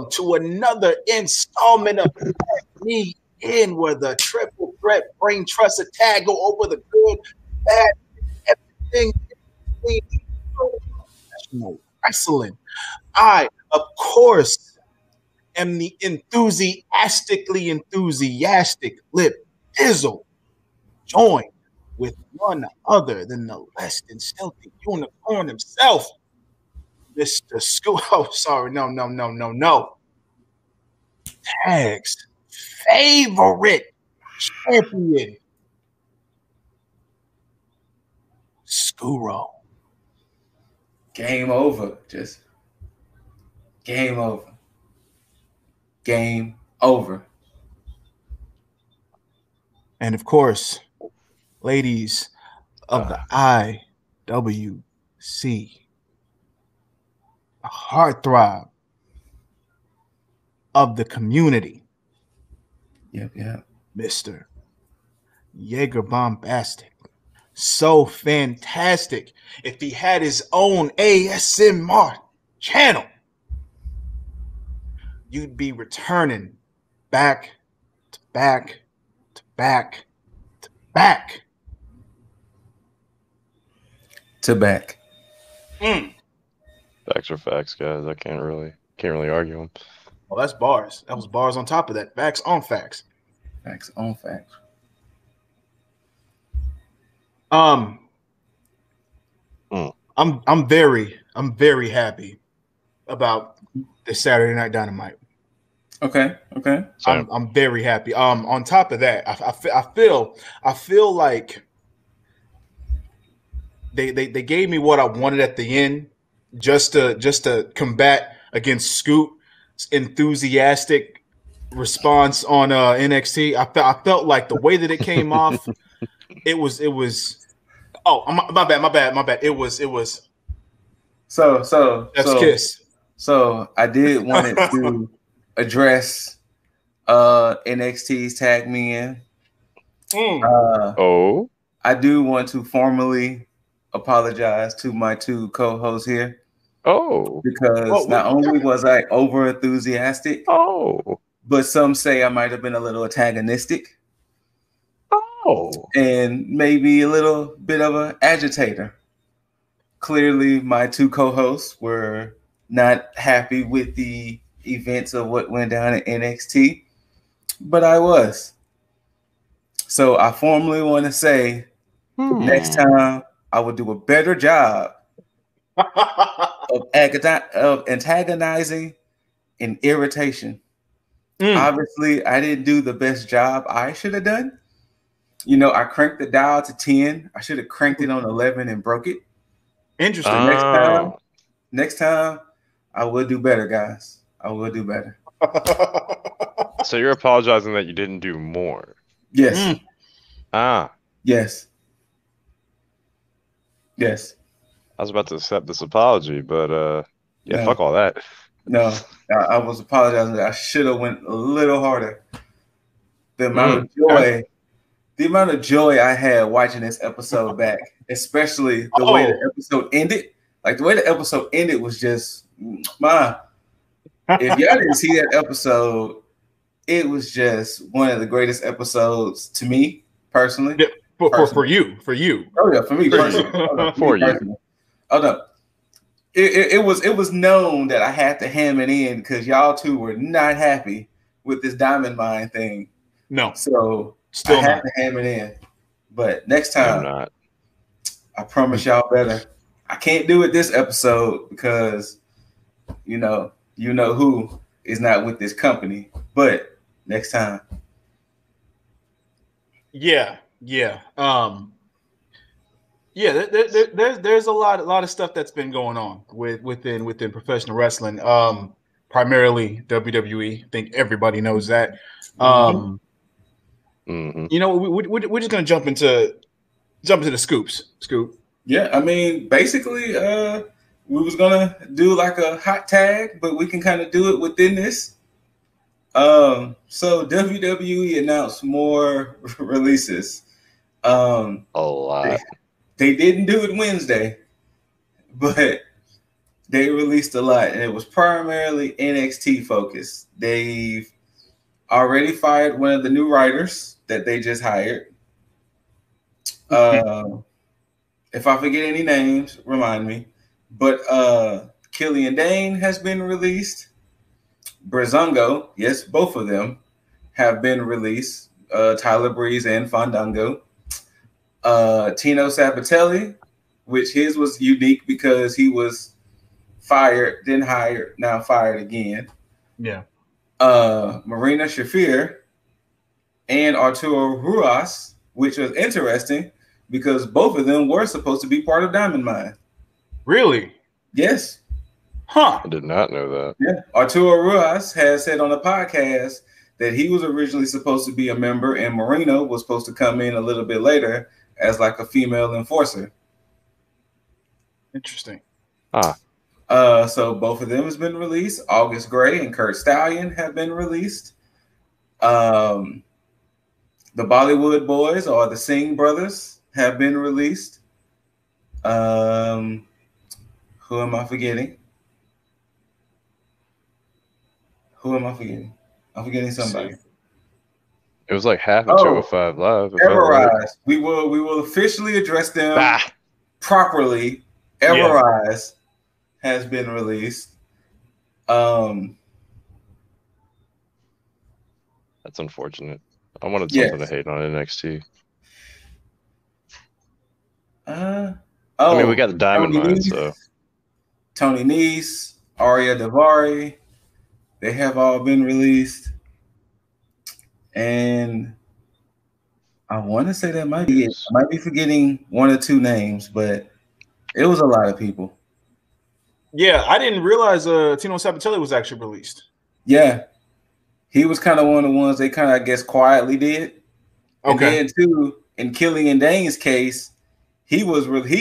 welcome to another installment of Me In, where the triple threat brain trust attack go over the good, bad, everything professional wrestling. I, of course, am the enthusiastic Lip Dizzle, joined with none other than the less than stealthy unicorn himself, Mr. Scoot. Oh, sorry, no. T.A.G's favorite champion, ScooterRay. Game over. Just game over. Game over. And of course, ladies of the IWC, a heartthrob of the community. Yep. Mr. Jaeger Bombastic. So fantastic. If he had his own ASMR channel, you'd be returning back to back to back to back. To back. Facts are facts, guys. I can't really argue them. Well, that's bars. That was bars on top of that. Facts on facts. Facts on facts. I'm very happy about the Saturday Night Dynamite. Okay. I'm very happy. On top of that, I feel like they gave me what I wanted at the end, just to combat against Scoot's enthusiastic response on NXT. I felt like the way that it came off, it was. Oh, my bad. It was. So That's Kiss. So I did want to address NXT's Tag Me In. I do want to formally apologize to my two co-hosts here. Because not only was I over enthusiastic, but some say I might have been a little antagonistic. And maybe a little bit of an agitator. Clearly, my two co-hosts were not happy with the events of what went down at NXT, but I was. So I formally want to say next time I will do a better job of antagonizing and irritation. Obviously, I didn't do the best job I should have done. You know, I cranked the dial to 10. I should have cranked it on 11 and broke it. Interesting. Next time, I will do better, guys. I will do better. So you're apologizing that you didn't do more? Yes. Yes. I was about to accept this apology, but no. Fuck all that. No, I was apologizing. I should have went a little harder. The amount of joy I had watching this episode back, especially the way the episode ended. Like the way the episode ended was just, if y'all didn't see that episode, it was just one of the greatest episodes to me personally. Yeah, for you. Oh yeah, for me personally. Oh no. It was known that I had to ham it in because y'all two were not happy with this Diamond Mine thing. No. So still I had to ham it in. But next time, I promise y'all better. I can't do it this episode because you know who is not with this company. But next time. Yeah. There's a lot of stuff that's been going on within professional wrestling. Primarily WWE. I think everybody knows that. You know, we're just gonna jump into the scoops. Scoop. Yeah, I mean, basically, we was gonna do like a hot tag, but we can kind of do it within this. So WWE announced more releases. A lot. They didn't do it Wednesday, but They released a lot, and it was primarily NXT focused. They've already fired one of the new writers that they just hired. If I forget any names, remind me. But Killian Dane has been released. Brazungo, yes, both of them have been released. Tyler Breeze and Fandango. Tino Sabbatelli, which his was unique because he was fired, then hired, now fired again. Yeah. Marina Shafir and Arturo Ruas, which was interesting because both of them were supposed to be part of Diamond Mine. Really? Yes. Huh. I did not know that. Yeah. Arturo Ruas has said on the podcast that he was originally supposed to be a member, and Marina was supposed to come in a little bit later as like a female enforcer. Interesting. So both of them has been released. August Gray and Kurt Stallion have been released. The Bollywood Boys or the Singh brothers have been released. Who am I forgetting? I'm forgetting somebody. It was like half of 205 Live. Everrise. We will officially address them properly. Everrise has been released. That's unfortunate. I wanted something to hate on NXT. I mean, we got the Diamond Mine, so Tony Nese, Arya Davari, they have all been released. And I want to say that might be it. I might be forgetting one or two names, but it was a lot of people. Yeah, I didn't realize Tino Sabbatelli was actually released. Yeah. He was kind of one of the ones they kind of, I guess, quietly did. And then, too, in Killian Dane's case, he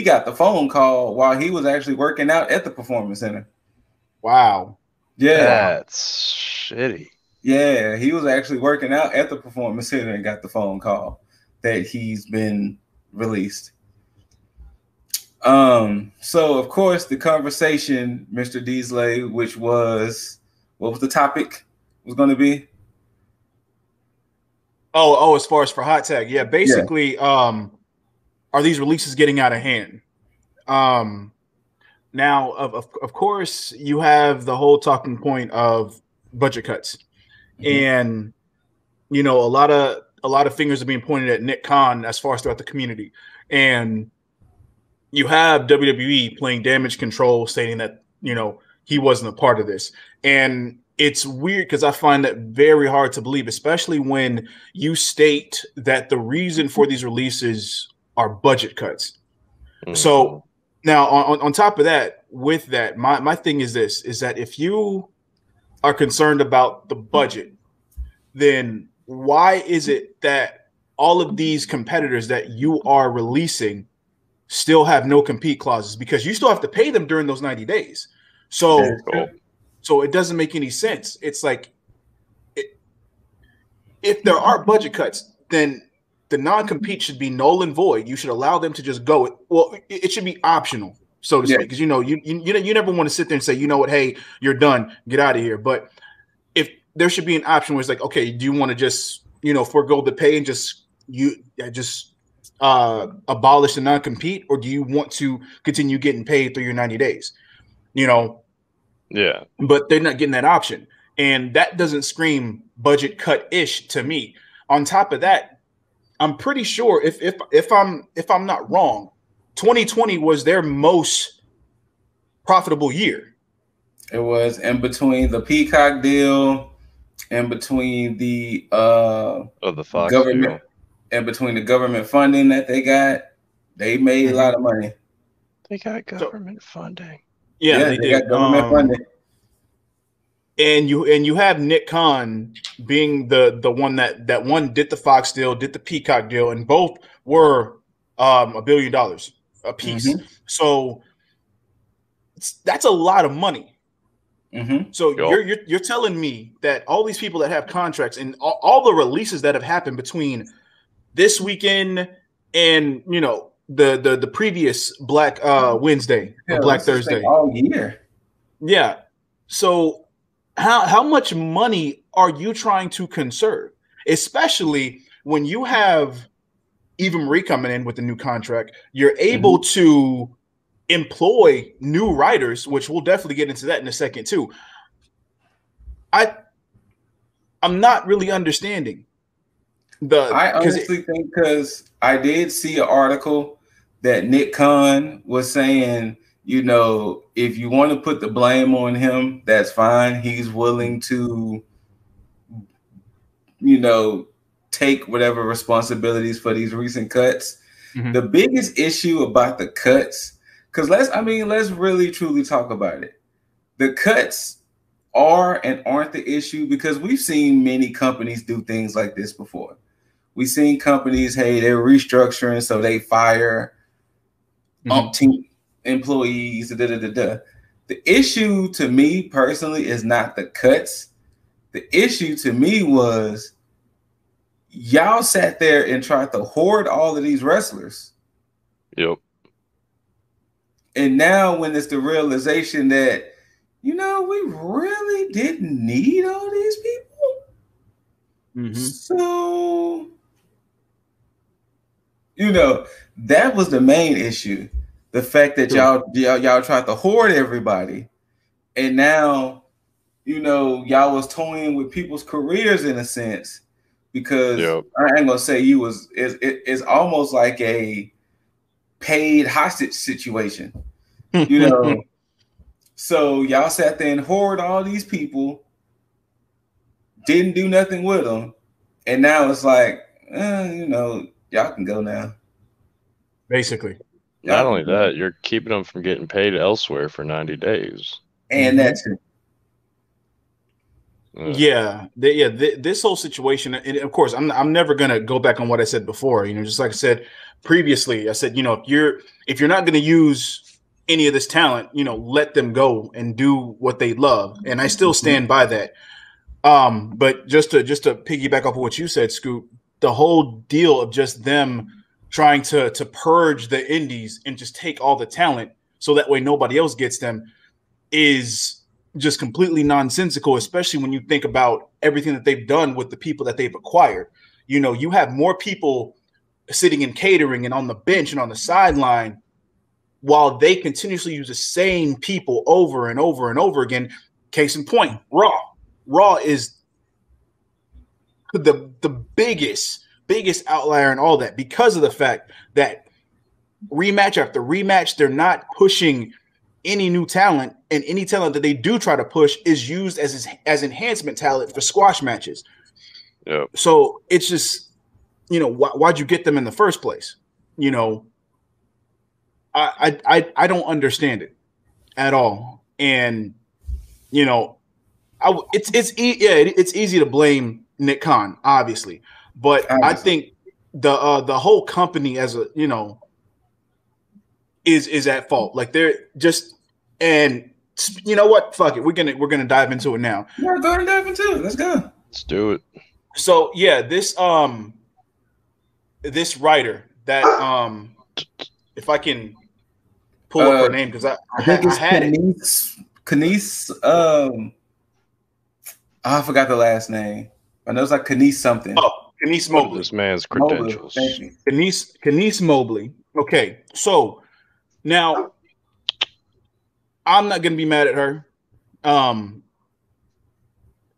got the phone call while he was actually working out at the Performance Center. Wow. Yeah. That's shitty. Yeah, he was actually working out at the Performance Center and got the phone call that he's been released. So of course the conversation, Mr. Deasley, which was, what was the topic was going to be? As far as for Hot Tag, yeah, basically, are these releases getting out of hand? Now, of course, you have the whole talking point of budget cuts, and you know, a lot of fingers are being pointed at Nick Khan as far as throughout the community, and you have WWE playing damage control, stating that, you know, he wasn't a part of this. And it's weird because I find that very hard to believe, especially when you state that the reason for these releases are budget cuts. So now on top of that, with that, my thing is this, is that if you are concerned about the budget, then why is it that all of these competitors that you are releasing still have no compete clauses? Because you still have to pay them during those 90 days. So it doesn't make any sense. It's like, if there are budget cuts, then the non-compete should be null and void. You should allow them to just go. Well, it should be optional, so to speak, because, you know, you never want to sit there and say, you know what, hey, you're done, get out of here. But if there should be an option where it's like, okay, do you want to just, you know, forego the pay and just abolish the non-compete, or do you want to continue getting paid through your 90 days? You know? Yeah. But they're not getting that option. And that doesn't scream budget cut-ish to me. On top of that, I'm pretty sure if I'm not wrong, 2020 was their most profitable year. It was, in between the Peacock deal, in between the Fox government deal. And between the government funding that they got, they made a lot of money. They got government funding. Yeah, they did. Got government funding. And you have Nick Khan being the one that one did the Fox deal, did the Peacock deal, and both were $1 billion a piece. So that's a lot of money. So you're telling me that all these people that have contracts and all the releases that have happened between this weekend and, you know, the previous Black Wednesday or Black Thursday all year. Yeah. So how much money are you trying to conserve? Especially when you have Eva Marie coming in with a new contract, you're able to employ new writers, which we'll definitely get into that in a second too. I'm not really understanding I honestly think because I did see an article that Nick Khan was saying, you know, if you want to put the blame on him, that's fine. He's willing to, you know, take whatever responsibilities for these recent cuts. The biggest issue about the cuts, because let's really truly talk about it. The cuts are and aren't the issue because we've seen many companies do things like this before. We've seen companies, hey, they're restructuring, so they fire umpteen employees. The issue to me personally is not the cuts. The issue to me was y'all sat there and tried to hoard all of these wrestlers. Yep. And now when it's the realization that, you know, we really didn't need all these people. So, you know, that was the main issue. The fact that y'all tried to hoard everybody. And now, you know, y'all was toying with people's careers in a sense. Because I ain't gonna say it's almost like a paid hostage situation. You know. So y'all sat there and hoard all these people, didn't do nothing with them, and now it's like, you know, y'all can go now. Basically. Not only that, you're keeping them from getting paid elsewhere for 90 days. And that's it. This whole situation, and of course, I'm never gonna go back on what I said before. You know, just like I said previously, I said, you know, if you're not gonna use any of this talent, you know, let them go and do what they love, and I still stand by that. But just to piggyback off of what you said, Scoot, the whole deal of just them trying to purge the indies and just take all the talent so that way nobody else gets them is just completely nonsensical, especially when you think about everything that they've done with the people that they've acquired. You know, you have more people sitting in catering and on the bench and on the sideline while they continuously use the same people over and over and over again. Case in point, Raw. Raw is the biggest outlier in all that because of the fact that rematch after rematch, they're not pushing any new talent, and any talent that they do try to push is used as enhancement talent for squash matches. Yep. So it's just, you know, why'd you get them in the first place? You know, I don't understand it at all. And, you know, it's easy to blame Nick Khan, obviously, but I think the whole company as a, you know, is at fault. Like they're just, and you know what? Fuck it. We're gonna dive into it now. Yeah, go ahead and dive into it. Let's go. Let's do it. So yeah, this writer that if I can pull up her name because I think it's Kenise. I forgot the last name. I know it's like Kenise something. Oh, Kenise Mobley. This man's credentials. Kenise Mobley. Okay, so now I'm not gonna be mad at her.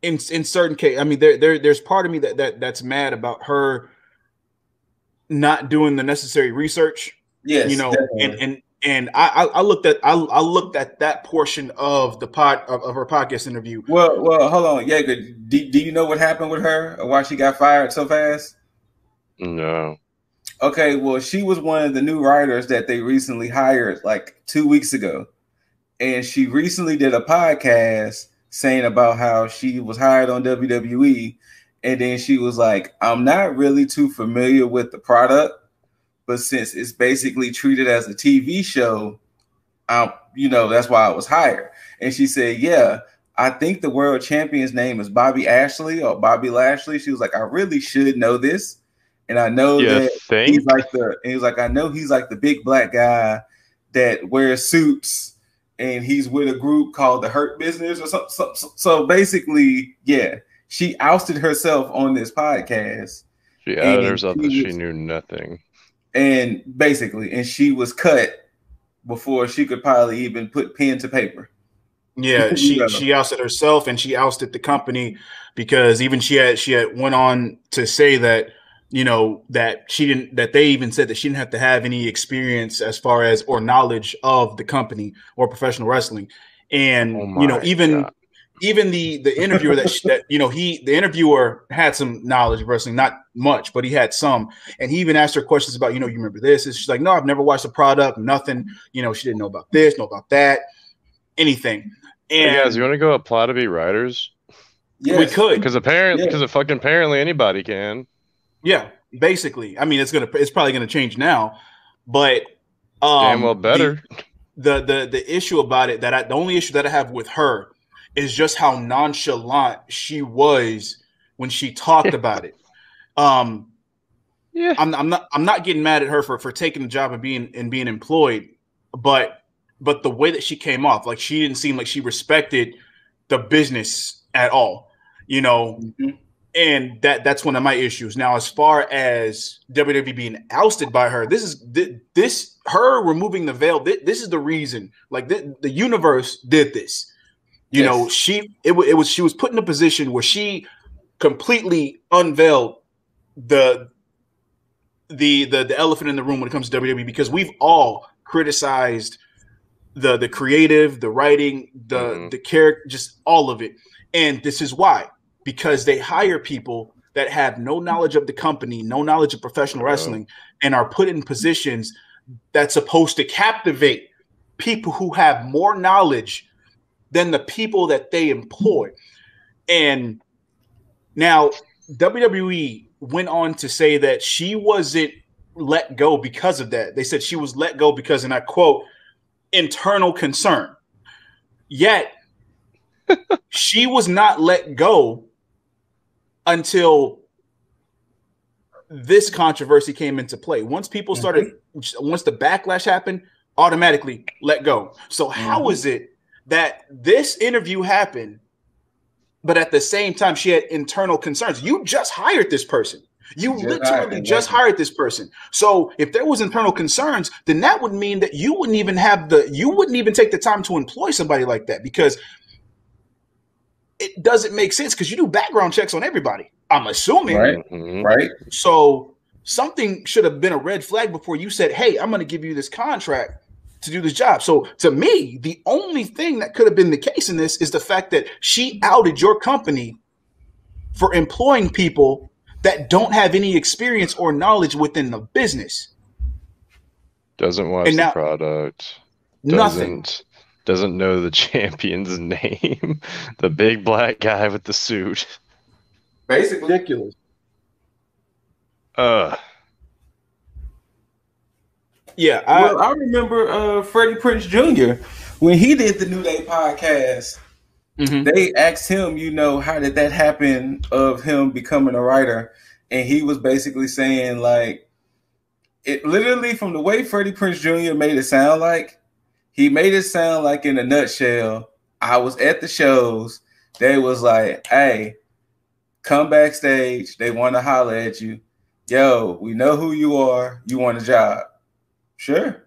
In certain case, I mean, there's part of me that's mad about her not doing the necessary research. Yes, you know, and I looked at that portion of the of her podcast interview. Well, hold on, Yeager. Do you know what happened with her or why she got fired so fast? No. Okay, well, she was one of the new writers that they recently hired like 2 weeks ago. And she recently did a podcast saying about how she was hired on WWE. And then she was like, I'm not really too familiar with the product, but since it's basically treated as a TV show, you know, that's why I was hired. And she said, yeah, I think the world champion's name is Bobby Ashley or Bobby Lashley. She was like, I really should know this. And I know I know he's like the big black guy that wears suits and he's with a group called the Hurt Business or something. So basically, yeah, she ousted herself on this podcast. She outed herself that she knew nothing. And basically, and she was cut before she could probably even put pen to paper. Yeah, she ousted herself and she ousted the company because even she had went on to say that, you know, that they even said that she didn't have to have any experience as far as or knowledge of the company or professional wrestling. And you know, even the interviewer that you know, the interviewer had some knowledge of wrestling, not much, but he had some. And he even asked her questions about, you know, you remember this? And she's like, no, I've never watched the product, nothing. You know, she didn't know about this, know about that, anything. And hey guys, you want to go apply to be writers? Yeah, we could, because apparently anybody can. Yeah, basically. I mean, it's probably gonna change now, but damn well better. The issue about it the only issue that I have with her is just how nonchalant she was when she talked about it. Yeah, I'm not getting mad at her for taking the job and being employed, but the way that she came off, like she didn't seem like she respected the business at all, you know. Mm-hmm. And that's one of my issues. Now, as far as WWE being ousted by her, this her removing the veil. This is the reason. Like the universe did this. You know, she was put in a position where she completely unveiled the elephant in the room when it comes to WWE, because we've all criticized the creative, the writing, the character, just all of it. And this is why. Because they hire people that have no knowledge of the company, no knowledge of professional wrestling, and are put in positions that's supposed to captivate people who have more knowledge than the people that they employ. And now WWE went on to say that she wasn't let go because of that. They said she was let go because, and I quote, internal concern. Yet she was not let go until this controversy came into play. Once people started, once the backlash happened, automatically let go. So how is it that this interview happened, but at the same time she had internal concerns? You just hired this person. You literally just hired this person. So if there was internal concerns, then that would mean that you wouldn't even take the time to employ somebody like that, because it doesn't make sense, because you do background checks on everybody, I'm assuming. Right. So something should have been a red flag before you said, hey, I'm going to give you this contract to do this job. So to me, the only thing that could have been the case in this is the fact that she outed your company for employing people that don't have any experience or knowledge within the business. Doesn't watch the product. Nothing. Doesn't know the champion's name. The big black guy with the suit. Basically. Ridiculous. Yeah. I remember Freddie Prinze Jr. when he did the New Day podcast. They asked him, you know, how did that happen of him becoming a writer? And he was basically saying, like, it literally, from the way Freddie Prinze Jr. made it sound like, he made it sound like, in a nutshell, I was at the shows. They was like, hey, come backstage. They want to holler at you. Yo, we know who you are. You want a job? Sure.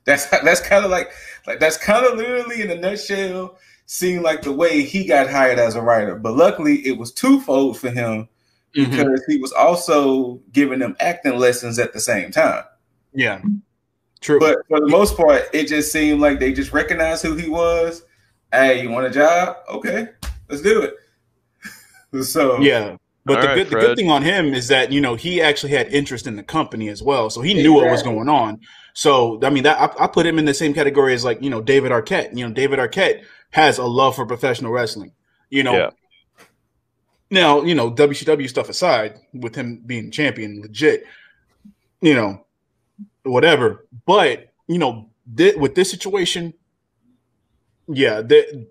That's kind of like that's kind of literally, in a nutshell, seemed like the way he got hired as a writer. But luckily, it was twofold for him, because he was also giving them acting lessons at the same time. Yeah. True. But for the most part, it just seemed like they just recognized who he was. Hey, you want a job? Okay, let's do it. So yeah, but the good thing on him is that, you know, he actually had interest in the company as well, so he knew what was going on. So I mean, I put him in the same category as, like, you know, David Arquette. You know, David Arquette has a love for professional wrestling. You know, now, you know, WCW stuff aside, with him being champion, legit, you know, whatever. But, you know, with this situation, yeah,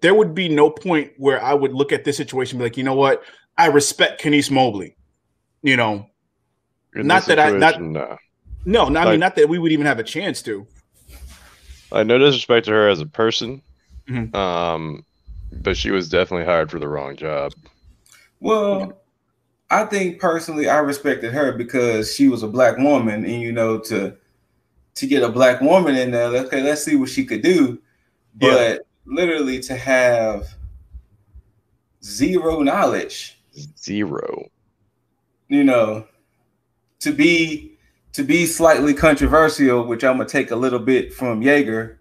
there would be no point where I would look at this situation and be like, you know what, I respect Kenice Mobley. You know, not that we would even have a chance to. No disrespect to her as a person, Mhm. but she was definitely hired for the wrong job. Well, I think personally, I respected her because she was a black woman, and to get a black woman in there, okay, let's see what she could do. But literally, to have zero knowledge, Zero. to be slightly controversial, which I'm gonna take a little bit from Yeager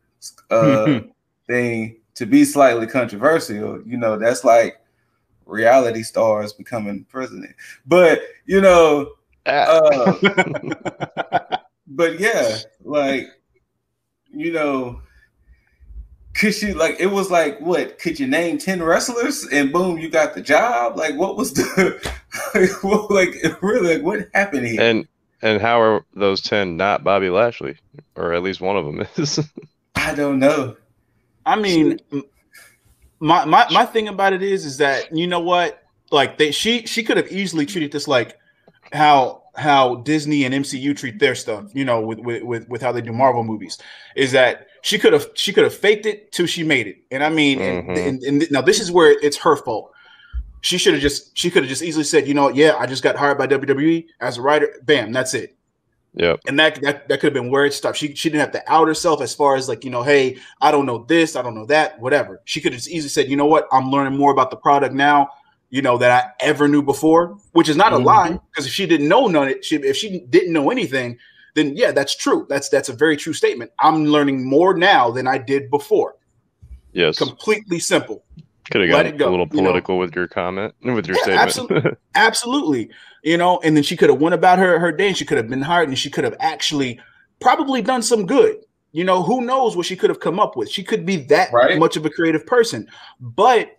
thing. To be slightly controversial, that's like reality stars becoming president. But but yeah, like could she it was like what? Could you name 10 wrestlers and boom, you got the job? Like what was the really what happened here? And how are those 10 not Bobby Lashley? Or at least one of them is. I don't know. I mean, my thing about it is that you know what, like she could have easily treated this like how Disney and MCU treat their stuff, with how they do Marvel movies, is that she could have faked it till she made it. And I mean, and now this is where it's her fault. She could have just easily said, yeah, I just got hired by WWE as a writer. Bam, that's it. Yep. And that could have been where it stopped. She didn't have to out herself as far as hey, I don't know this, I don't know that, whatever. She could have just easily said, you know what, I'm learning more about the product now, that I ever knew before, which is not a lie, because if she didn't know if she didn't know anything, then yeah, that's true. That's a very true statement. I'm learning more now than I did before. Yes. Completely simple. Could have gotten a little political with your comment, with your statement. Absolutely. And then she could have went about her day, and she could have been hired, and she could have actually probably done some good. Who knows what she could have come up with? She could be that much of a creative person. But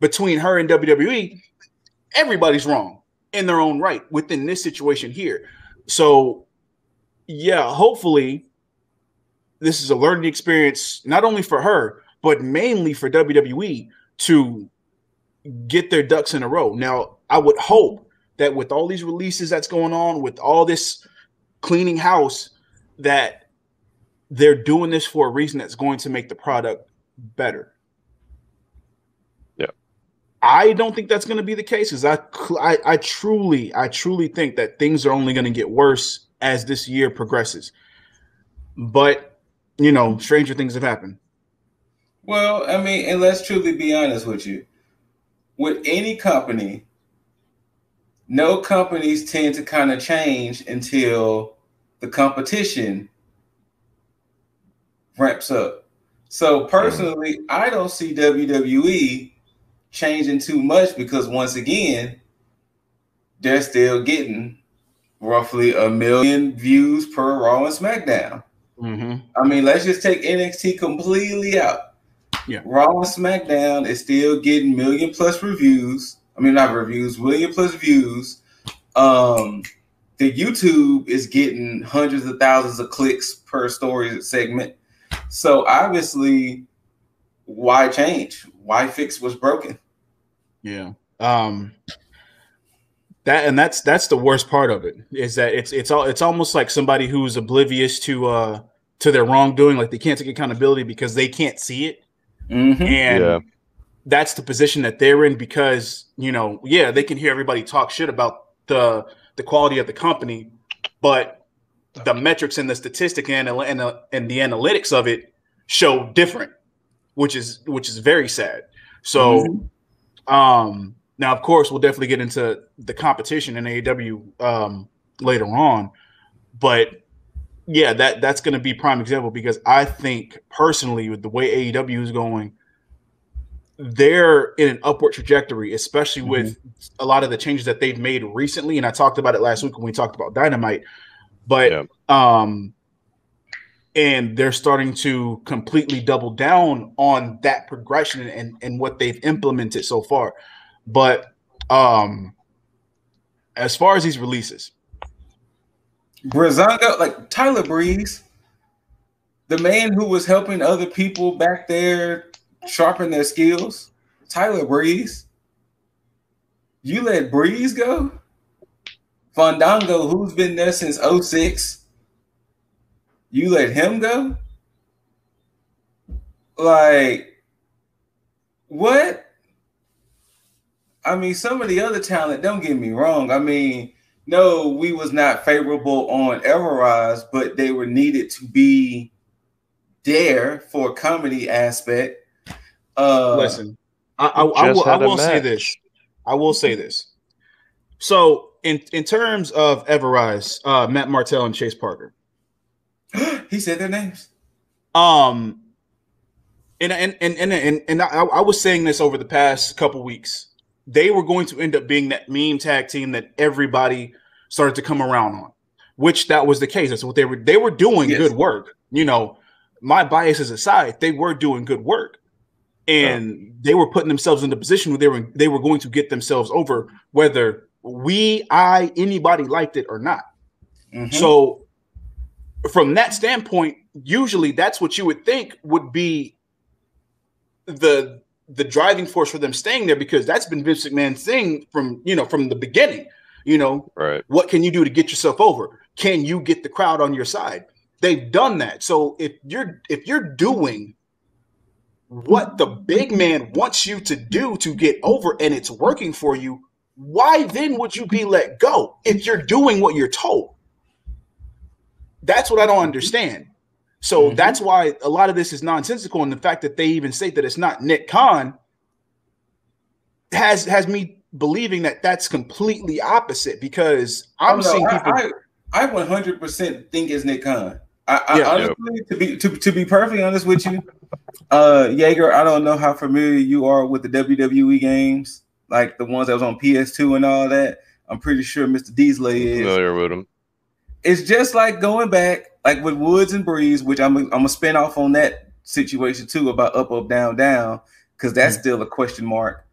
between her and WWE, everybody's wrong in their own right within this situation here. So, yeah, hopefully this is a learning experience, not only for her, but mainly for WWE to get their ducks in a row. Now, I would hope that with all these releases that's going on, with all this cleaning house, that they're doing this for a reason that's going to make the product better. Yeah. I don't think that's going to be the case, because I truly think that things are only going to get worse as this year progresses. But, stranger things have happened. Well, I mean, and let's truly be honest with you. With any company, no companies tend to kind of change until the competition ramps up. So personally, I don't see WWE changing too much, because once again, they're still getting roughly 1 million views per Raw and SmackDown. I mean, let's just take NXT completely out. Yeah. Raw and SmackDown is still getting 1 million plus reviews. I mean, not reviews, 1 million plus views. The YouTube is getting hundreds of thousands of clicks per story segment. So obviously, why change? Why fix what's broken? Yeah. That's the worst part of it, is that it's almost like somebody who's oblivious to their wrongdoing, like they can't take accountability because they can't see it. And that's the position that they're in, because they can hear everybody talk shit about the quality of the company, but the metrics and the statistic and the analytics of it show different, which is very sad. So now, of course, we'll definitely get into the competition in AEW later on, but yeah, that's going to be prime example, because I think personally, with the way AEW is going, they're in an upward trajectory, especially with a lot of the changes that they've made recently. And I talked about it last week when we talked about Dynamite, but and they're starting to completely double down on that progression and what they've implemented so far. But as far as these releases, Brazanga, like Tyler Breeze, the man who was helping other people back there sharpen their skills, Tyler Breeze, you let Breeze go? Fandango, who's been there since 06, you let him go? Like, what? I mean, some of the other talent, don't get me wrong. I mean, no, we was not favorable on Everrise, but they were needed to be there for a comedy aspect. Listen, I will say this. I will say this. So in terms of Everrise, Matt Martell and Chase Parker. He said their names. And I was saying this over the past couple weeks. They were going to end up being that meme tag team that everybody started to come around on, which that was the case. That's what they were doing. Yes. Good work. You know, my biases aside, they were doing good work, and they were putting themselves in the position where they were going to get themselves over, whether anybody liked it or not. Mm-hmm. So from that standpoint, usually that's what you would think would be the driving force for them staying there, because that's been Vince McMahon's thing from the beginning. You know, right? What can you do to get yourself over? Can you get the crowd on your side? They've done that. So if you're doing what the big man wants you to do to get over and it's working for you, why then would you be let go if you're doing what you're told? That's what I don't understand. So that's why a lot of this is nonsensical. And the fact that they even say that it's not Nick Khan has me believing that that's completely opposite, because I'm seeing people. I 100% think it's Nick Khan. Honestly, to be perfectly honest with you, Jaeger, I don't know how familiar you are with the WWE games, like the ones that was on PS2 and all that. I'm pretty sure Mr. Deasley is familiar with them. It's just like going back, like with Woods and Breeze, which I'm a spin off on that situation too, about up, up, down, down, because that's still a question mark.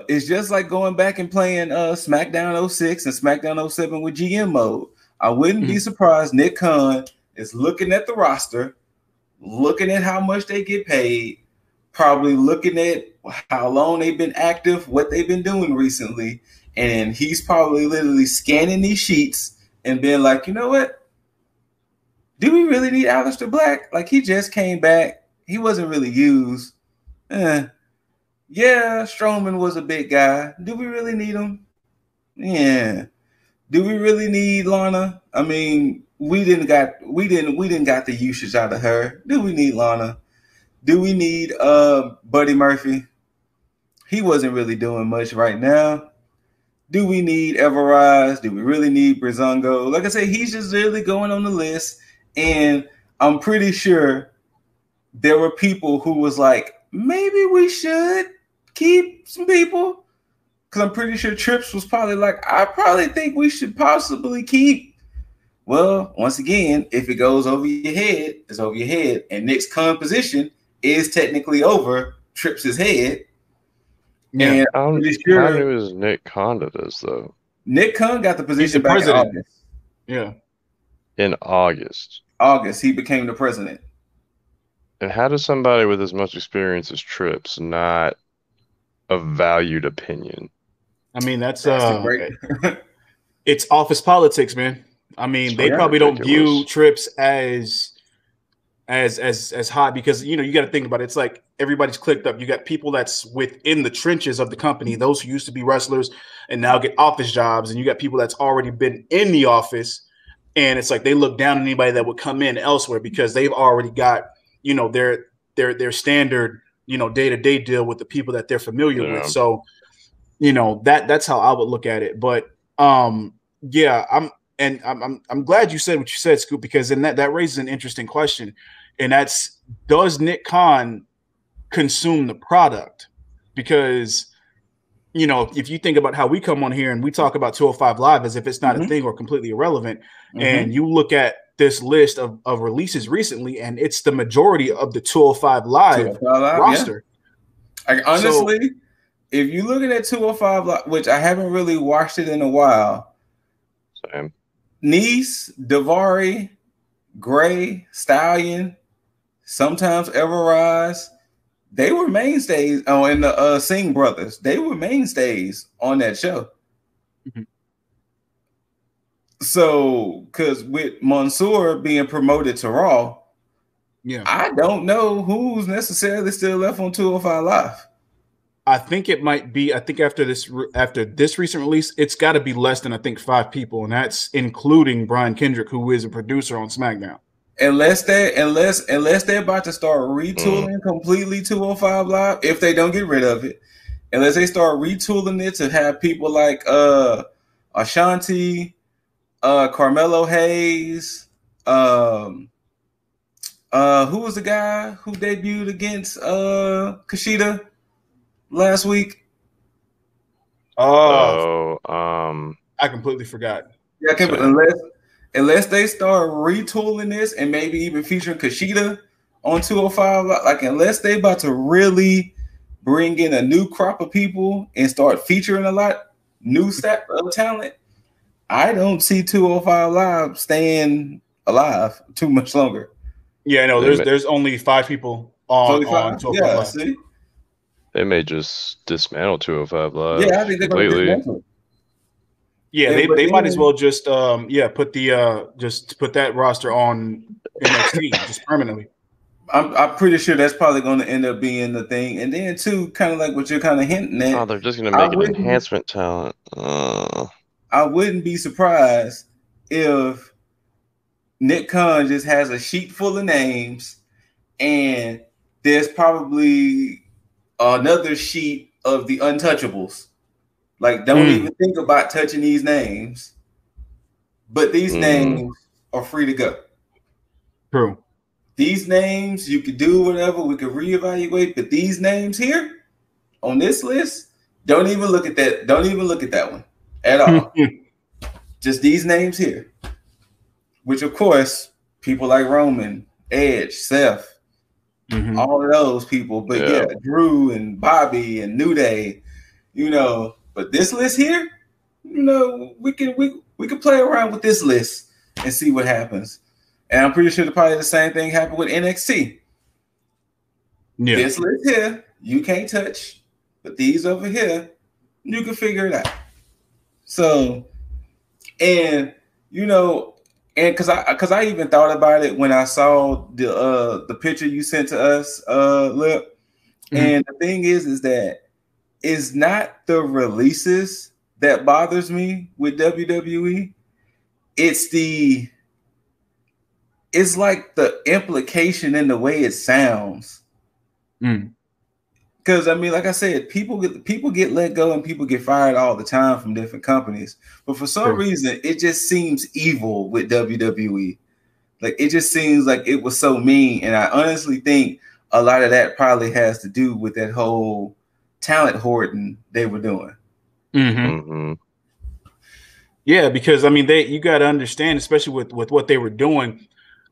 It's just like going back and playing SmackDown 06 and SmackDown 07 with GM mode. I wouldn't be surprised Nick Khan is looking at the roster, looking at how much they get paid, probably looking at how long they've been active, what they've been doing recently, and he's probably literally scanning these sheets and being like, you know what? Do we really need Aleister Black? Like, he just came back. He wasn't really used. Yeah, Strowman was a big guy. Do we really need him? Yeah. Do we really need Lana? I mean, we didn't got the usage out of her. Do we need Lana? Do we need Buddy Murphy? He wasn't really doing much right now. Do we need Everrise? Do we really need Breezango? Like I said, he's just really going on the list. And I'm pretty sure there were people who was like, maybe we should keep some people. Because I'm pretty sure Trips was probably like, I probably think we should possibly keep. Well, once again, if it goes over your head, it's over your head. And Nick's Khan position is technically over Trips' head. Yeah, I'm pretty sure. How new is Nick Khan to this, though? Nick Khan got the position back in August. Yeah. In August. He became the president. And how does somebody with as much experience as Trips not a valued opinion? I mean, that's great. It's office politics, man. I mean, they probably don't view Trips as hot, because you got to think about it. It's like everybody's clicked up. You got people that's within the trenches of the company, those who used to be wrestlers and now get office jobs, and you got people that's already been in the office, and it's like they look down on anybody that would come in elsewhere because they've already got their standard day-to-day deal with the people that they're familiar with. So that's how I would look at it. But I'm glad you said what you said, Scoop, because then that raises an interesting question. And that's, does Nick Khan consume the product? Because, if you think about how we come on here and we talk about 205 Live as if it's not a thing or completely irrelevant, and you look at this list of releases recently, and it's the majority of the 205 Live roster. Yeah. Honestly, if you're looking at 205 Live, which I haven't really watched it in a while, same. Nice, Davari, Gray, Stallion, sometimes Everrise, they were mainstays. Oh, and the Singh brothers, they were mainstays on that show. So, because with Mansoor being promoted to Raw, Yeah. I don't know who's necessarily still left on 205 Live. I think it might be. I think after this recent release, it's got to be less than I think 5 people, and that's including Brian Kendrick, who is a producer on SmackDown. Unless they're about to start retooling completely 205 Live, if they don't get rid of it, unless they start retooling it to have people like Ashanti, Carmelo Hayes, who was the guy who debuted against Kushida last week? I completely forgot. Yeah, unless they start retooling this and maybe even featuring Kushida on 205, like unless they about to really bring in a new crop of people and start featuring a lot new talent, I don't see 205 Live staying alive too much longer. Yeah, no, there's only 5 people on 205 Live. See? They may just dismantle 205 Live. Yeah, I think they're going to dismantle it. Yeah, they might as well just put that roster on NXT just permanently. I'm pretty sure that's probably going to end up being the thing. And then too, kind of like what you're kind of hinting at. Oh, they're just going to make an enhancement talent. I wouldn't be surprised if Nick Khan just has a sheet full of names, and there's probably another sheet of the untouchables. Like, don't even think about touching these names. But these names are free to go. True. These names, you could do whatever. We could reevaluate. But these names here on this list, don't even look at that. Don't even look at that one at all. Just these names here. Which, of course, people like Roman, Edge, Seth, all of those people. But yeah, Drew and Bobby and New Day, But this list here, we can play around with this list and see what happens. And I'm pretty sure probably the same thing happened with NXT. Yeah. This list here, you can't touch, but these over here, you can figure it out. So, and because I even thought about it when I saw the picture you sent to us, Lip. And the thing is that it's not the releases that bothers me with WWE. It's like the implication in the way it sounds. Because like I said, people get let go and people get fired all the time from different companies. But for some reason, it just seems evil with WWE. Like it just seems like it was so mean. And I honestly think a lot of that probably has to do with that whole talent hoarding they were doing. Yeah, because you got to understand, especially with what they were doing.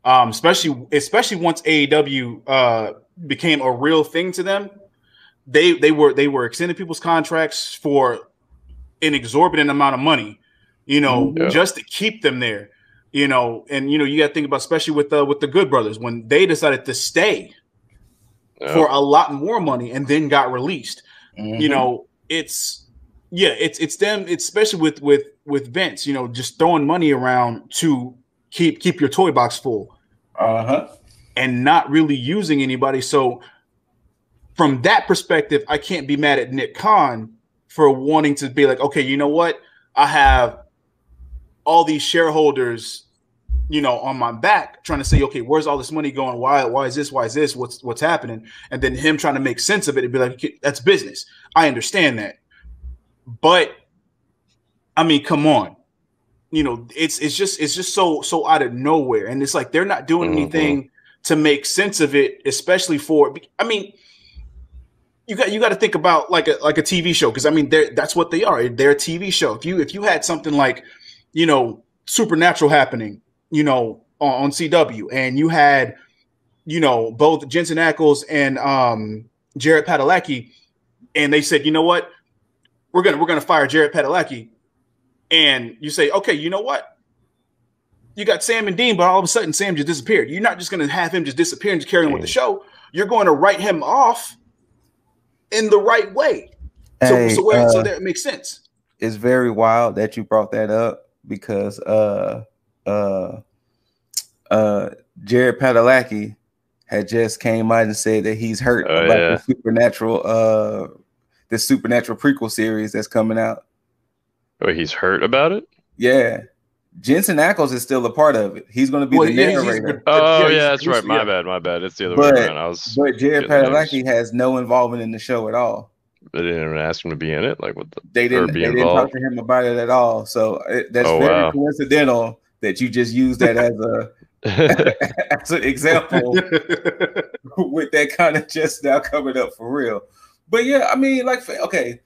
Especially once AEW became a real thing to them, they were extending people's contracts for an exorbitant amount of money, just to keep them there, and you got to think about, especially with the Good Brothers, when they decided to stay for a lot more money and then got released. It's them, it's especially with Vince, just throwing money around to keep your toy box full. And not really using anybody. So from that perspective, I can't be mad at Nick Khan for wanting to be like, okay, you know what? I have all these shareholders, on my back trying to say, okay, where's all this money going? Why is this? Why is this? What's happening? And then him trying to make sense of it and be like, okay, that's business. I understand that. But come on. It's just so out of nowhere, and it's like they're not doing anything to make sense of it, especially for. You got to think about like a TV show, because that's what they are. They're a TV show. If you had something like, Supernatural happening, on CW, and you had, both Jensen Ackles and Jared Padalecki, and they said, you know what, we're gonna fire Jared Padalecki. And you say, okay, you know what? You got Sam and Dean, but all of a sudden Sam just disappeared. You're not just going to have him just disappear and just carry on with the show. You're going to write him off in the right way. So that makes sense. It's very wild that you brought that up, because Jared Padalecki had just came out and said that he's hurt about yeah. the supernatural prequel series that's coming out. Oh, he's hurt about it? Yeah. Jensen Ackles is still a part of it. He's going to be the narrator. That's right. My bad. It's the other way around. But Jared Padalecki has no involvement in the show at all. They didn't even ask him to be in it. Like, what? They didn't talk to him about it at all. So that's very coincidental that you just used that as as an example with that kind of just now coming up for real. But yeah, I mean, like, okay.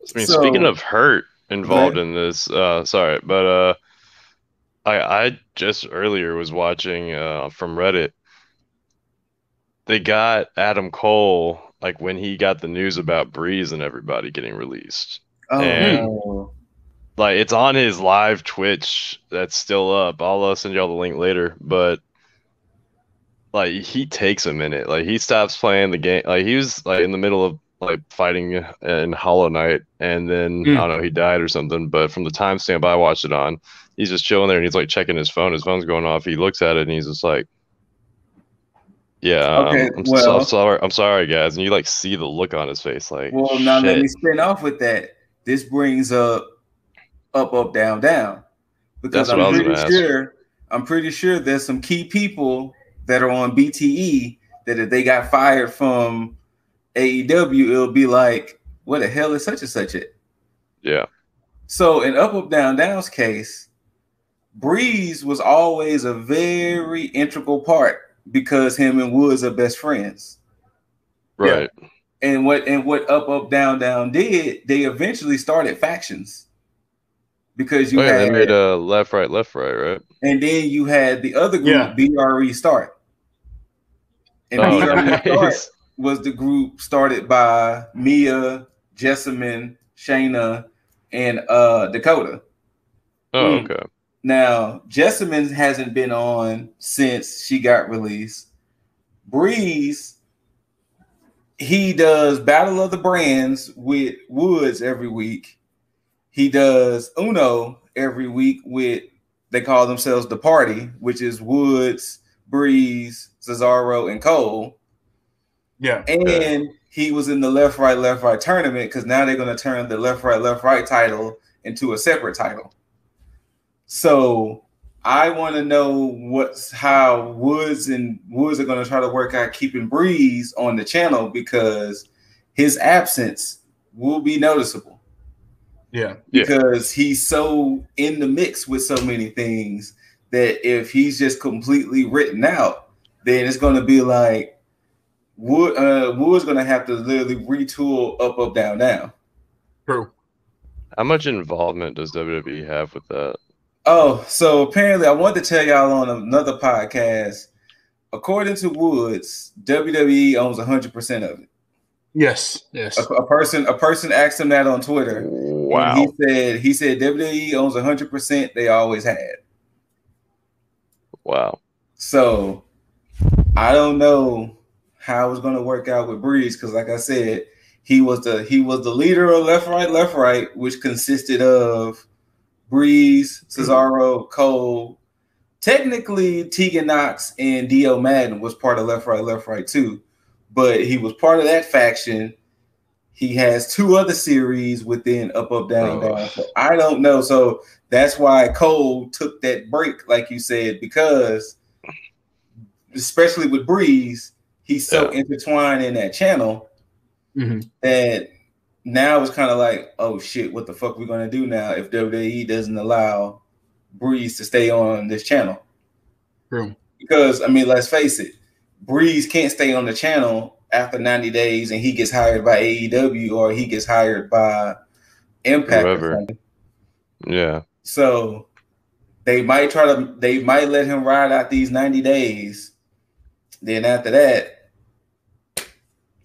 Speaking of hurt involved in this, sorry, but I just earlier was watching from Reddit. They got Adam Cole, like, when he got the news about Breeze and everybody getting released. Like, it's on his live Twitch that's still up. I'll send y'all the link later. But like, he takes a minute. Like, he stops playing the game. Like, he was like in the middle of like fighting in Hollow Knight, and then I don't know, he died or something. But from the timestamp I watched it on, he's just chilling there and he's like checking his phone. His phone's going off. He looks at it and he's just like, "Yeah, I'm sorry, guys." And you like see the look on his face, like, well, now let me spin off with that. This brings up, down, down, because I'm pretty sure there's some key people that are on BTE that if they got fired from AEW, it'll be like, what the hell is such and such it? Yeah. So in Up, Down, Down's case, Breeze was always a very integral part because him and Woods are best friends. Right. Yeah. And what Up, Down, Down did, they eventually started factions. Because they made a left, right, right? And then you had the other group, BRE Start. And BRE Start was the group started by Mia, Jessamine, Shayna, and Dakota. Oh, okay. Now, Jessamine hasn't been on since she got released. Breeze, he does Battle of the Brands with Woods every week. He does Uno every week with, they call themselves The Party, which is Woods, Breeze, Cesaro, and Cole. Yeah. And he was in the left, right tournament because now they're going to turn the left, right title into a separate title. So I want to know how Woods are going to try to work out keeping Breeze on the channel because his absence will be noticeable. Yeah. Because he's so in the mix with so many things that if he's just completely written out, then it's going to be like Wood's going to have to literally retool Up, Down, Down. True. How much involvement does WWE have with that? Oh, so apparently I wanted to tell y'all on another podcast, according to Woods, WWE owns 100% of it. Yes. A person asked him that on Twitter. Wow. And he said WWE owns 100%. They always had. Wow. So I don't know how it's going to work out with Breeze because, like I said, he was the leader of left, right, which consisted of Breeze, Cesaro, Cole. Technically, Tegan Knox and Dio Madden was part of left, right too. But he was part of that faction. He has 2 other series within Up, Down, Down. So I don't know. So that's why Cole took that break, like you said, because especially with Breeze, he's so intertwined in that channel that now it's kind of like, oh shit, what the fuck we gonna do now if WWE doesn't allow Breeze to stay on this channel? True. Because I mean, let's face it. Breeze can't stay on the channel after 90 days and he gets hired by AEW or he gets hired by Impact or something. Yeah. So they might let him ride out these 90 days. Then after that,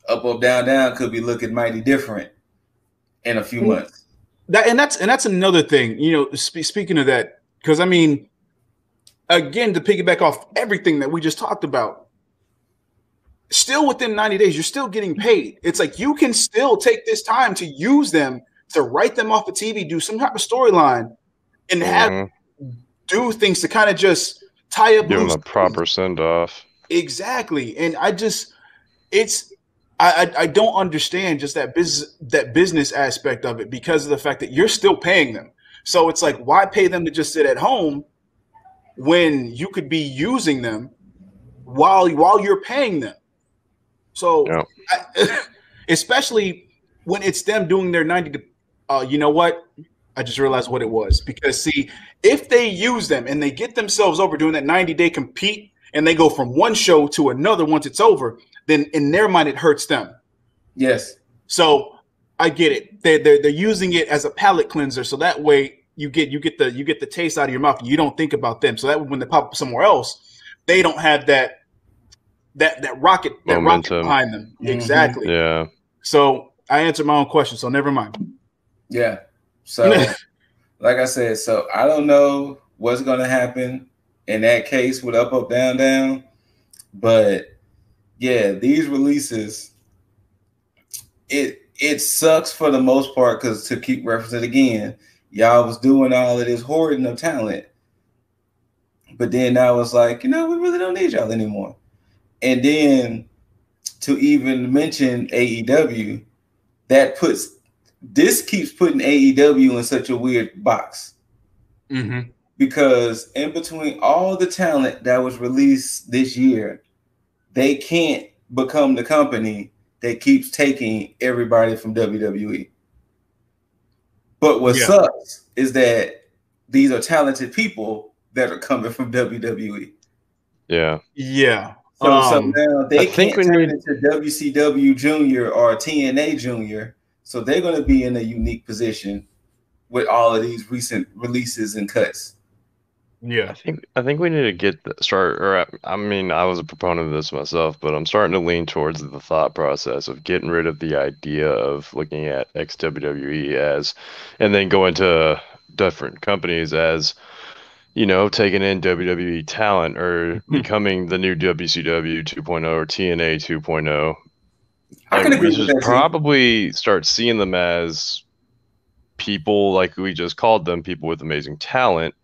Up, Down, Down could be looking mighty different in a few months. That's another thing, speaking of that, because I mean, again, to piggyback off everything that we just talked about, still within 90 days, you're still getting paid. It's like you can still take this time to use them, to write them off the TV, do some type of storyline, and do things to kind of just tie up. Give them a proper send-off. Exactly. And I don't understand just that business aspect of it because of the fact that you're still paying them. So it's like, why pay them to just sit at home when you could be using them while you're paying them? So, Yeah. especially when it's them doing their 90 to, you know what? I just realized what it was. Because, see, if they use them and they get themselves over doing that 90-day compete and they go from one show to another once it's over, then in their mind, it hurts them. Yes. So I get it. They're using it as a palate cleanser. So that way you get the taste out of your mouth. And you don't think about them. So that when they pop up somewhere else, they don't have that rocket Momentum behind them. Mm-hmm. Exactly. Yeah. So I answered my own question. So never mind. Yeah. So like I said, so I don't know what's going to happen in that case with up, down, down. But yeah, these releases, it sucks for the most part because to keep referencing again, y'all was doing all of this hoarding of talent. But then now it's like, we really don't need y'all anymore. And then to even mention AEW, this keeps putting AEW in such a weird box. Mm-hmm. Because in between all the talent that was released this year, they can't become the company that keeps taking everybody from WWE. But what sucks is that these are talented people that are coming from WWE. Yeah. Yeah. So now they can't turn into WCW Junior or TNA Junior. So they're going to be in a unique position with all of these recent releases and cuts. Yeah, I think we need to I was a proponent of this myself, but I'm starting to lean towards the thought process of getting rid of the idea of looking at ex-WWE as, and then going to different companies as, taking in WWE talent or becoming the new WCW 2.0 or TNA 2.0. I can agree we with should that probably start seeing them as people, like we just called them, people with amazing talent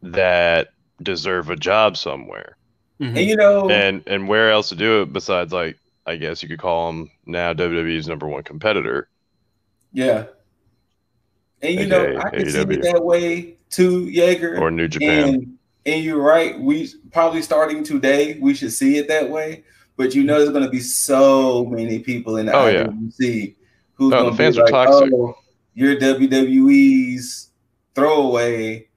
that deserve a job somewhere. Mm-hmm. And where else to do it besides, like, I guess you could call them now WWE's number one competitor. Yeah. And I can see it that way too, Jaeger. Or New Japan. And you're right. We probably starting today, we should see it that way. But there's going to be so many people in the IWC who's going to be like, toxic. "Oh, you're WWE's throwaway.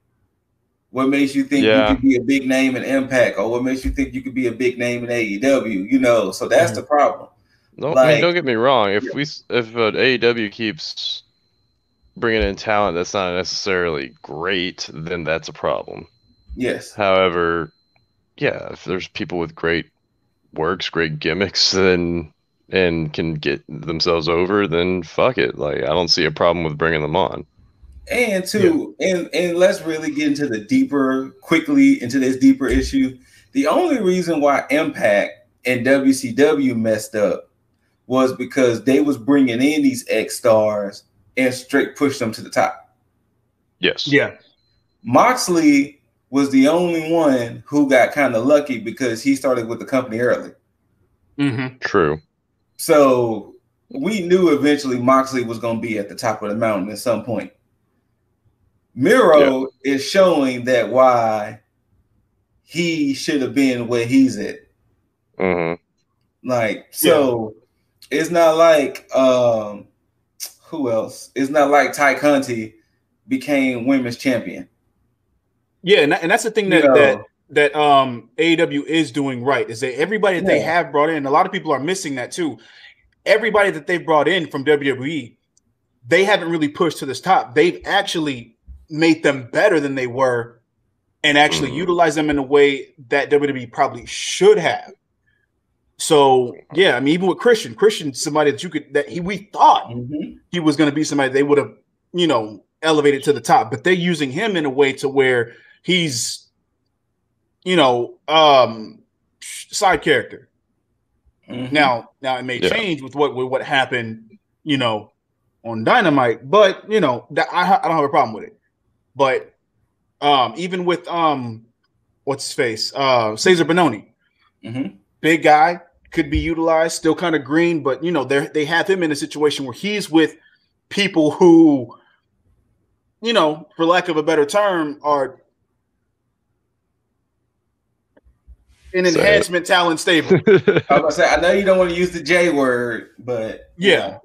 What makes you think you could be a big name in Impact, or what makes you think you could be a big name in AEW?" So that's the problem. No, I mean, don't get me wrong. If AEW keeps bringing in talent that's not necessarily great, then that's a problem. Yes. However, if there's people with great works, great gimmicks, and can get themselves over, then fuck it. Like, I don't see a problem with bringing them on. And and let's really get into this deeper issue. The only reason why Impact and WCW messed up was because they was bringing in these X stars and straight pushed them to the top. Yes. Yeah. Moxley was the only one who got kind of lucky because he started with the company early. Mm-hmm. True. So we knew eventually Moxley was going to be at the top of the mountain at some point. Miro is showing that why he should have been where he's at. Mm-hmm. It's not like who else? It's not like Ty Conti became women's champion. Yeah, and that's the thing that AEW is doing right, is that everybody that they have brought in, a lot of people are missing that too. Everybody that they've brought in from WWE, they haven't really pushed to this top. They've actually made them better than they were and actually utilize them in a way that WWE probably should have. So yeah, I mean, even with Christian's somebody that we thought he was going to be somebody they would have, elevated to the top, but they're using him in a way to where he's, side character. Mm-hmm. Now it may change with what happened, on Dynamite, but that I don't have a problem with it. But even with what's his face, Cesar Bononi, Big guy, could be utilized, still kind of green, but they have him in a situation where he's with people who, for lack of a better term, are an enhancement talent stable. I was gonna say, I know you don't want to use the J word, but yeah,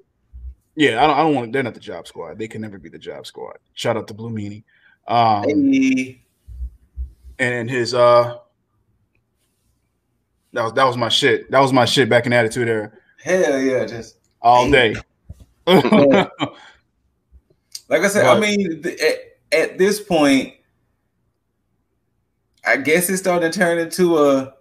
I don't want. They're not the Job Squad. They can never be the Job Squad. Shout out to Blue Meanie. And his that was my shit. That was my shit back in Attitude Era. Hell yeah, just all day. Like I said, I mean, at this point, I guess it's starting to turn into a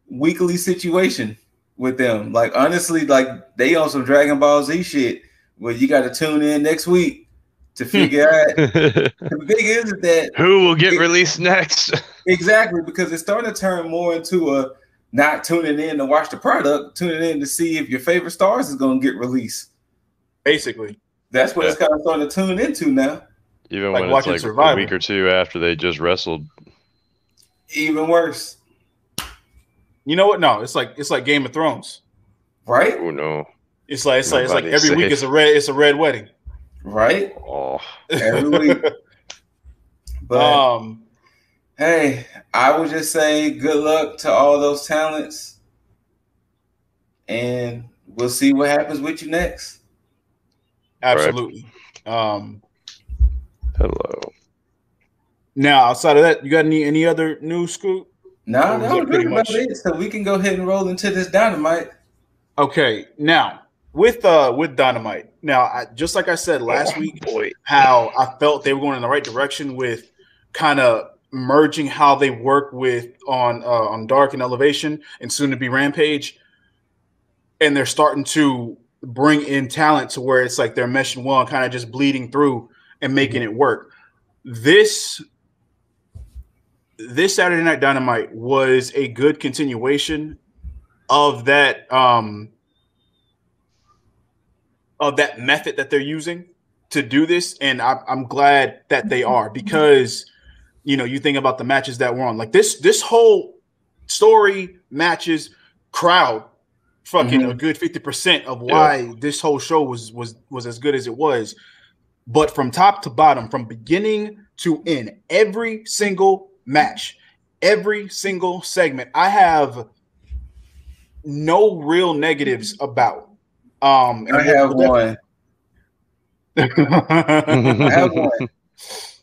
weekly situation with them. Like, honestly, like they on some Dragon Ball Z shit where you got to tune in next week to figure out. The thing is that who will get released next? Exactly, because it's starting to turn more into a not tuning in to watch the product, tuning in to see if your favorite stars is going to get released. Basically, that's what it's kind of starting to tune into now. Even like when it's like Survivor. A week or two after they just wrestled. Even worse. You know what? No, it's like Game of Thrones, right? Oh no! It's like every week is a red wedding, right? Oh, every week. But hey, I would just say good luck to all those talents, and we'll see what happens with you next. Absolutely. Hello. Now, outside of that, you got any other news, Scoot? No, that was pretty much it. So we can go ahead and roll into this Dynamite. Okay, now with Dynamite. Now, just like I said last week, how I felt they were going in the right direction with kind of merging how they work with on Dark and Elevation and soon to be Rampage, and they're starting to bring in talent to where it's like they're meshing well and kind of just bleeding through and making it work. This Saturday Night Dynamite was a good continuation of that method that they're using to do this, and I'm glad that they are, because you think about the matches that were on, like this whole story matches crowd fucking a good 50% of why this whole show was as good as it was. But from top to bottom, from beginning to end, every single match, every single segment, I have no real negatives about. I have one. I have one.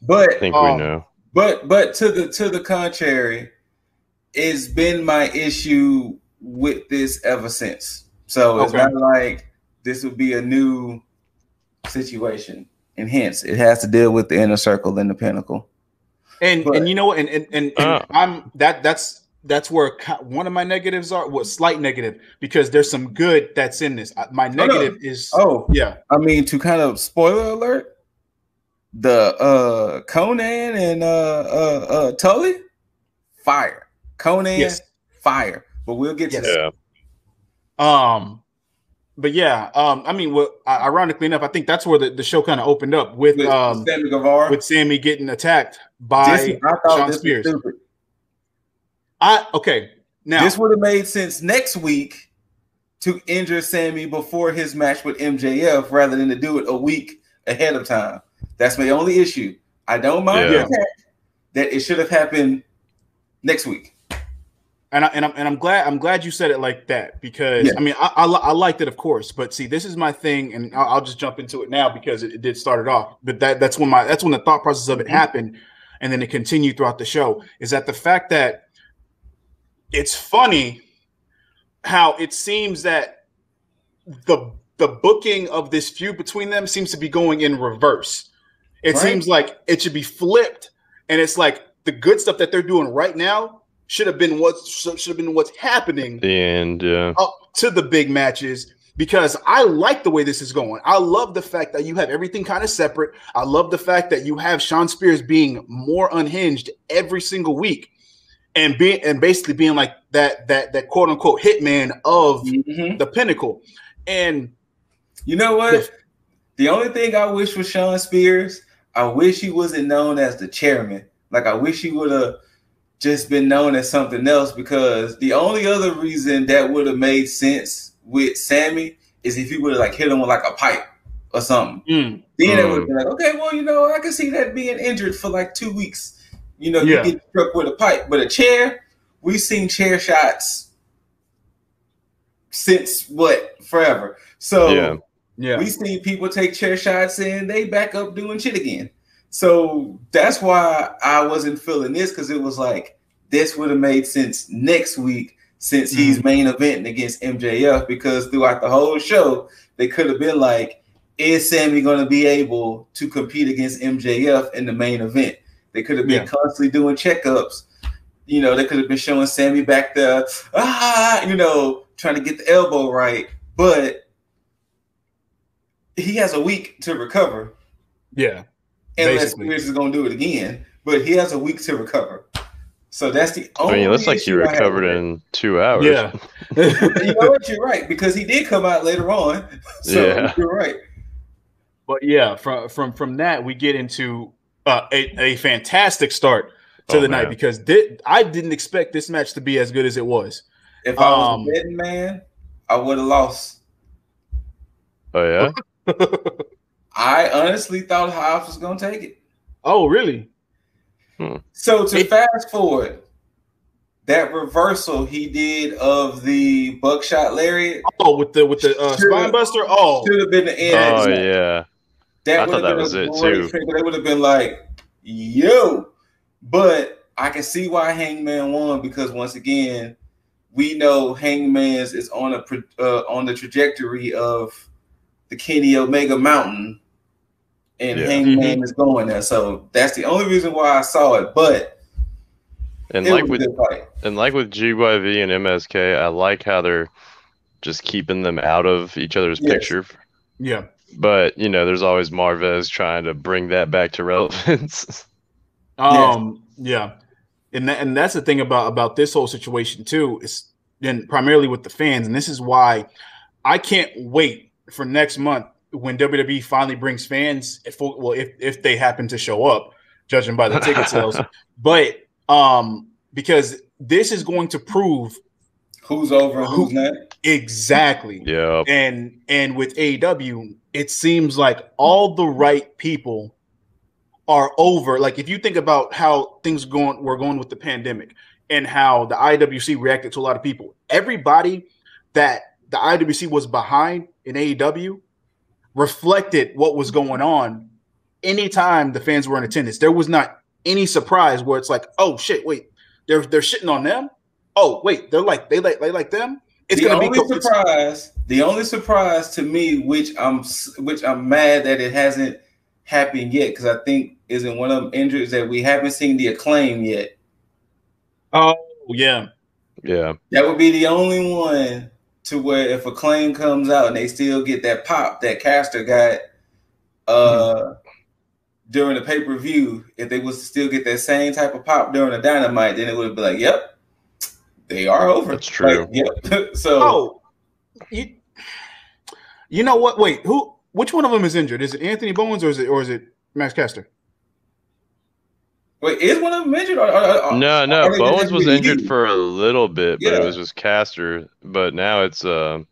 But I think we know. But to the contrary, it's been my issue with this ever since. So it's not like this would be a new situation. And hence, it has to deal with the Inner Circle and the Pinnacle. And you know what? And I'm that's where one of my negatives are. Was slight negative, because there's some good that's in this. My negative is I mean, to kind of spoiler alert, the Conan and Tully, fire. Conan, fire. But we'll get to that. But yeah, I mean, ironically enough, I think that's where the show kind of opened up with Sammy Guevara, with Sammy getting attacked by Sean Spears. Now this would have made sense next week to injure Sammy before his match with MJF rather than to do it a week ahead of time. That's my only issue. I don't mind that it should have happened next week. And I'm glad you said it like that, because I mean I liked it, of course, but see, this is my thing, and I'll just jump into it now because it did start it off. But that's when the thought process of it happened, and then it continued throughout the show. Is that the fact that it's funny how it seems that the booking of this feud between them seems to be going in reverse. It seems like it should be flipped, and it's like the good stuff that they're doing right now should have been what's happening up to the big matches, because I like the way this is going. I love the fact that you have everything kind of separate. I love the fact that you have Sean Spears being more unhinged every single week, and basically being like that quote unquote hitman of the Pinnacle. And you know what? The only thing I wish for Sean Spears, I wish he wasn't known as the chairman. Like, I wish he would have just been known as something else, because the only other reason that would have made sense with Sammy is if he would have like hit him with like a pipe or something. Then it would have been like, okay, well, you know, I can see that being injured for like 2 weeks. You know, you get struck with a pipe, but a chair, we've seen chair shots since forever. So we've seen people take chair shots and they back up doing shit again. So that's why I wasn't feeling this, because it was like, this would have made sense next week since he's main eventing against MJF, because throughout the whole show, they could have been like, is Sammy going to be able to compete against MJF in the main event? They could have been constantly doing checkups. You know, they could have been showing Sammy back there, you know, trying to get the elbow right. But he has a week to recover. Yeah. Unless Spears is going to do it again. But he has a week to recover. So that's the only. I mean, it looks like he recovered in 2 hours. Yeah. You know what? You're right, because he did come out later on. So you're right. But yeah, from that, we get into a fantastic start to the night, because I didn't expect this match to be as good as it was. If I was a betting man, I would have lost. Oh, yeah? I honestly thought Hobbs was going to take it. Oh, really? So to fast forward, that reversal he did of the buckshot lariat. Oh, with the spine buster. Oh, should have been the end. Oh yeah, that would have been a great thing. They would have been like, yo. But I can see why Hangman won, because once again, we know Hangman's is on the trajectory of the Kenny Omega Mountain. And Hangman is going there, so that's the only reason why I saw it. But like with GYV and MSK, I like how they're just keeping them out of each other's picture. Yeah, but you know, there's always Marvez trying to bring that back to relevance. Yeah, and that's the thing about this whole situation too. Is then primarily with the fans, and this is why I can't wait for next month, when WWE finally brings fans, if they happen to show up, judging by the ticket sales. But because this is going to prove who's over and who's not. Exactly. Yeah. And with AEW, it seems like all the right people are over. Like, if you think about how things were going with the pandemic and how the IWC reacted to a lot of people, everybody that the IWC was behind in AEW reflected what was going on anytime the fans were in attendance. There was not any surprise where it's like, oh shit, wait, they're shitting on them. Oh wait, they like them. It's gonna be surprise. The only surprise to me, which I'm mad that it hasn't happened yet, because I think isn't one of them injuries that we haven't seen the Acclaim yet. Oh yeah. That would be the only one. To where if Acclaim comes out and they still get that pop that Caster got during the pay-per-view, if they was still get that same type of pop during the Dynamite, then it would be like, yep, they are over. That's true. Like, so you know what? Wait, which one of them is injured? Is it Anthony Bowens or is it Max Caster? Wait, is one of them injured? No. Bowens was injured for a little bit, but it was just Caster. But now it's I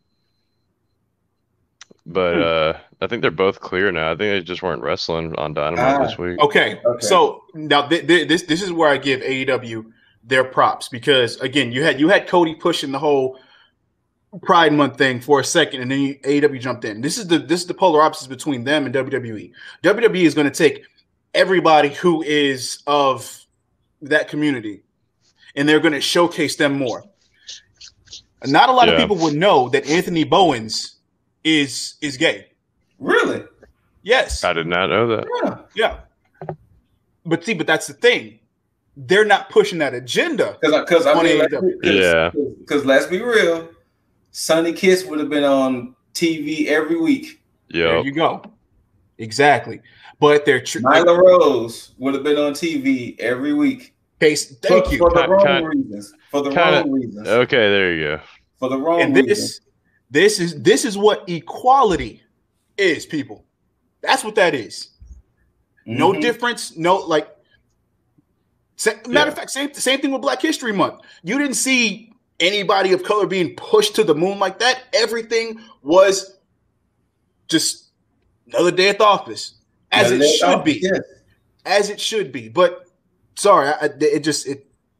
think they're both clear now. I think they just weren't wrestling on Dynamite this week. Okay. So now this is where I give AEW their props, because again, you had Cody pushing the whole Pride Month thing for a second, and then AEW jumped in. This is the polar opposite between them and WWE. WWE is going to take everybody who is of that community, and they're going to showcase them more. Not a lot of people would know that Anthony Bowens is gay. Really? Yes. I did not know that. Yeah. But that's the thing. They're not pushing that agenda. Because let's be real, Sonny Kiss would have been on TV every week. Yeah. There you go. Exactly. But they're Nyla Rose would have been on TV every week. Thank you. For the wrong reasons. Okay, there you go. For the wrong reasons. This is what equality is, people. That's what that is. No difference. No, like, Matter of fact, same thing with Black History Month. You didn't see anybody of color being pushed to the moon like that. Everything was just another day at the office, as it should be, as it should be. But sorry,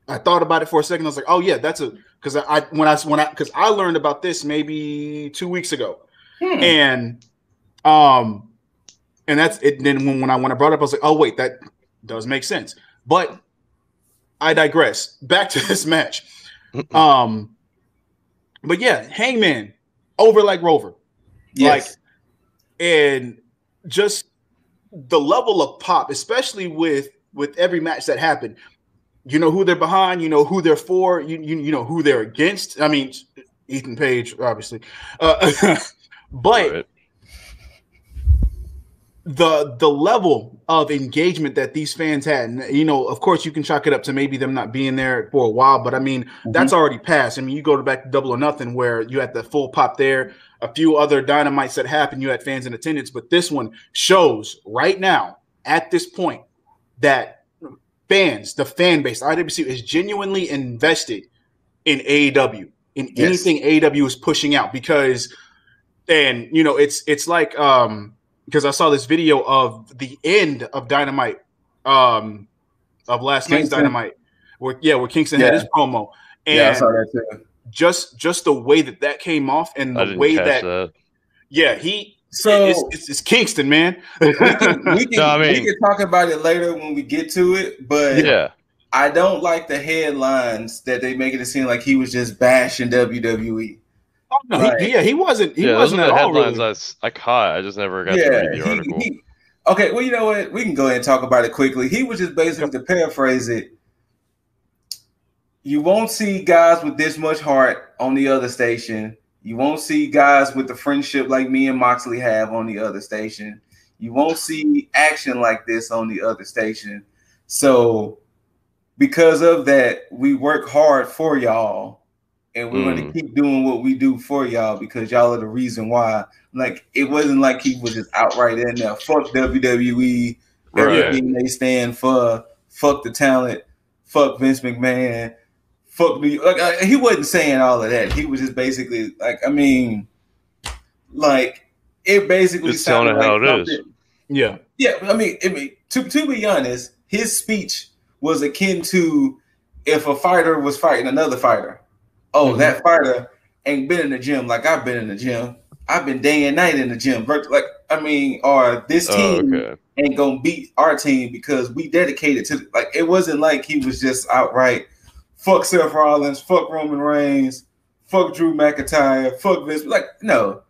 I thought about it for a second. I was like, oh yeah, that's because I learned about this maybe 2 weeks ago, and that's it. Then when I brought it up, I was like, oh wait, that does make sense. But I digress. Back to this match. But yeah, Hangman over like Rover. Yes. And just the level of pop, especially with every match that happened. You know who they're behind, you know who they're for, you know who they're against. I mean, Ethan Page, obviously. But Right. the level of engagement that these fans had, and, you know, of course you can chalk it up to maybe them not being there for a while, but I mean, that's already passed. I mean, you go back to Double or Nothing where you had the full pop there, a few other Dynamites that happened, you had fans in attendance, but this one shows right now at this point that fans, the fan base, IWC is genuinely invested in AEW, in anything AEW is pushing out, because, and you know, it's like, because I saw this video of the end of Dynamite, of last night's Dynamite, where Kingston had his promo, and I saw that too. Just the way that came off, and the way that. Yeah, it's Kingston, man. we can talk about it later when we get to it, but I don't like the headlines that they make it seem like he was just bashing WWE. Oh no, he wasn't. He wasn't at all. Headlines I caught. I just never got to read the article. Okay, well, you know what? We can go ahead and talk about it quickly. He was just basically, to paraphrase it, you won't see guys with this much heart on the other station. You won't see guys with the friendship like me and Moxley have on the other station. You won't see action like this on the other station. So because of that, we work hard for y'all. And we're going to keep doing what we do for y'all because y'all are the reason why. Like, it wasn't like he was just outright in there. Fuck WWE, everything they stand for. Fuck the talent. Fuck Vince McMahon. Fuck me. Like, he wasn't saying all of that. He was just basically like, I mean, like, it basically just telling like how it is. Yeah. I mean, to be honest, his speech was akin to if a fighter was fighting another fighter. Oh, that fighter ain't been in the gym like I've been in the gym. I've been day and night in the gym. Like, I mean, or this team ain't gonna beat our team because we dedicated to. Like, it wasn't like he was just outright fuck Seth Rollins, fuck Roman Reigns, fuck Drew McIntyre, fuck Vince. Like, no,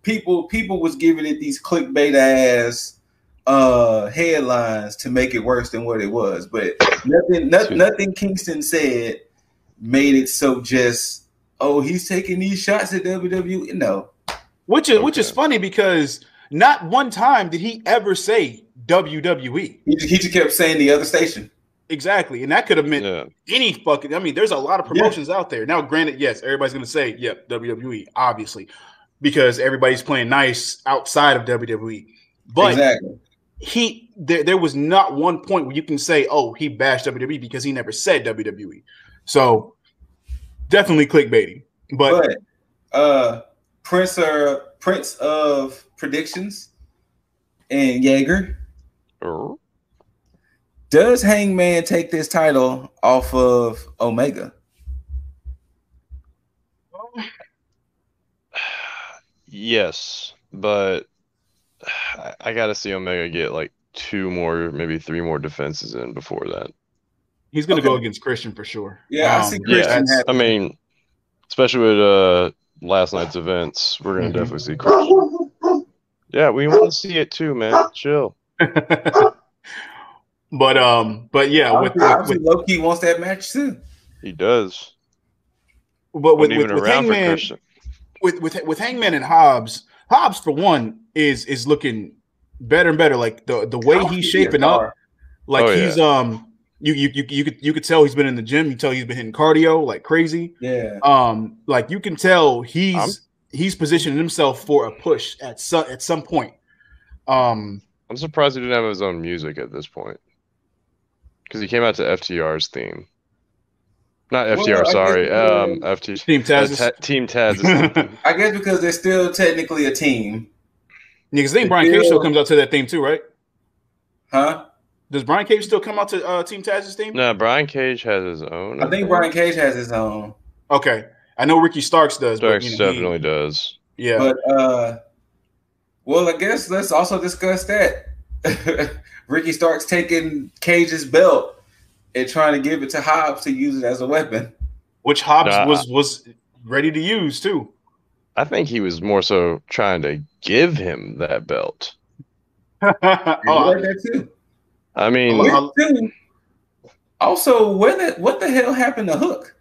people was giving it these clickbait ass headlines to make it worse than what it was. But nothing Kingston said made it so just, oh, he's taking these shots at WWE. No. Which is funny because not one time did he ever say WWE. He just kept saying the other station. Exactly. And that could have meant any fucking, I mean, there's a lot of promotions out there. Now, granted, yes, everybody's going to say, WWE, obviously, because everybody's playing nice outside of WWE. But there was not one point where you can say, oh, he bashed WWE because he never said WWE. So definitely clickbaiting. But Prince of Predictions and Jaeger. Does Hangman take this title off of Omega? Yes, but I gotta see Omega get like 2 more, maybe 3 more defenses in before that. He's going to go against Christian for sure. Yeah, I see Christian. I mean, especially with last night's events, we're going to definitely see Christian. Yeah, we want to see it too, man. Chill. But yeah, with Loki wants that match too. He does. But with Hangman, with Hangman and Hobbs for one is looking better and better. Like the way he's shaping up, like he's You could tell he's been in the gym. You tell he's been hitting cardio like crazy. Yeah. Like you can tell he's positioning himself for a push at some point. I'm surprised he didn't have his own music at this point. because he came out to FTR's theme. Not Well, FTR, I sorry. guess FT Team Taz's. Team Taz's theme. I guess because they're still technically a team. Yeah, because I think It's Brian Cage still still- comes out to that theme too, right? Huh? Does Brian Cage still come out to Team Taz's theme? No, Brian Cage has his own. I think Brian Cage has his own. Okay, I know Ricky Starks does, Starks but you know, definitely does. yeah. But well, I guess let's also discuss that. Ricky Starks taking Cage's belt and trying to give it to Hobbs to use it as a weapon. Which Hobbs was ready to use too. I think he was more so trying to give him that belt. Like that too. I mean, also, what the hell happened to Hook?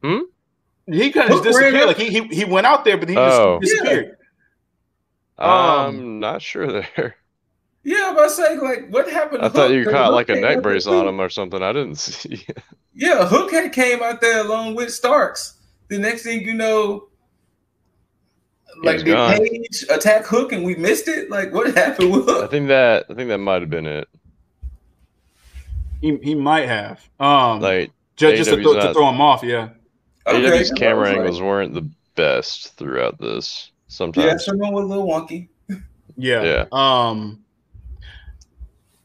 He kind of just disappeared. Like he went out there, but he just disappeared. I'm not sure there. Yeah, but I say, like, what happened to I thought Hook? you caught like a neck brace too. on him or something. I didn't see. Yeah, Hook had came out there along with Starks. The next thing you know, like, did Page attack Hook and we missed it? Like, what happened with Hook? I think that might have been it. He might have. Like just to throw him off, yeah. AEW's camera angles weren't the best throughout this. Sometimes. Yeah, someone was a little wonky. Yeah.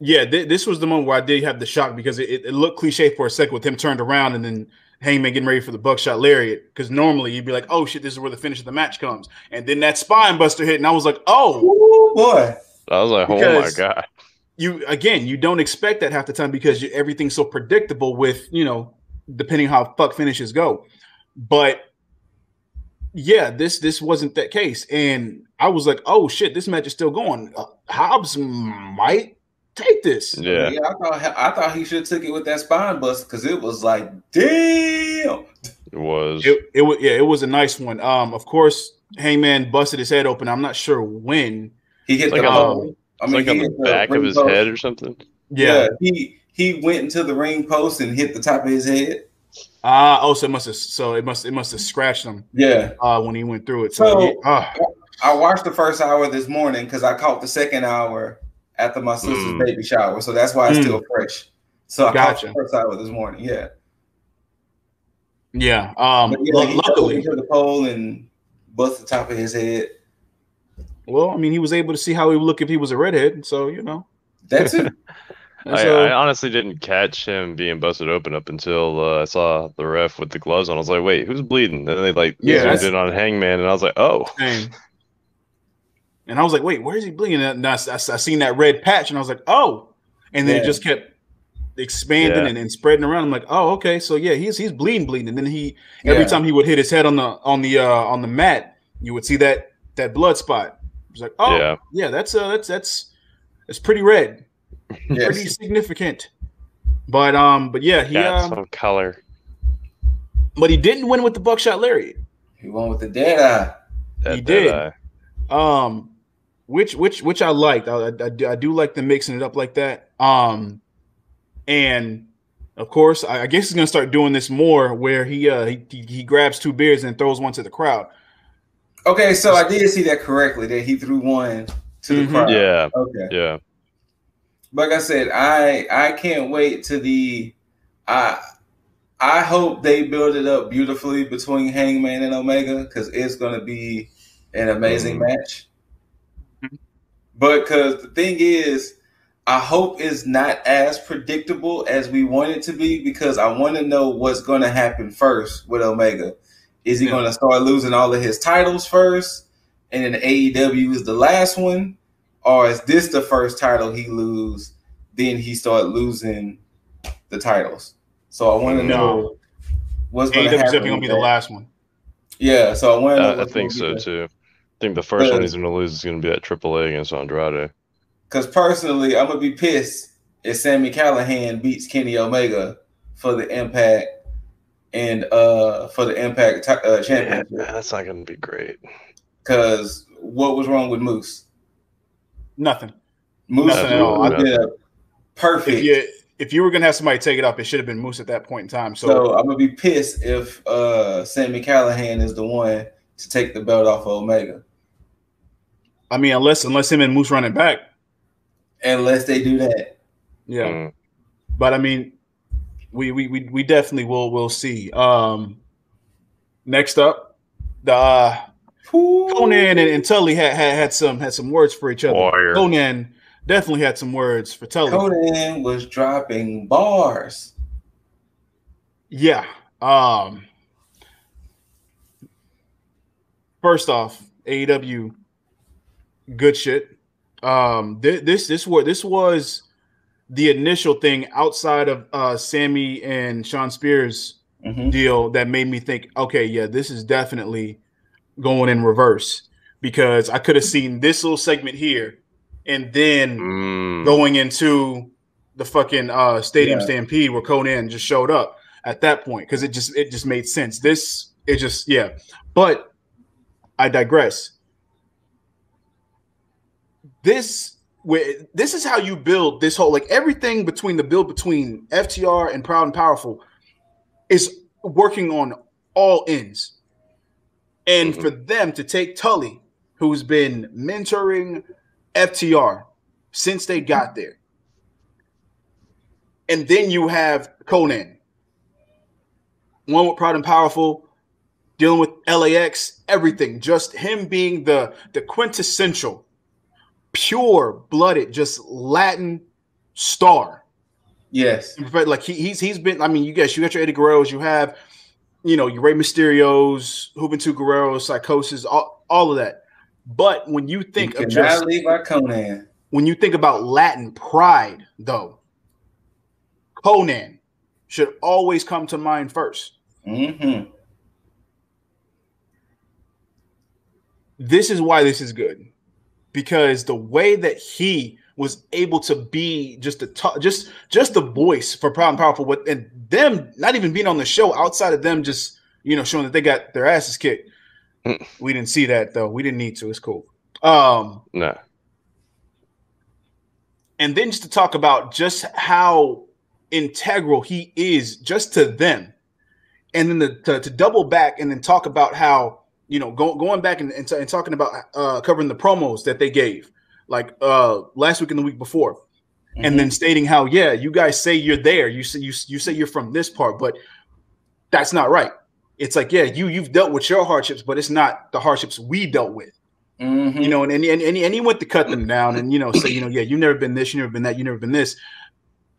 This was the moment where I did have the shock because it looked cliche for a second with him turned around and then Hangman getting ready for the buckshot lariat. Because normally you'd be like, oh shit, this is where the finish of the match comes. And then that spine buster hit, and I was like, oh. Ooh, boy. I was like, oh my God. You don't expect that half the time because everything's so predictable with, depending how fuck finishes go. But yeah, this wasn't that case. And I was like, oh shit, this match is still going. Hobbs might take this. Yeah. I thought he should have took it with that spine bust because it was like, damn. It was. It was a nice one. Of course, Hangman busted his head open. I'm not sure when. He hit like the on the back of his head or something. Yeah. He went into the ring post and hit the top of his head. So it must have scratched him. Yeah. When he went through it. I watched the first hour this morning because I caught the second hour after my sister's baby shower, so that's why it's still fresh. So I caught the first hour this morning. Yeah. Yeah. Luckily, he took the pole and bust the top of his head. Well, I mean, he was able to see how he would look if he was a redhead. So that's it. I honestly didn't catch him being busted open up until I saw the ref with the gloves on. I was like, wait, who's bleeding? And they zoomed in on Hangman, and I was like, oh. Same. And I was like, wait, where is he bleeding? And I seen that red patch, and I was like, oh. And then it just kept expanding and spreading around. I'm like, oh, okay. So yeah, he's bleeding. And then every time he would hit his head on the mat, you would see that blood spot. It was like, oh yeah, that's pretty red. Yes. Pretty significant. But yeah, he got some color. But he didn't win with the buckshot lariat. He won with the dead eye. He did. Which I liked. I do like them mixing it up like that. And of course, I guess he's gonna start doing this more, where he grabs two beers and throws one to the crowd. Okay, so I did see that correctly. That he threw one to the crowd. Yeah. Okay. Yeah. Like I said, I can't wait to I hope they build it up beautifully between Hangman and Omega because it's going to be an amazing match. But because the thing is, I hope it's not as predictable as we want it to be because I want to know what's going to happen first with Omega. Is he going to start losing all of his titles first and then AEW is the last one? Or is this the first title he lose? Then he start losing the titles. So I want to know what's going to happen. Definitely going to be the last one. Yeah, so I want to know. I think so too. I think the first one he's going to lose is going to be at AAA against Andrade. Because personally, I'm going to be pissed if Sami Callihan beats Kenny Omega for the Impact and for the Impact Championship. Yeah, that's not going to be great. Because what was wrong with Moose? Nothing. Moose at all. I did perfect. If you were gonna have somebody take it up, it should have been Moose at that point in time. So I'm gonna be pissed if Sami Callihan is the one to take the belt off of Omega. I mean, unless him and Moose run it back. Unless they do that. Yeah. But I mean, we definitely will see. Next up, the Conan and Tully had some words for each other. Warrior. Conan definitely had some words for Tully. Conan was dropping bars. Yeah. First off, AEW, good shit. This was the initial thing outside of Sammy and Sean Spears deal that made me think, okay, yeah, this is definitely going in reverse, because I could have seen this little segment here and then going into the fucking Stadium Stampede where Conan just showed up at that point, because it just made sense. But I digress. This is how you build this whole, like, everything between the build between FTR and Proud and Powerful is working on all ends. And for them to take Tully, who's been mentoring FTR since they got there, and then you have Conan, one with Proud and Powerful, dealing with LAX, everything, just him being the quintessential, pure-blooded, just Latin star. Yes. Like he's been, I mean, you got your Eddie Guerreros, you have, your Rey Mysterios, Juventud Guerreros, Psychosis, all of that. But when you think of just leave our Conan. When you think about Latin pride, though, Conan should always come to mind first. This is why this is good, because the way that he was able to be just the voice for Proud and Powerful, and them not even being on the show, outside of them just showing that they got their asses kicked. We didn't see that, though. We didn't need to. It's cool. No. And then just to talk about just how integral he is just to them, and then to double back and then talk about how going back and talking about covering the promos that they gave, like last week and the week before, and then stating how, yeah, you guys say you're there, you say you're from this part, but that's not right. It's like, yeah, you've dealt with your hardships, but it's not the hardships we dealt with. And he went to cut them down and say, yeah, you've never been this, you've never been that, you've never been this.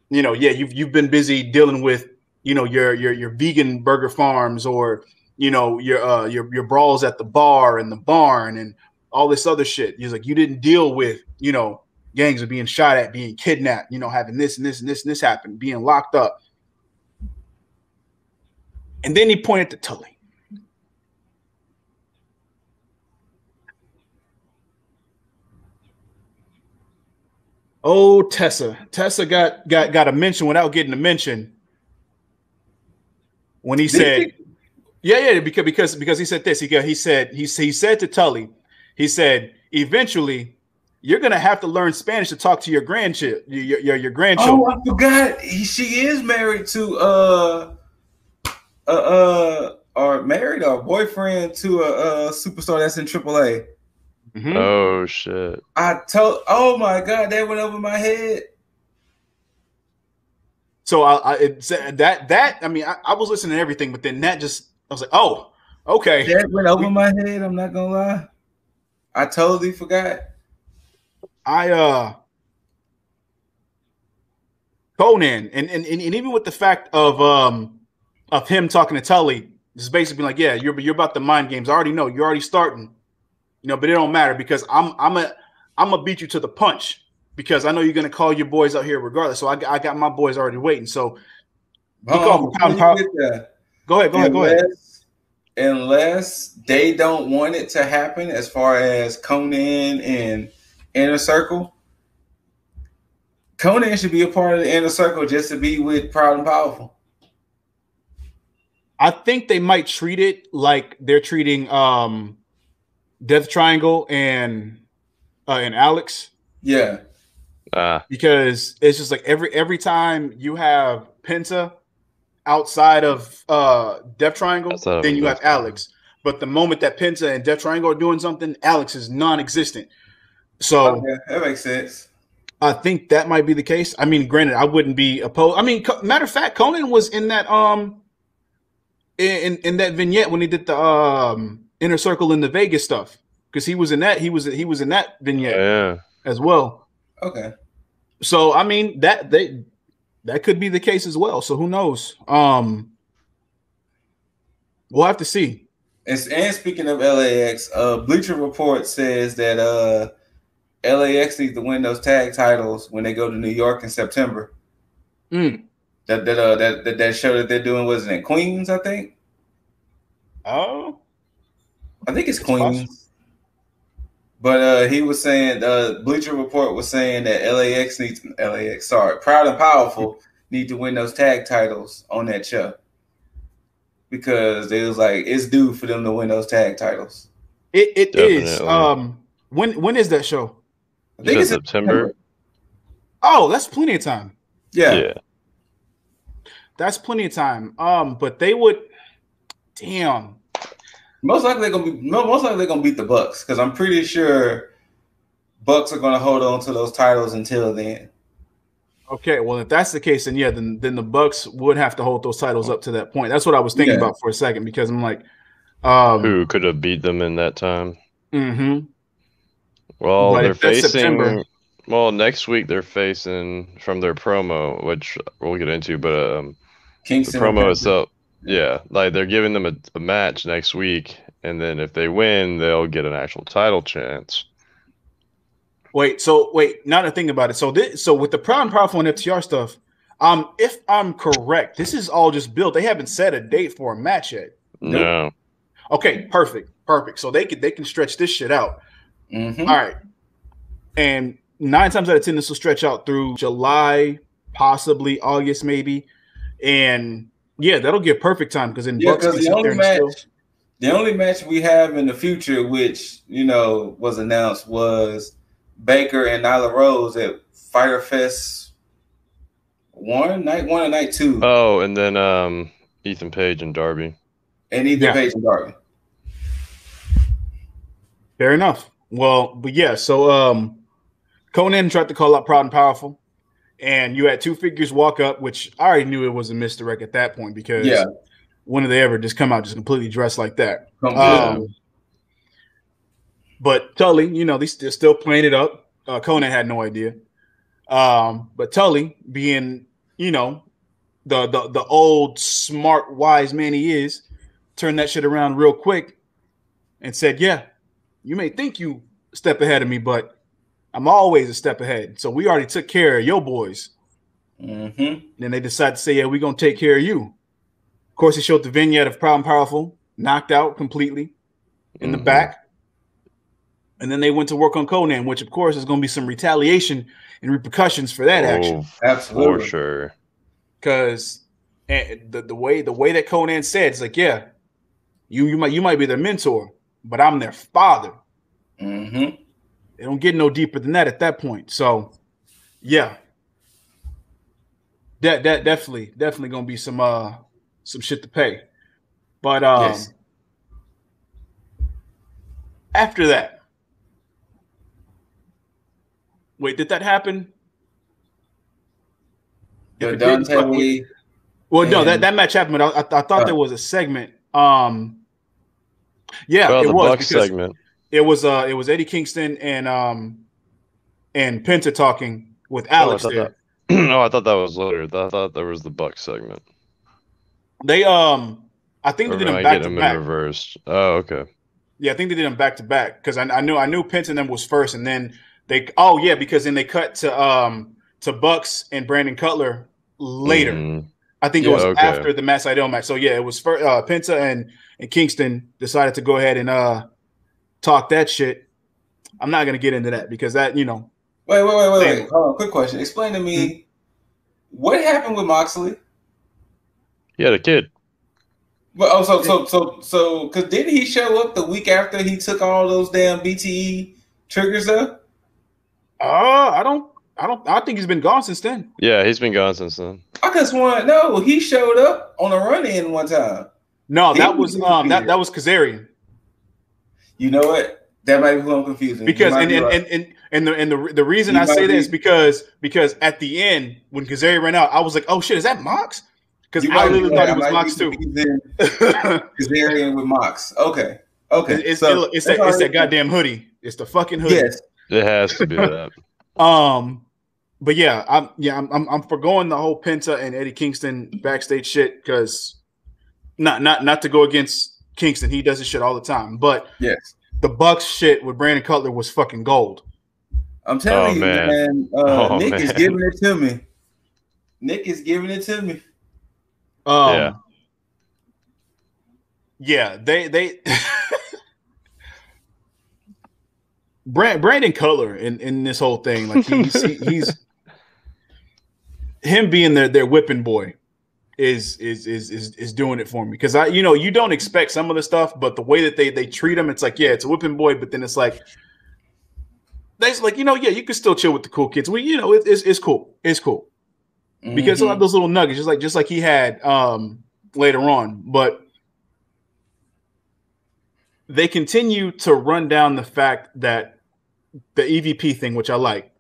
Yeah, you've been busy dealing with your vegan burger farms, or your brawls at the bar and the barn and all this other shit. He's like, you didn't deal with gangs of being shot at, being kidnapped, having this and this and this and this happen, being locked up. And then he pointed to Tully. Oh, Tessa got a mention without getting a mention when he said, yeah, because he said this. He said to Tully, he said, eventually you're gonna have to learn Spanish to talk to your grandchildren. Your grandchildren. Oh, I forgot. She is married to or married or boyfriend to a superstar that's in AAA. Oh shit! Oh my god, that went over my head. So I mean, I was listening to everything, but then I was like, oh, okay. That went over my head. I'm not gonna lie. I totally forgot. Conan, and even with the fact of him talking to Tully, just basically like, yeah, you're about the mind games. I already know you're already starting, but it don't matter, because I'm gonna beat you to the punch, because I know you're gonna call your boys out here regardless. So I got my boys already waiting. So go ahead. Unless they don't want it to happen, as far as Conan and Inner Circle, Conan should be a part of the Inner Circle just to be with Proud and Powerful. I think they might treat it like they're treating Death Triangle and Alex. Yeah. Because it's just like every time you have Penta outside of Death Triangle, then you have Alex. But the moment that Penta and Death Triangle are doing something, Alex is non-existent. So that makes sense. I think that might be the case. I mean, granted, I wouldn't be opposed. I mean, matter of fact, Conan was in that in that vignette when he did the Inner Circle in the Vegas stuff, because he was in that. He was in that vignette as well. Okay. So I mean that could be the case as well. So who knows? We'll have to see. And speaking of LAX, Bleacher Report says that LAX needs to win those tag titles when they go to New York in September. That show that they're doing was in Queens, I think. Oh, I think it's Queens. Possible. But he was saying, Bleacher Report was saying that Proud and Powerful need to win those tag titles on that show, because it was like it's due for them to win those tag titles. It is. When is that show? I think it's September. Oh, that's plenty of time. Yeah. That's plenty of time. But they would. Damn. Most likely they're gonna beat the Bucks, because I'm pretty sure Bucks are gonna hold on to those titles until then. Okay, well, if that's the case, then then the Bucks would have to hold those titles up to that point. That's what I was thinking about for a second, because I'm like, who could have beat them in that time? Mm-hmm. Well, they're facing September. Well, next week they're facing, from their promo, which we'll get into, but Kingston, the promo itself. Yeah, like they're giving them a match next week, and then if they win, they'll get an actual title chance. Wait, now to think about it. So with the Proud and Powerful and FTR stuff, if I'm correct, this is all just built. They haven't set a date for a match yet. Nope. No. Okay, perfect. So they can stretch this shit out. Mm-hmm. All right, and 9 times out of 10, this will stretch out through July, possibly August, maybe, and. Yeah, that'll give perfect time, because the only match we have in the future, which was announced, was Baker and Nyla Rose at Fyter Fest night 1 and night 2. Oh, and then Ethan Page and Darby. Page and Darby. Fair enough. Well, but yeah, so Conan tried to call out Proud and Powerful. And you had Two Figures walk up, which I already knew it was a misdirect at that point, because when did they ever just come out just completely dressed like that? But Tully, they're still playing it up. Conan had no idea. But Tully, being, the old, smart, wise man he is, turned that shit around real quick and said, yeah, you may think you a step ahead of me, but I'm always a step ahead. So we already took care of your boys. Mm-hmm. Then they decided to say, yeah, we're going to take care of you. Of course, he showed the vignette of Proud and Powerful, knocked out completely in the back. And then they went to work on Conan, which, of course, is going to be some retaliation and repercussions for that action. Absolutely. For sure. Because the way that Conan said, it's like, yeah, you might be their mentor, but I'm their father. Mm-hmm. They don't get no deeper than that at that point. So, yeah, that definitely gonna be some shit to pay. But after that, wait, did that happen? Well, no, that match happened. But I thought there was a segment. Yeah, it was Bucks segment. It was Eddie Kingston and Penta talking with Alex there. No, I thought that was later. I thought there was the Bucks segment. They I think they did them back to back. Reversed. Oh, okay. Yeah, I think they did them back to back, because I knew Penta and them was first, and then because then they cut to Bucks and Brandon Cutler later. Mm-hmm. I think it was after the Matt Sydal match. So yeah, it was Penta and Kingston decided to go ahead and talk that shit. I'm not gonna get into that, because that Wait. Hold on, quick question. Explain to me what happened with Moxley. He had a kid. But so because didn't he show up the week after he took all those damn BTE triggers up? I think he's been gone since then. Yeah, he's been gone since then. I just want no. He showed up on a run-in one time. No, that was Kazarian. You know what? That might be who I'm confusing. Because the reason I say that is because at the end when Kazarian ran out, I was like, oh shit, is that Mox? Because I literally thought it was Mox too. Kazarian with Mox. Okay. It's that goddamn hoodie. It's the fucking hoodie. Yes, it has to be that. But yeah, I'm forgoing the whole Penta and Eddie Kingston backstage shit because not to go against Kingston, he does this shit all the time. But yes, the Bucks shit with Brandon Cutler was fucking gold. I'm telling you, man. Nick is giving it to me. Nick is giving it to me. Yeah, they Brandon Cutler in this whole thing, like he's him being their whipping boy is doing it for me because you don't expect some of the stuff, but the way that they treat him, it's like it's a whipping boy, but then it's like they's like you can still chill with the cool kids. It's cool, because a lot of those little nuggets, just like he had later on, but they continue to run down the fact that the EVP thing, which I like,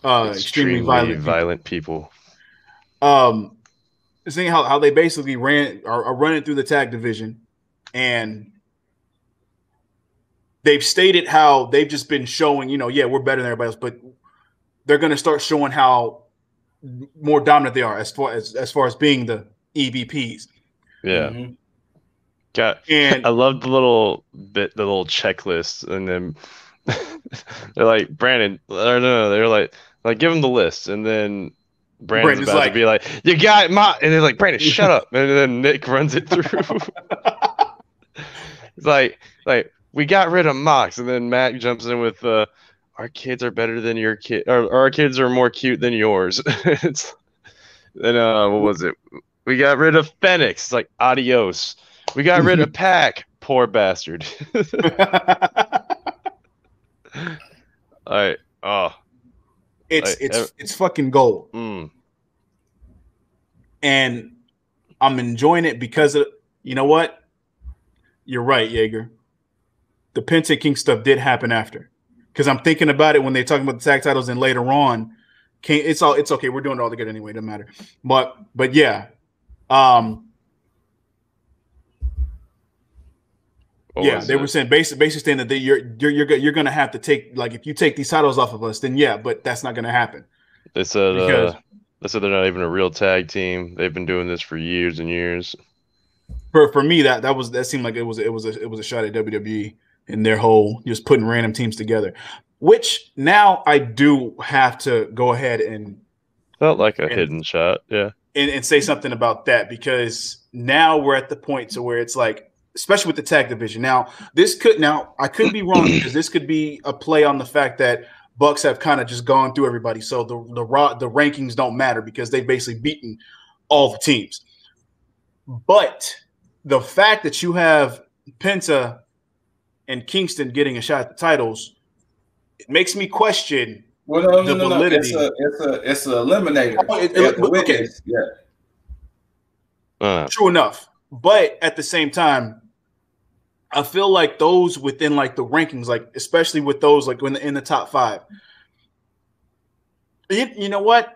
extremely violent people. Seeing how they basically are running through the tag division, and they've stated how they've just been showing, we're better than everybody else, but they're going to start showing how more dominant they are as far as being the EVPs. Yeah. Mm-hmm. And I love the little checklist, and then they're like, Brandon, or no, they're like give him the list, and then Brandon's about to be like, you got my, and they're like, Brandon, shut up, and then Nick runs it through. It's like we got rid of Mox, and then Matt jumps in with our kids are better than your kid, or our kids are more cute than yours. Then what was it? We got rid of Phoenix. It's like adios. We got rid of Pac. Poor bastard. All right. Oh. It's fucking gold. And I'm enjoying it because of, you know what? You're right, Jaeger. The Penta King stuff did happen after. Because I'm thinking about it when they're talking about the tag titles, and later on, it's okay. We're doing it all together anyway. It doesn't matter. But yeah. They were saying basically saying that you're gonna have to take, like, if you take these titles off of us, then but that's not gonna happen. They said they're not even a real tag team. They've been doing this for years and years. For me, that seemed like it was a shot at WWE and their whole just putting random teams together. Which now I do have to go ahead and felt like a hidden shot, and say something about that, because now we're at the point to where it's like, especially with the tag division. Now, I could be wrong, because this could be a play on the fact that Bucks have kind of just gone through everybody, so the rankings don't matter because they've basically beaten all the teams. But the fact that you have Penta and Kingston getting a shot at the titles, it makes me question the validity. It's an eliminator. Okay. Yeah. True enough. But at the same time, I feel like those within like the rankings, like especially with those like in the top 5, you know what?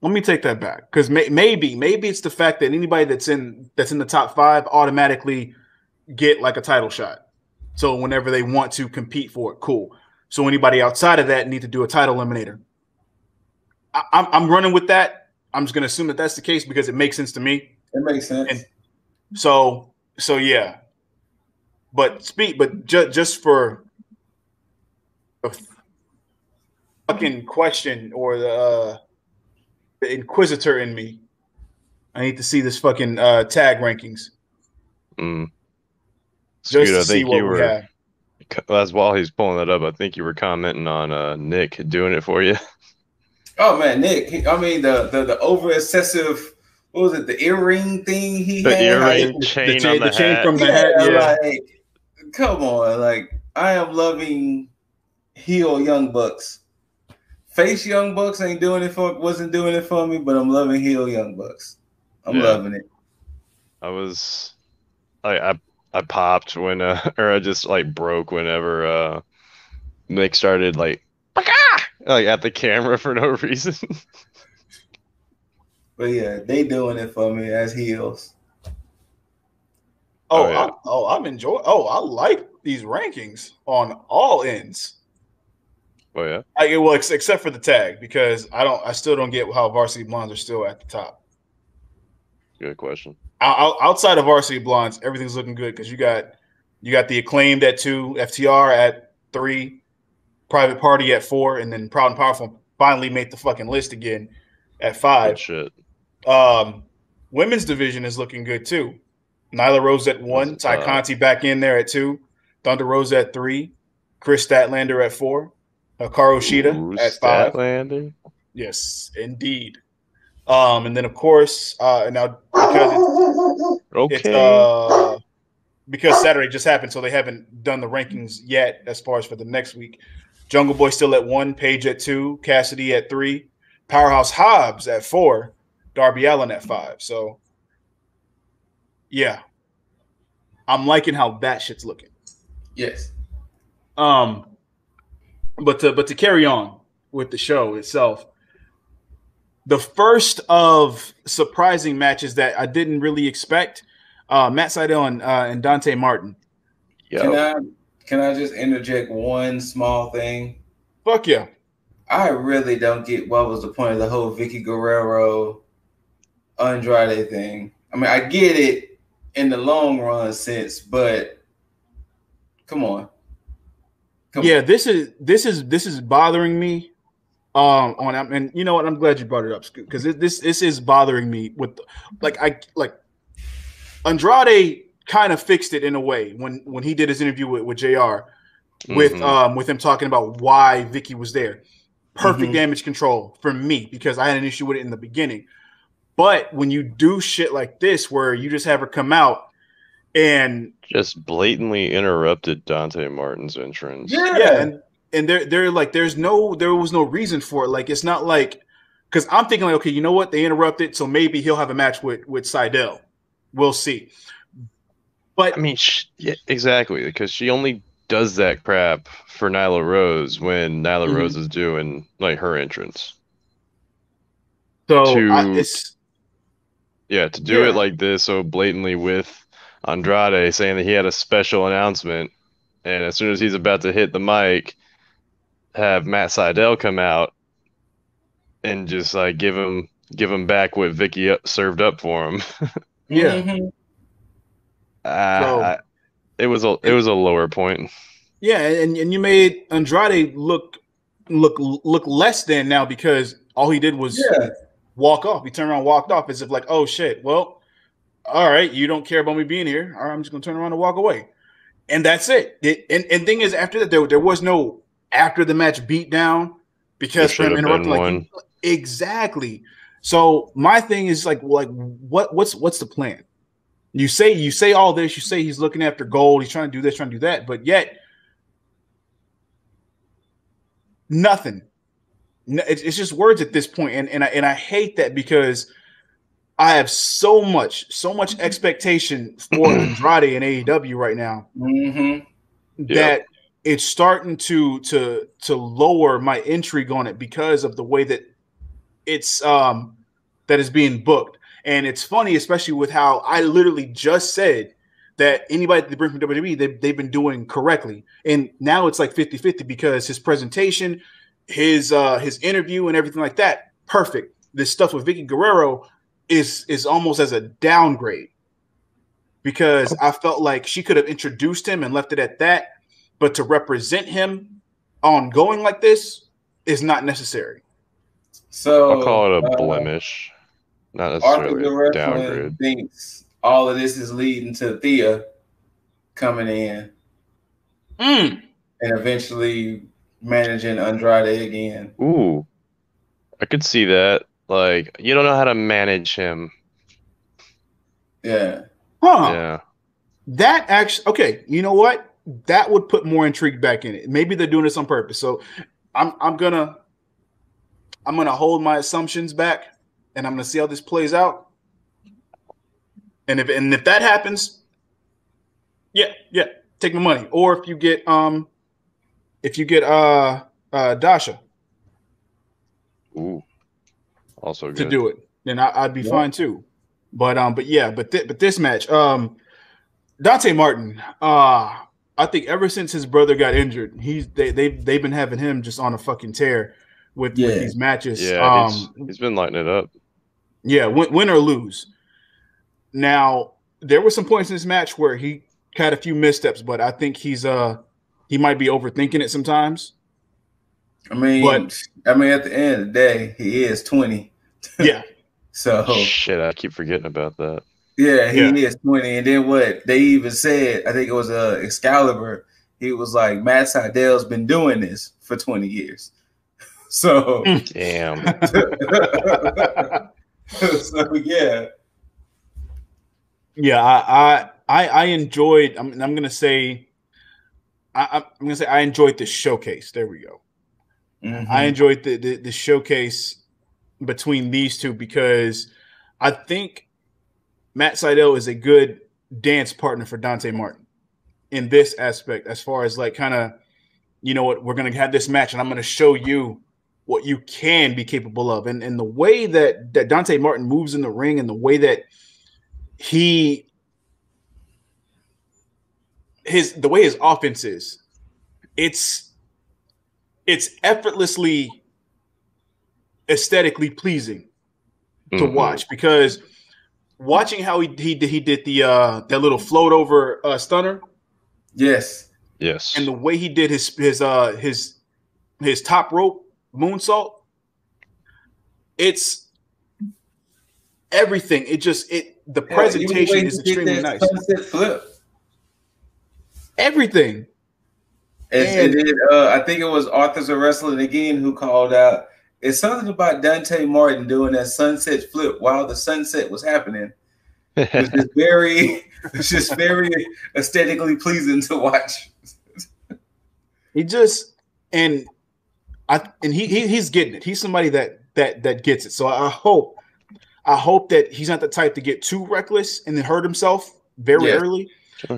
Let me take that back, because maybe it's the fact that anybody that's in the top 5 automatically get like a title shot. So whenever they want to compete for it, cool. So anybody outside of that need to do a title eliminator. I'm running with that. I'm just going to assume that that's the case because it makes sense to me. It makes sense. And so yeah. But just for a fucking question, or the inquisitor in me, I need to see this fucking tag rankings. Just to see what we have. As while he's pulling that up, I think you were commenting on Nick doing it for you. Oh man, Nick! The over excessive. What was it? The earring thing he had. The earring chain on the chain hat. from the hat. Yeah. Like, come on! Like, I am loving heel Young Bucks. Face Young Bucks wasn't doing it for me, but I'm loving heel Young Bucks. I'm loving it. I I popped when or I just like broke whenever Mick started like at the camera for no reason. But yeah, they doing it for me as heels. Oh, yeah. I'm enjoying. Oh, I like these rankings on all ends. Oh yeah. Well, except for the tag, because I still don't get how Varsity Blondes are still at the top. Good question. Outside of Varsity Blondes, everything's looking good because you got the Acclaimed at 2, FTR at 3, Private Party at 4, and then Proud and Powerful finally made the fucking list again at 5. Good shit. Women's division is looking good too. Nyla Rose at 1, Ty Conti back in there at 2, Thunder Rosa at 3, Chris Statlander at 4, Hikaru Shida at 5. Statlander? Yes, indeed. And then of course, now because Saturday just happened, so they haven't done the rankings yet as far as for the next week. Jungle Boy still at 1, Paige at 2, Cassidy at 3, Powerhouse Hobbs at 4, Darby Allin at 5. So, yeah, I'm liking how that shit's looking. Yes. But to carry on with the show itself, the first of surprising matches that I didn't really expect, Matt Sydal and Dante Martin. Yep. Can I just interject one small thing? Fuck yeah. I really don't get what was the point of the whole Vicky Guerrero Andrade thing. I mean, I get it in the long run sense, but come on. This is bothering me. And you know what? I'm glad you brought it up, Scoot, because this is bothering me with Andrade kind of fixed it in a way when he did his interview with JR with him talking about why Vicky was there. Perfect damage control for me because I had an issue with it in the beginning. But when you do shit like this where you just have her come out and just blatantly interrupted Dante Martin's entrance. Yeah, and they're like there was no reason for it. Like it's not like because I'm thinking like, okay, you know what? They interrupted, so maybe he'll have a match with Sydal. We'll see. But I mean, yeah, exactly, because she only does that crap for Nyla Rose when Nyla Rose is doing like her entrance. So to do it like this so blatantly with Andrade saying that he had a special announcement, and as soon as he's about to hit the mic, have Matt Sydal come out and just like give him back what Vicky served up for him. It was a lower point. Yeah, and you made Andrade look less than now because all he did was walk off. He turned around, walked off as if like, oh shit, well, all right, you don't care about me being here. All right, I'm just gonna turn around and walk away, and that's it. And thing is, after that, there was no after the match beat down because for him interrupting like exactly. So my thing is like what's the plan? You say all this. You say he's looking after gold. He's trying to do this, trying to do that, but yet nothing. It's just words at this point, and I hate that because I have so much expectation for Andrade and AEW right now that it's starting to lower my intrigue on it because of the way that it's that is being booked. And it's funny, especially with how I literally just said that anybody that they bring from WWE, they've been doing correctly. And now it's like 50-50 because his presentation, his interview and everything like that, perfect. This stuff with Vicky Guerrero is almost as a downgrade because I felt like she could have introduced him and left it at that. But to represent him ongoing like this is not necessary. So I'll call it a blemish. Not necessarily a downgrade. Thinks all of this is leading to Thea coming in and eventually managing Andrade again. Ooh, I could see that. Like, you don't know how to manage him. Yeah. Huh. Yeah. That actually, okay, you know what? That would put more intrigue back in it. Maybe they're doing this on purpose. So I'm gonna hold my assumptions back. And I'm going to see how this plays out. And if that happens, Yeah. Take my money. Or if you get Dasha Ooh, also to good. do it, then I'd be fine too. But this match, Dante Martin, I think ever since his brother got injured, they've been having him just on a fucking tear with these matches. Yeah, he's been lighting it up. Yeah, win or lose. Now, there were some points in this match where he had a few missteps, but I think he might be overthinking it sometimes. I mean, at the end of the day, he is 20. Yeah. So shit, I keep forgetting about that. Yeah, he is 20. And then what they even said, I think it was Excalibur. He was like, Matt Seidel's been doing this for 20 years. So damn. So yeah. Yeah, I enjoyed. I'm gonna say I enjoyed the showcase. There we go. Mm-hmm. I enjoyed the showcase between these two because I think Matt Seidel is a good dance partner for Dante Martin in this aspect, as far as like kind of, you know what, we're gonna have this match and I'm gonna show you what you can be capable of, and the way that Dante Martin moves in the ring and the way that his offense is, it's effortlessly aesthetically pleasing to watch, because watching how he did the that little float over stunner, yes, and the way he did his top rope moonsault, it's everything. The presentation is extremely nice. Sunset flip. Everything. And then I think it was Authors of Wrestling again who called out, it's something about Dante Martin doing that sunset flip while the sunset was happening. It's just very aesthetically pleasing to watch. He's getting it. He's somebody that gets it. So I hope that he's not the type to get too reckless and then hurt himself very early,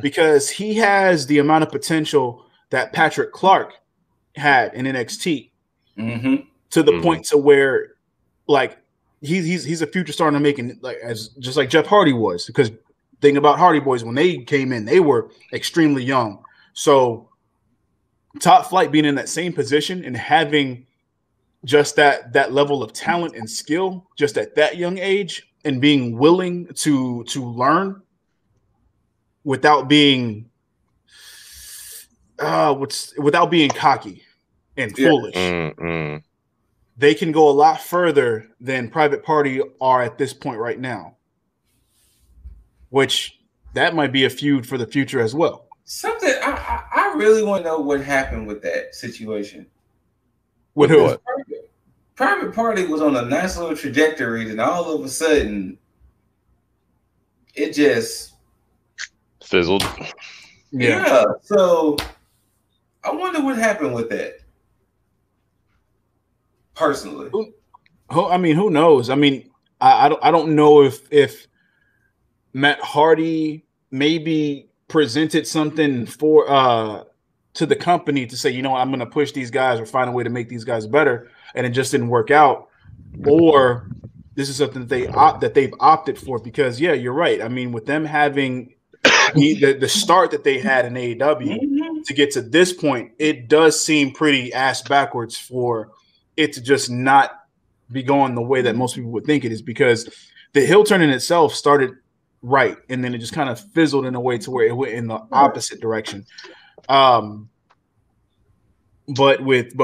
because he has the amount of potential that Patrick Clark had in NXT, to the point to where, like, he's a future star to making, like, just like Jeff Hardy was. Because think about Hardy Boys, when they came in, they were extremely young. So Top Flight being in that same position and having just that level of talent and skill just at that young age, and being willing to learn without being cocky and foolish. They can go a lot further than Private Party are at this point right now, which that might be a feud for the future as well. Something I really want to know what happened with that situation. With who? Private Party was on a nice little trajectory, and all of a sudden, it just fizzled. Yeah. So I wonder what happened with that. Personally, who knows? I mean, I don't know if Matt Hardy maybe presented something to the company to say, you know, I'm going to push these guys or find a way to make these guys better, and it just didn't work out, or this is something that they've opted for. Because you're right. I mean, with them having the start that they had in AEW to get to this point, it does seem pretty ass backwards for it to just not be going the way that most people would think it is, because the heel turn in itself started right, and then it just kind of fizzled in a way to where it went in the opposite direction. But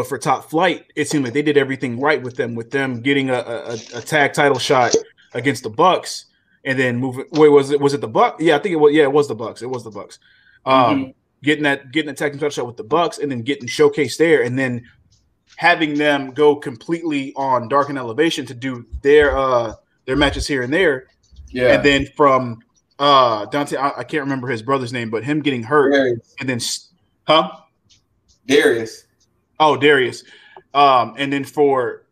for Top Flight, it seemed like they did everything right with them getting a tag title shot against the Bucks, and then moving. Wait, was it the Bucks? Yeah, I think it was. Yeah, it was the Bucks. It was the Bucks. Getting a tag title shot with the Bucks, and then getting showcased there, and then having them go completely on Dark and Elevation to do their matches here and there. Yeah. And then from Dante, I can't remember his brother's name, but him getting hurt. Darius. And then Darius. Oh, Darius. And then for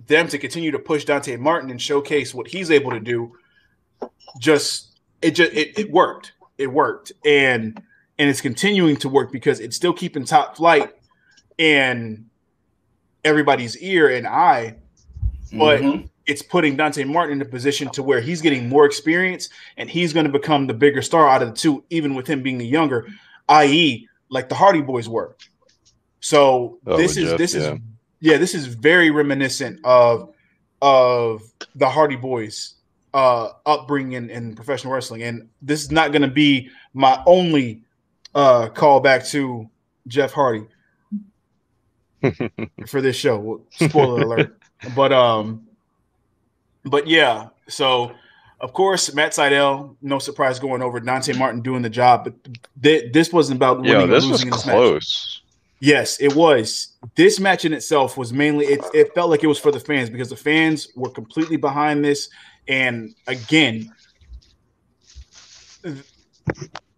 them to continue to push Dante Martin and showcase what he's able to do, it worked. It worked. And and it's continuing to work because it's still keeping Top Flight in everybody's ear and eye, but it's putting Dante Martin in a position to where he's getting more experience and he's going to become the bigger star out of the two, even with him being the younger, i.e., like the Hardy Boys were. So this is very reminiscent of the Hardy Boys upbringing in professional wrestling, and this is not going to be my only call back to Jeff Hardy for this show. Spoiler alert. But yeah, so of course Matt Sydal, no surprise, going over. Dante Martin doing the job, but this wasn't about winning or losing in this match. Yes, it was. This match in itself was mainly it felt like it was for the fans because the fans were completely behind this. And again,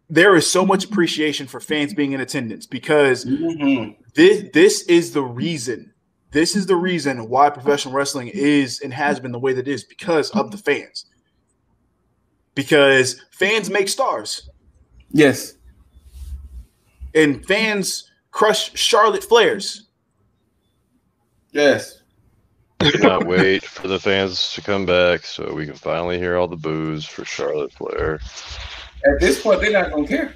there is so much appreciation for fans being in attendance because this is the reason. This is the reason why professional wrestling is and has been the way that it is, because of the fans. Because fans make stars. Yes. And fans crush Charlotte Flairs. Yes. Cannot wait for the fans to come back so we can finally hear all the boos for Charlotte Flair. At this point, they're not going to care.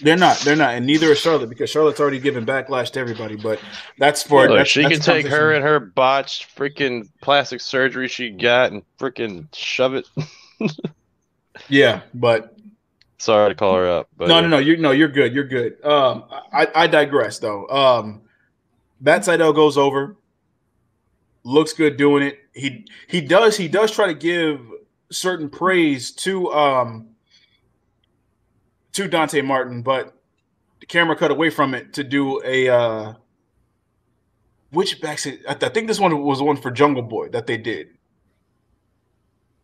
They're not, and neither is Charlotte because Charlotte's already given backlash to everybody. But that's for she can take her and her botched freaking plastic surgery she got and freaking shove it. Yeah, but sorry to call her up. But no, you're good. You're good. I digress though. Matt Sydal goes over, looks good doing it. He does try to give certain praise to Dante Martin, but the camera cut away from it to do a which backstage. I think this one was the one for Jungle Boy that they did,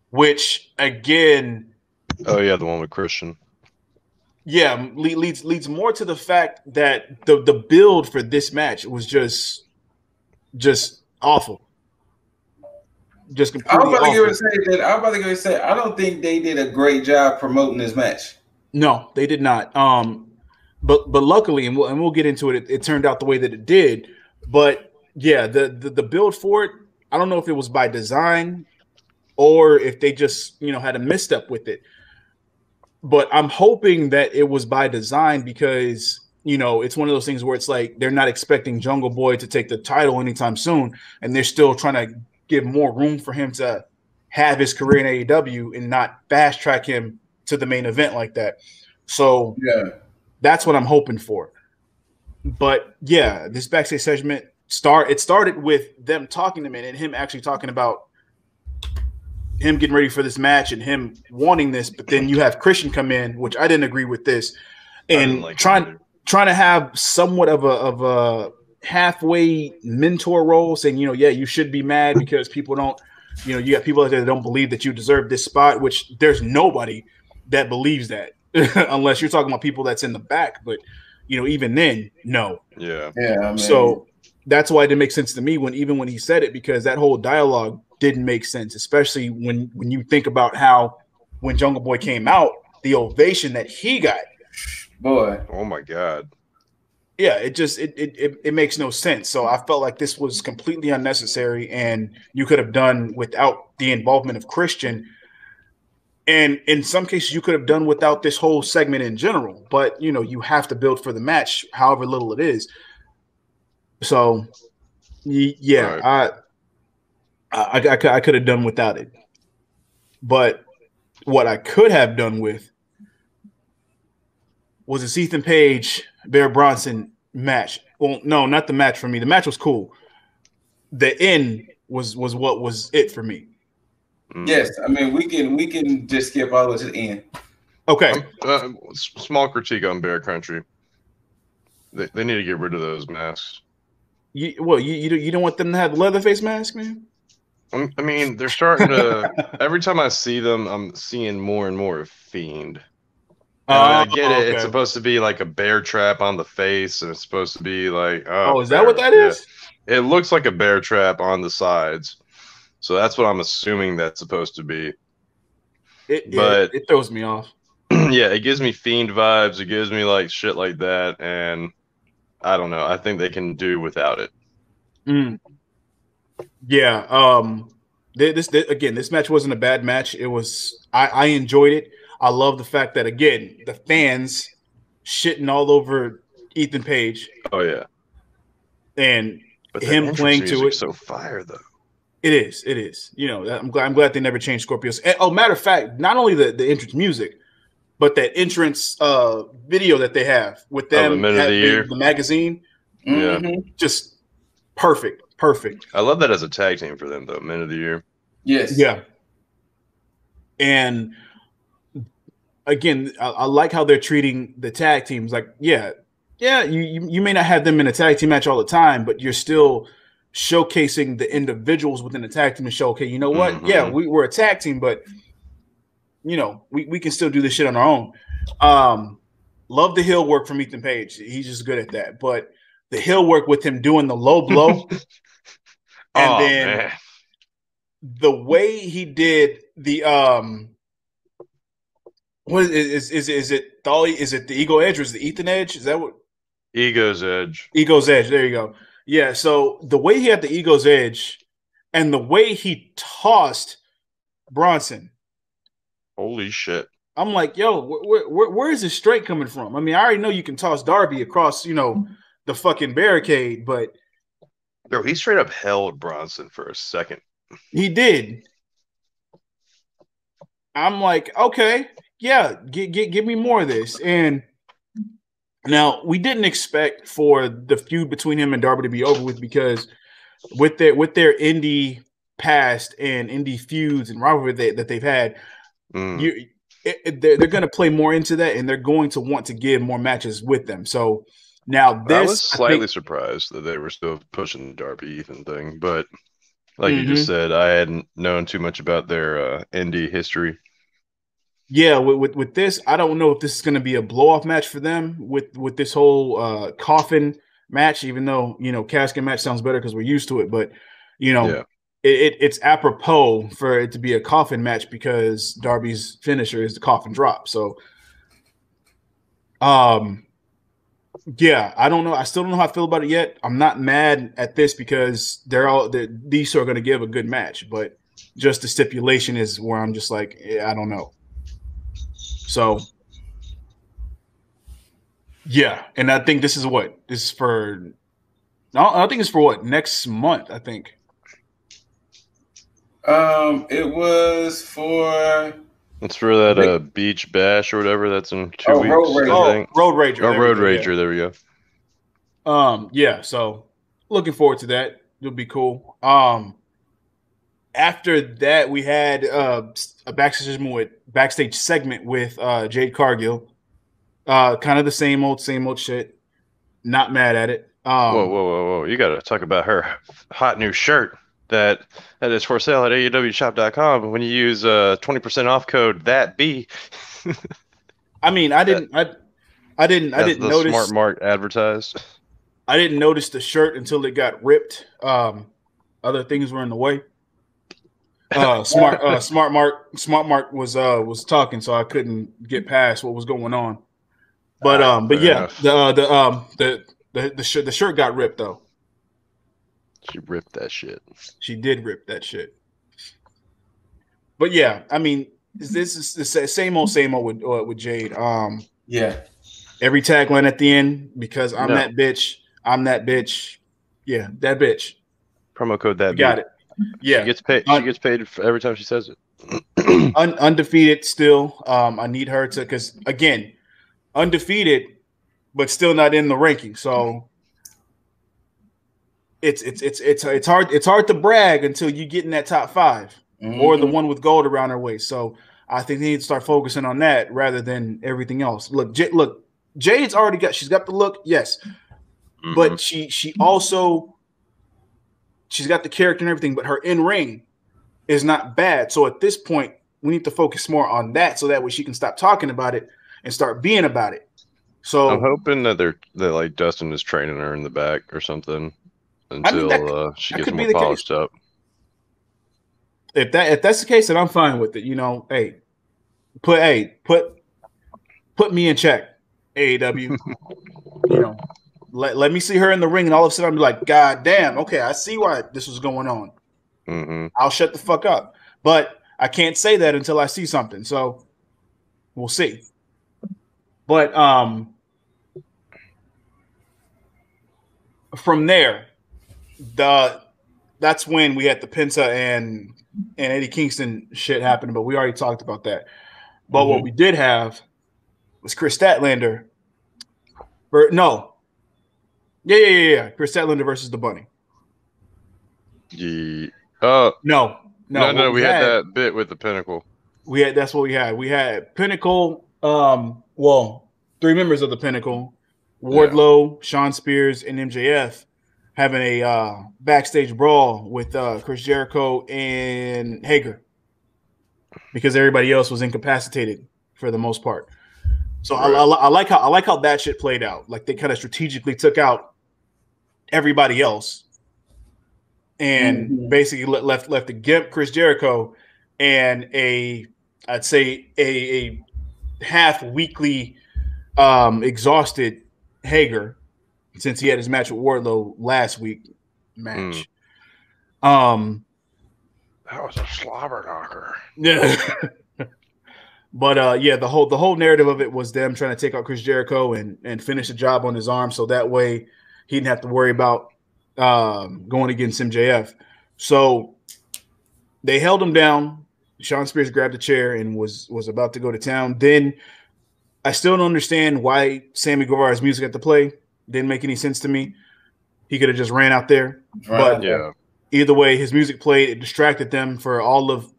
which again. Oh yeah, the one with Christian. Yeah, leads more to the fact that the build for this match was just awful. Just completely awful. I'm about to go say I don't think they did a great job promoting this match. No, they did not. But luckily, and we'll get into it. It turned out the way that it did. But yeah, the build for it, I don't know if it was by design or if they just had a misstep with it. But I'm hoping that it was by design because it's one of those things where it's like they're not expecting Jungle Boy to take the title anytime soon, and they're still trying to give more room for him to have his career in AEW and not fast track him to the main event like that. So yeah, that's what I'm hoping for. But yeah, this backstage segment started with them talking to him and him actually talking about him getting ready for this match and him wanting this. But then you have Christian come in, which I didn't agree with this, and trying to have somewhat of a halfway mentor role, saying you should be mad because people don't, you got people out there that don't believe that you deserve this spot, which there's nobody that believes that unless you're talking about people that's in the back. But even then, no. Yeah. Man. So that's why it didn't make sense to me when he said it, because that whole dialogue didn't make sense, especially when you think about how when Jungle Boy came out, the ovation that he got. Boy. Oh my God. Yeah, it makes no sense. So I felt like this was completely unnecessary, and you could have done without the involvement of Christian. And in some cases, you could have done without this whole segment in general. But you have to build for the match, however little it is. So, yeah, right. I could have done without it. But what I could have done with was a Ethan Page Bear Bronson match. Well, no, not the match for me. The match was cool. The end was what was it for me. Yes, I mean we can just skip all the way to the end. Okay. Small critique on Bear Country. They need to get rid of those masks. You don't want them to have Leatherface mask, man? I mean, they're starting to. Every time I see them, I'm seeing more and more of Fiend. I get it. Okay. It's supposed to be like a bear trap on the face, and it's supposed to be like. Is that what that is? It looks like a bear trap on the sides, so that's what I'm assuming that's supposed to be. It throws me off. Yeah, it gives me Fiend vibes. It gives me like shit like that, and I don't know. I think they can do without it. Mm. Yeah. This match wasn't a bad match. It was. I enjoyed it. I love the fact that again the fans shitting all over Ethan Page Oh yeah, and but the him entrance playing to music's it. so fire though. It is. It is. You know, I'm glad they never changed Scorpios. And, oh, matter of fact, not only the entrance music, but that entrance video that they have with Oh, the them minute of the year. the magazine, Yeah, just perfect. I love that as a tag team for them though. Men of the year. Yes. Yeah. And again, I like how they're treating the tag teams. Like, yeah, you may not have them in a tag team match all the time, but you're still showcasing the individuals within the tag team to show, okay, you know what? Mm-hmm. Yeah, we're a tag team, but you know, we can still do this shit on our own. Love the heel work from Ethan Page. He's just good at that. But the heel work with him doing the low blow, and then man. the way he did the what is it the Ego Edge or is it the Ethan Edge? Is that what Ego's Edge? Ego's Edge? There you go. Yeah. So the way he had the Ego's Edge, and the way he tossed Bronson. Holy shit! I'm like, yo, where is his strength coming from? I mean, I already know you can toss Darby across, you know, the fucking barricade, but Bro, he straight up held Bronson for a second. he did. I'm like, okay, yeah, give me more of this. And now we didn't expect for the feud between him and Darby to be over with because with their indie past and indie feuds and rivalry that they've had, they're going to play more into that, and they're going to want to give more matches with them. So now this, I was slightly surprised that they were still pushing the Darby Ethan thing, but like you just said, I hadn't known too much about their indie history. Yeah, with this, I don't know if this is going to be a blow-off match for them with this whole coffin match, even though, you know, casket match sounds better because we're used to it. But, you know, it's apropos for it to be a coffin match because Darby's finisher is the coffin drop. So, yeah, I don't know. I still don't know how I feel about it yet. I'm not mad at this because these two are going to give a good match. But just the stipulation is where I'm just like, I don't know. So, yeah, and I think this is what this is for. No, I think it's for what next month. I think. It was for. It's for that Beach Bash or whatever. That's in 2 weeks. Road Rager. I think. Road Rager. Oh, Road Rager. Yeah. There we go. Yeah. So, looking forward to that. It'll be cool. After that, we had a backstage segment with Jade Cargill. Kind of the same old shit. Not mad at it. Whoa. You got to talk about her hot new shirt that is for sale at AEWshop.com. When you use 20% off code THATB. I mean, I didn't notice. Smart Mark advertised. I didn't notice the shirt until it got ripped. Other things were in the way. Smart Mark was talking, so I couldn't get past what was going on. But yeah, the shirt got ripped though. She ripped that shit. She did rip that shit. But yeah, I mean, this is the same old with Jade. Yeah. Every tagline at the end, because I'm that bitch. I'm that bitch. Yeah, that bitch. Promo code that. Got it. Yeah, she gets paid for every time she says it. Undefeated still. I need her to, because again, undefeated, but still not in the ranking. So it's hard to brag until you get in that top 5 or the one with gold around her waist. So I think they need to start focusing on that rather than everything else. Look, Jade's she's got the look, yes, but she's got the character and everything, but her in-ring is not bad. So at this point, we need to focus more on that so that way she can stop talking about it and start being about it. So I'm hoping that like Dustin is training her in the back or something until she gets more polished up. If that's the case, then I'm fine with it. You know, put put me in check, AEW. You know, let me see her in the ring, and all of a sudden I'm like, God damn, okay, I see why this was going on. Mm-hmm. I'll shut the fuck up. But I can't say that until I see something. So we'll see. But from there, that's when we had the Penta and Eddie Kingston shit happening, but we already talked about that. But what we did have was Chris Statlander. Yeah. Chris Statlander versus the Bunny. No. We had that bit with the Pinnacle. That's what we had. We had Pinnacle. Well, 3 members of the Pinnacle, Wardlow, Shawn Spears, and MJF, having a backstage brawl with Chris Jericho and Hager, because everybody else was incapacitated for the most part. So right. I like how that shit played out. Like, they kind of strategically took out everybody else and basically left the gimp Chris Jericho and I'd say a half weekly exhausted Hager, since he had his match with Wardlow last week. That was a slobber knocker. Yeah. But the whole narrative of it was them trying to take out Chris Jericho and finish the job on his arm, so that way he didn't have to worry about going against MJF. So they held him down. Shawn Spears grabbed a chair and was about to go to town. Then I still don't understand why Sammy Guevara's music had to play. Didn't make any sense to me. He could have just ran out there. But either way, his music played. It distracted them for all of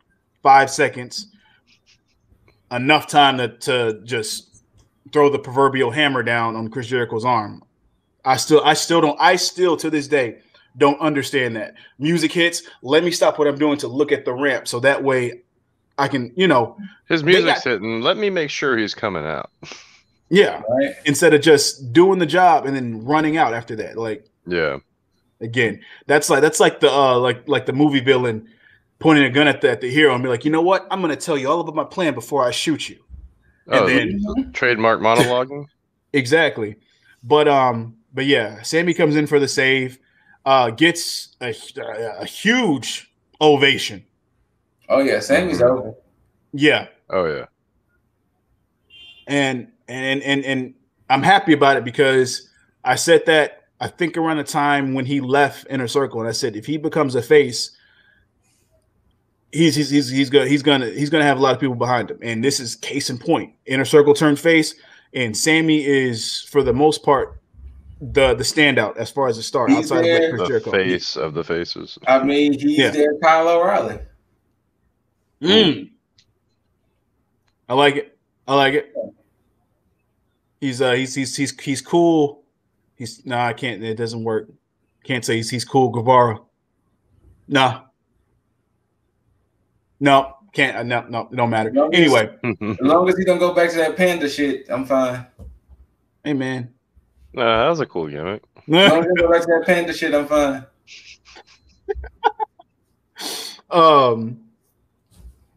5 seconds. Enough time to just throw the proverbial hammer down on Chris Jericho's arm. I still to this day don't understand that. Music hits, let me stop what I'm doing to look at the ramp, so that way I can, his music's hitting. Let me make sure he's coming out. Yeah, right. Instead of just doing the job and then running out after that. Like, yeah, again, that's like the like the movie villain pointing a gun at the hero and be like, you know what? I'm going to tell you all about my plan before I shoot you. And then trademark monologuing. Exactly. But yeah, Sammy comes in for the save, gets a huge ovation. Oh yeah, Sammy's over. Yeah. Oh yeah. And I'm happy about it, because I said that I think around the time when he left Inner Circle, and I said if he becomes a face, he's gonna have a lot of people behind him, and this is case in point. Inner Circle turned face, and Sammy is, for the most part, the standout as far as the star outside of like Chris Jericho. Face of the faces. I mean, he's their Kyle O'Reilly. I like it. He's cool. I can't. It doesn't work. Can't say he's cool. Guevara. No, can't. No, it don't matter. Anyway, as long as he don't go back to that panda shit, I'm fine. Hey man, that was a cool gimmick. As long as he go back to that panda shit, I'm fine.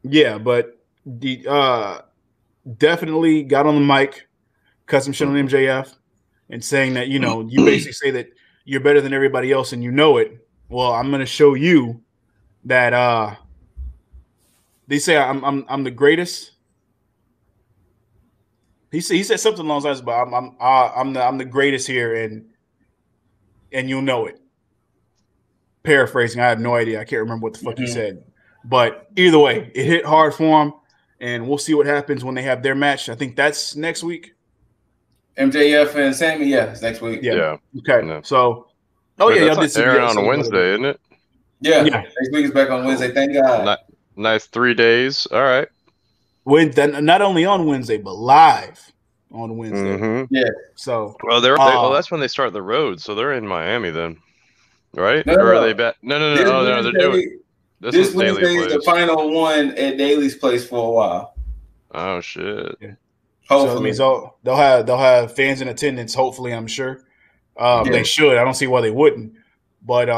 Yeah, but the definitely got on the mic, custom shit on MJF, and saying that, you basically say that you're better than everybody else and you know it. Well, I'm gonna show you that they say I'm the greatest. He said something along those lines about I'm the greatest here, and you'll know it. Paraphrasing, I have no idea. I can't remember what the fuck he said. But either way, it hit hard for him, and we'll see what happens when they have their match. I think that's next week. MJF and Sammy, it's next week. Yeah. Okay. No. So, y'all did airing on a Wednesday, isn't it? Yeah. Next week is back on Wednesday. Thank God. Nice 3 days. All right. Not only on Wednesday, but live on Wednesday. Mm-hmm. Yeah. So, that's when they start the road. So they're in Miami then, right? Or are they back? No. They're doing. This Wednesday is the final one at Daly's place for a while. Oh shit! Yeah. Hopefully, so they'll have fans in attendance. Hopefully, I'm sure they should. I don't see why they wouldn't. But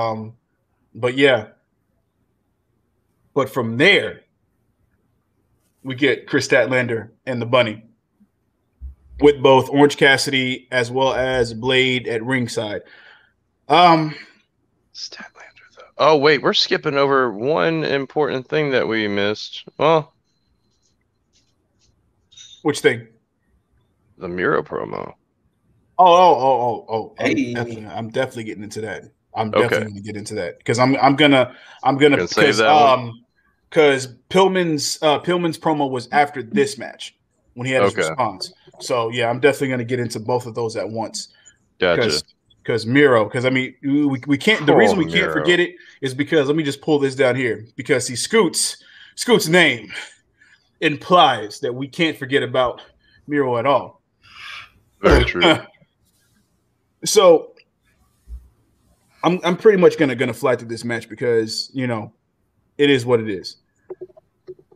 yeah. But from there, we get Chris Statlander and the Bunny. with both Orange Cassidy as well as Blade at ringside. Statlander, though. Oh, wait, we're skipping over one important thing that we missed. Well, which thing? The Miro promo. Oh! Hey. I'm definitely getting into that. I'm Okay. definitely going to get into that because I'm gonna save that one? because Pillman's promo was after this match when he had his Okay. response. So yeah, I'm definitely going to get into both of those at once. Gotcha. Because Miro, because I mean we can't. The reason we can't Miro. forget it is because let me just pull this down here because see Scoot's name implies that we can't forget about Miro at all. Very true. So I'm pretty much gonna fly through this match because it is what it is.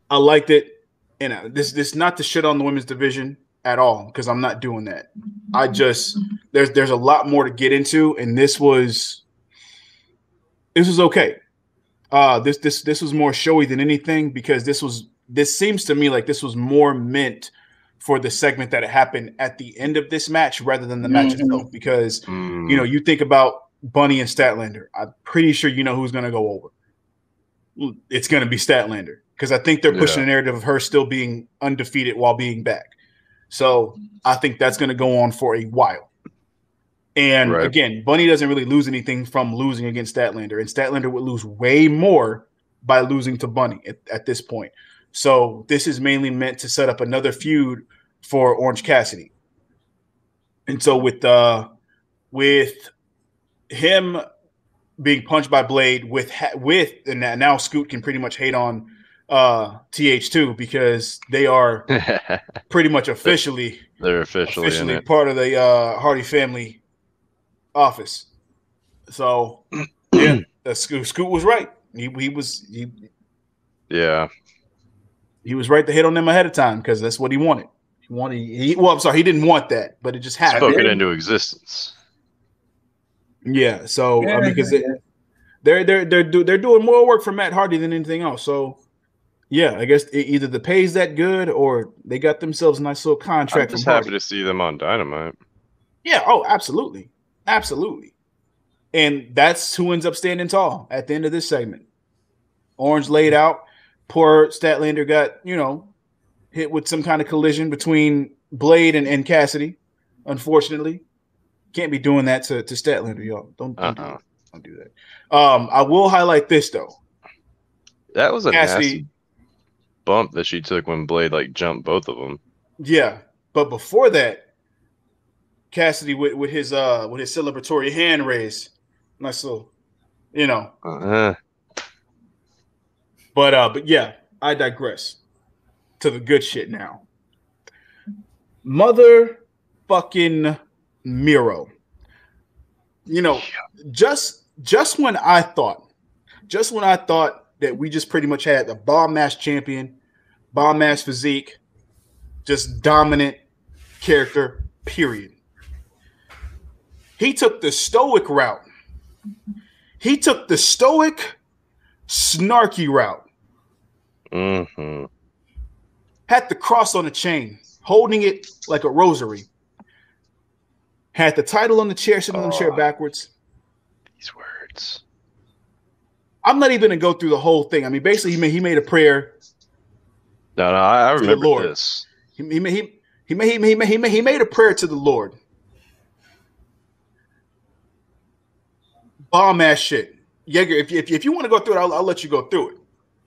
I liked it, and this not to shit on the women's division at all because I'm not doing that. I just there's a lot more to get into, and this was okay. This was more showy than anything because this seems to me like this was more meant for the segment that happened at the end of this match rather than the match itself. Because you think about Bunny and Statlander, I'm pretty sure you know who's going to go over. It's going to be Statlander because I think they're pushing the narrative of her still being undefeated while being back. So I think that's going to go on for a while. And again, Bunny doesn't really lose anything from losing against Statlander, and Statlander would lose way more by losing to Bunny at this point. So this is mainly meant to set up another feud for Orange Cassidy. And so with him being punched by Blade and now Scoot can pretty much hate on T.A.G too because they are pretty much officially officially part of the Hardy family office. So yeah, Scoot was right. He was right to hit on them ahead of time because that's what he wanted. He didn't want that, but it just happened. Spoke it into existence. Yeah, so I mean, because they're doing more work for Matt Hardy than anything else. So yeah, I guess either the pay's that good or they got themselves a nice little contract. I'm just happy to see them on Dynamite. Yeah. Oh, absolutely. And that's who ends up standing tall at the end of this segment. Orange laid out. Poor Statlander got, hit with some kind of collision between Blade and Cassidy. Unfortunately, can't be doing that to Statlander, y'all. Don't do that. I will highlight this though. That was a nasty bump that she took when Blade jumped both of them. Yeah, but before that, Cassidy with his celebratory hand raise, nice little, But yeah, I digress to the good shit now. Motherfucking Miro. Just when I thought that we just pretty much had the bomb ass champion, bomb ass physique, just dominant character, period. He took the stoic route. He took the stoic, snarky route. Mm-hmm. Had the cross on a chain, holding it like a rosary. Had the title on the chair, sitting on the chair backwards. These words. I'm not even going to go through the whole thing. I mean, basically, he made a prayer. No, I remember this. He made a prayer to the Lord. Bomb ass shit. Yeager, if you want to go through it, I'll let you go through it.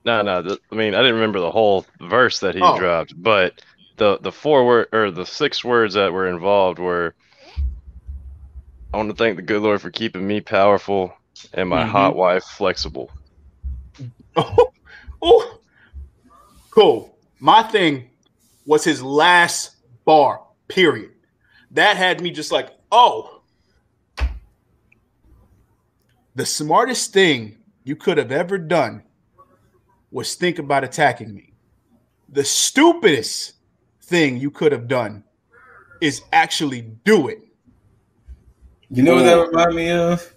No. I didn't remember the whole verse that he dropped, but the 6 words that were involved were, I want to thank the good Lord for keeping me powerful and my hot wife flexible. Oh, cool. My thing was his last bar, period. That had me just like, oh. The smartest thing you could have ever done was think about attacking me. The stupidest thing you could have done is actually do it. You know what that reminded me of?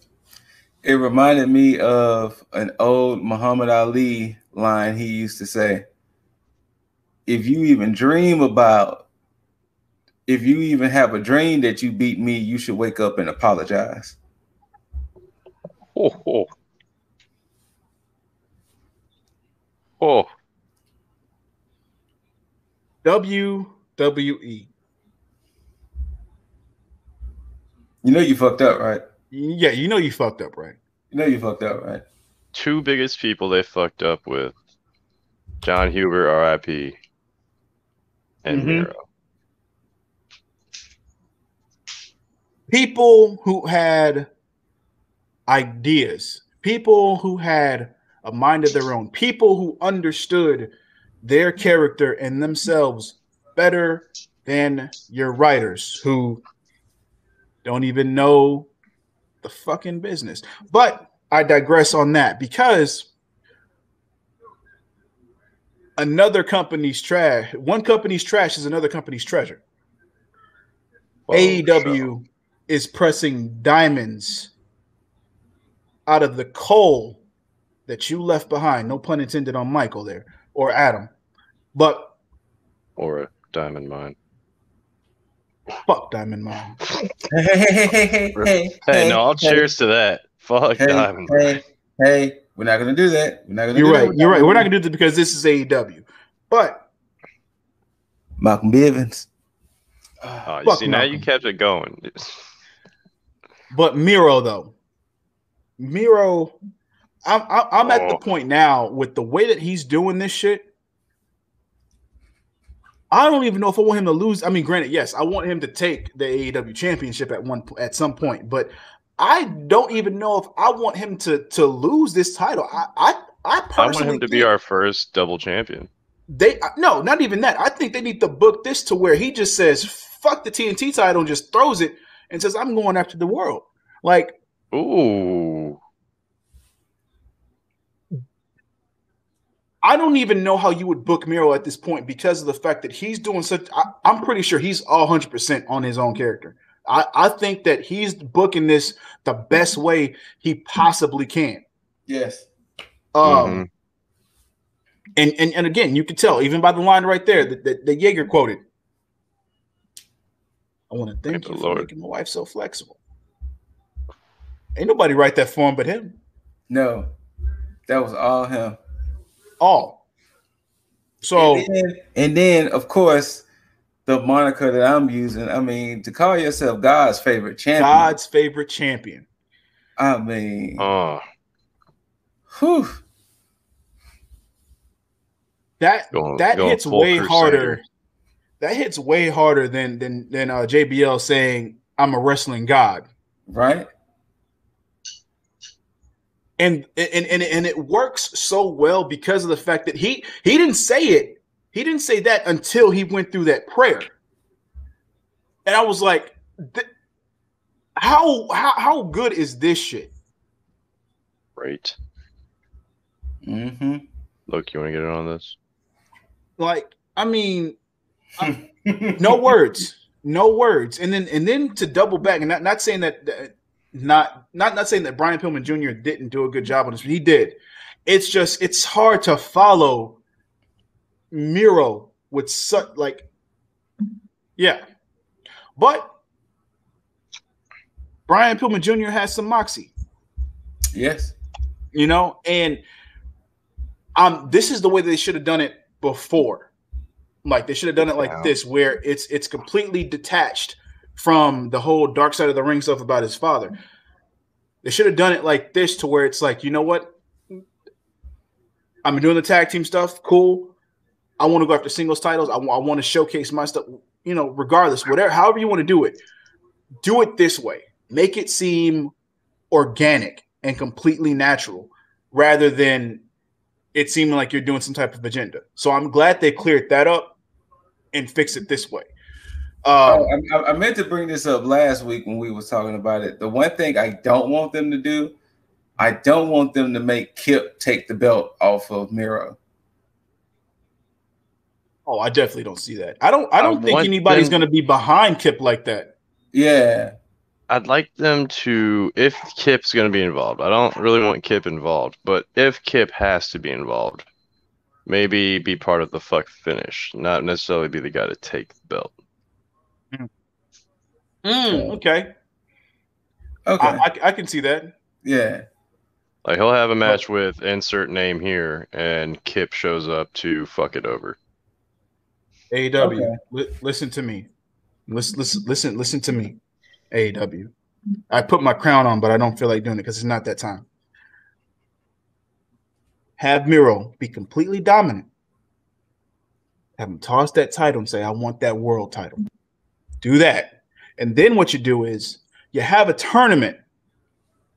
It reminded me of an old Muhammad Ali line he used to say. If you even dream about if you even have a dream that you beat me, you should wake up and apologize. Oh, oh. Oh. WWE. You know you fucked up, right? Yeah, you know you fucked up, right? You know you fucked up, right? Two biggest people they fucked up with. John Huber, R.I.P. and Miro. People who had ideas, people who had a mind of their own, people who understood their character and themselves better than your writers who don't even know the fucking business. But I digress on that because another company's trash, one company's trash is another company's treasure. Well, AEW is pressing diamonds out of the coal that you left behind. No pun intended on Michael there or Adam. But or a diamond mine. Fuck Diamond Mine. Hey, no, I'll cheers to that. Fuck Diamond Mine. Hey, we're not gonna do that. We're not gonna. You're right. You're right. We're not gonna do this because this is AEW. But Malcolm Bivens. You see, now you kept it going. But Miro, though, Miro, I'm at the point now with the way that he's doing this shit. I don't even know if I want him to lose. I mean, granted, yes, I want him to take the AEW championship at some point, but I don't even know if I want him to lose this title. I personally want him to be our first double champion. No, not even that. I think they need to book this to where he just says, fuck the TNT title and just throws it and says, I'm going after the world. Like, ooh. I don't even know how you would book Miro at this point because of the fact that he's doing such. I'm pretty sure he's all 100% on his own character. I think that he's booking this the best way he possibly can. Yes. And again, you can tell even by the line right there that Jaeger quoted. I want to thank you for making my wife so flexible. Ain't nobody write that for him but him. No, that was all him. All. So and then of course the moniker that I'm using, I mean, to call yourself God's favorite champion. God's favorite champion. I mean, whew. That hits way harder. That hits way harder than JBL saying I'm a wrestling god. Right. And it works so well because of the fact that he didn't say it. He didn't say that until he went through that prayer. And I was like, how good is this shit? Right. Mm-hmm. Look, you want to get in on this? Like, I mean, no words. And then to double back, and not saying that not saying that Brian Pillman Jr. didn't do a good job on this, but he did. It's just it's hard to follow Miro with such but Brian Pillman Jr. has some moxie. Yes. You know, and this is the way they should have done it before. Like they should have done it like this, where it's completely detached from the whole Dark Side of the Ring stuff about his father. They should have done it like this to where it's like, you know what? I'm doing the tag team stuff. Cool. I want to go after singles titles. I want to showcase my stuff, you know, regardless, however you want to do it this way. Make it seem organic and completely natural rather than it seeming like you're doing some type of agenda. So I'm glad they cleared that up and fixed it this way. I meant to bring this up last week when we was talking about it. The one thing I don't want them to do, I don't want them to make Kip take the belt off of Miro. Oh, I definitely don't see that. I don't think anybody's going to be behind Kip like that. Yeah. I'd like them to, if Kip's going to be involved, I don't really want Kip involved, but if Kip has to be involved, maybe be part of the fuck finish, not necessarily be the guy to take the belt. Okay. Okay. I can see that. Yeah. Like he'll have a match with insert name here, and Kip shows up to fuck it over. AEW, listen to me. Listen to me. AEW. I put my crown on, but I don't feel like doing it because it's not that time. Have Miro be completely dominant. Have him toss that title and say, I want that world title. Do that. And then what you do is you have a tournament,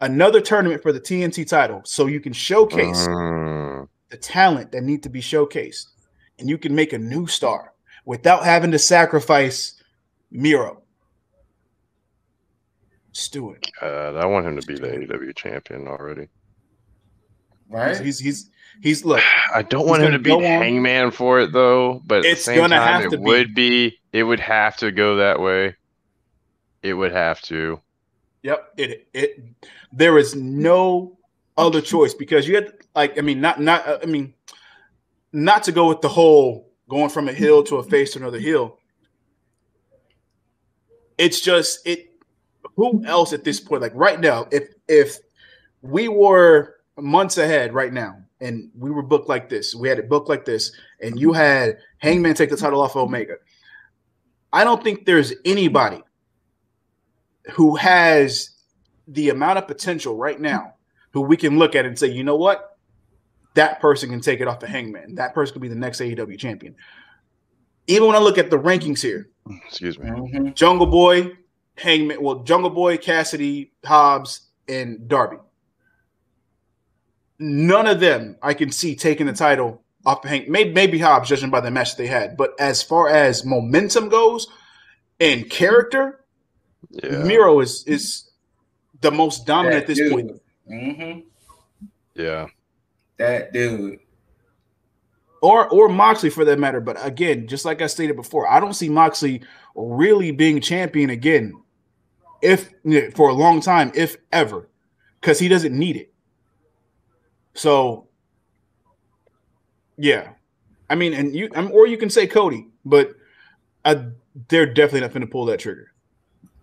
another tournament for the TNT title, so you can showcase the talent that need to be showcased. And you can make a new star without having to sacrifice Miro. Just do it. God, I want him to be the AEW champion already. Right? He's look. I don't want him to beat Hangman for it though, but at the same time, it would have to go that way. It would have to. Yep. There is no other choice because you had not to go with the whole going from a heel to a face to another heel. It's just who else at this point? Like right now, if we were months ahead right now and we were booked like this, we had it booked like this, and you had Hangman take the title off of Omega, I don't think there's anybody who has the amount of potential right now who we can look at and say, you know what? That person can take it off the Hangman. That person could be the next AEW champion. Even when I look at the rankings here, excuse me, Jungle Boy, Hangman, Jungle Boy, Cassidy, Hobbs, and Darby. None of them I can see taking the title off the Hangman. Maybe Hobbs, judging by the match they had. But as far as momentum goes and character, Miro is the most dominant at this point. Yeah. That dude. Or Moxley for that matter. But again, just like I stated before, I don't see Moxley really being champion again for a long time, if ever, because he doesn't need it. So, yeah. I mean, or you can say Cody, but they're definitely not going to pull that trigger.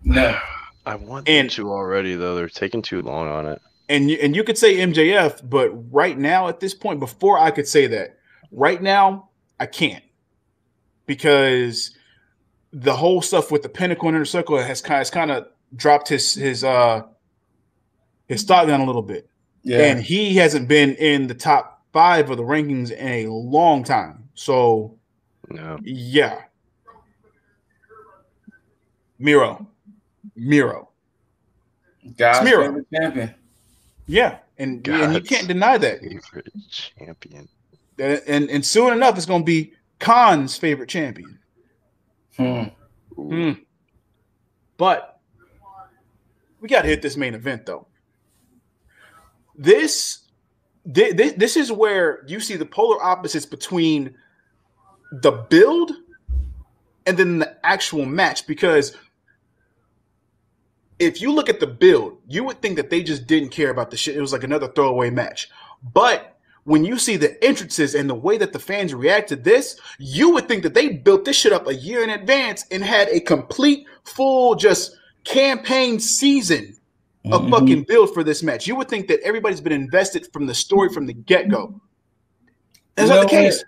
No. I want them to already, though. They're taking too long on it. And you could say MJF, but right now at this point, before I could say that, right now I can't, because the whole stuff with the Pinnacle and Inner Circle has kind of dropped his stock down a little bit. Yeah, and he hasn't been in the top 5 of the rankings in a long time. So, yeah, Miro, God's favorite champion. Yeah, and you can't deny that. Favorite champion. And soon enough, it's going to be Khan's favorite champion. But we got to hit this main event, though. This is where you see the polar opposites between the build and then the actual match, because if you look at the build, you would think that they just didn't care about the shit. It was like another throwaway match. But when you see the entrances and the way that the fans react to this, you would think that they built this shit up a year in advance and had a complete, full, just campaign season of fucking build for this match. You would think that everybody's been invested from the story from the get-go. That's not the case.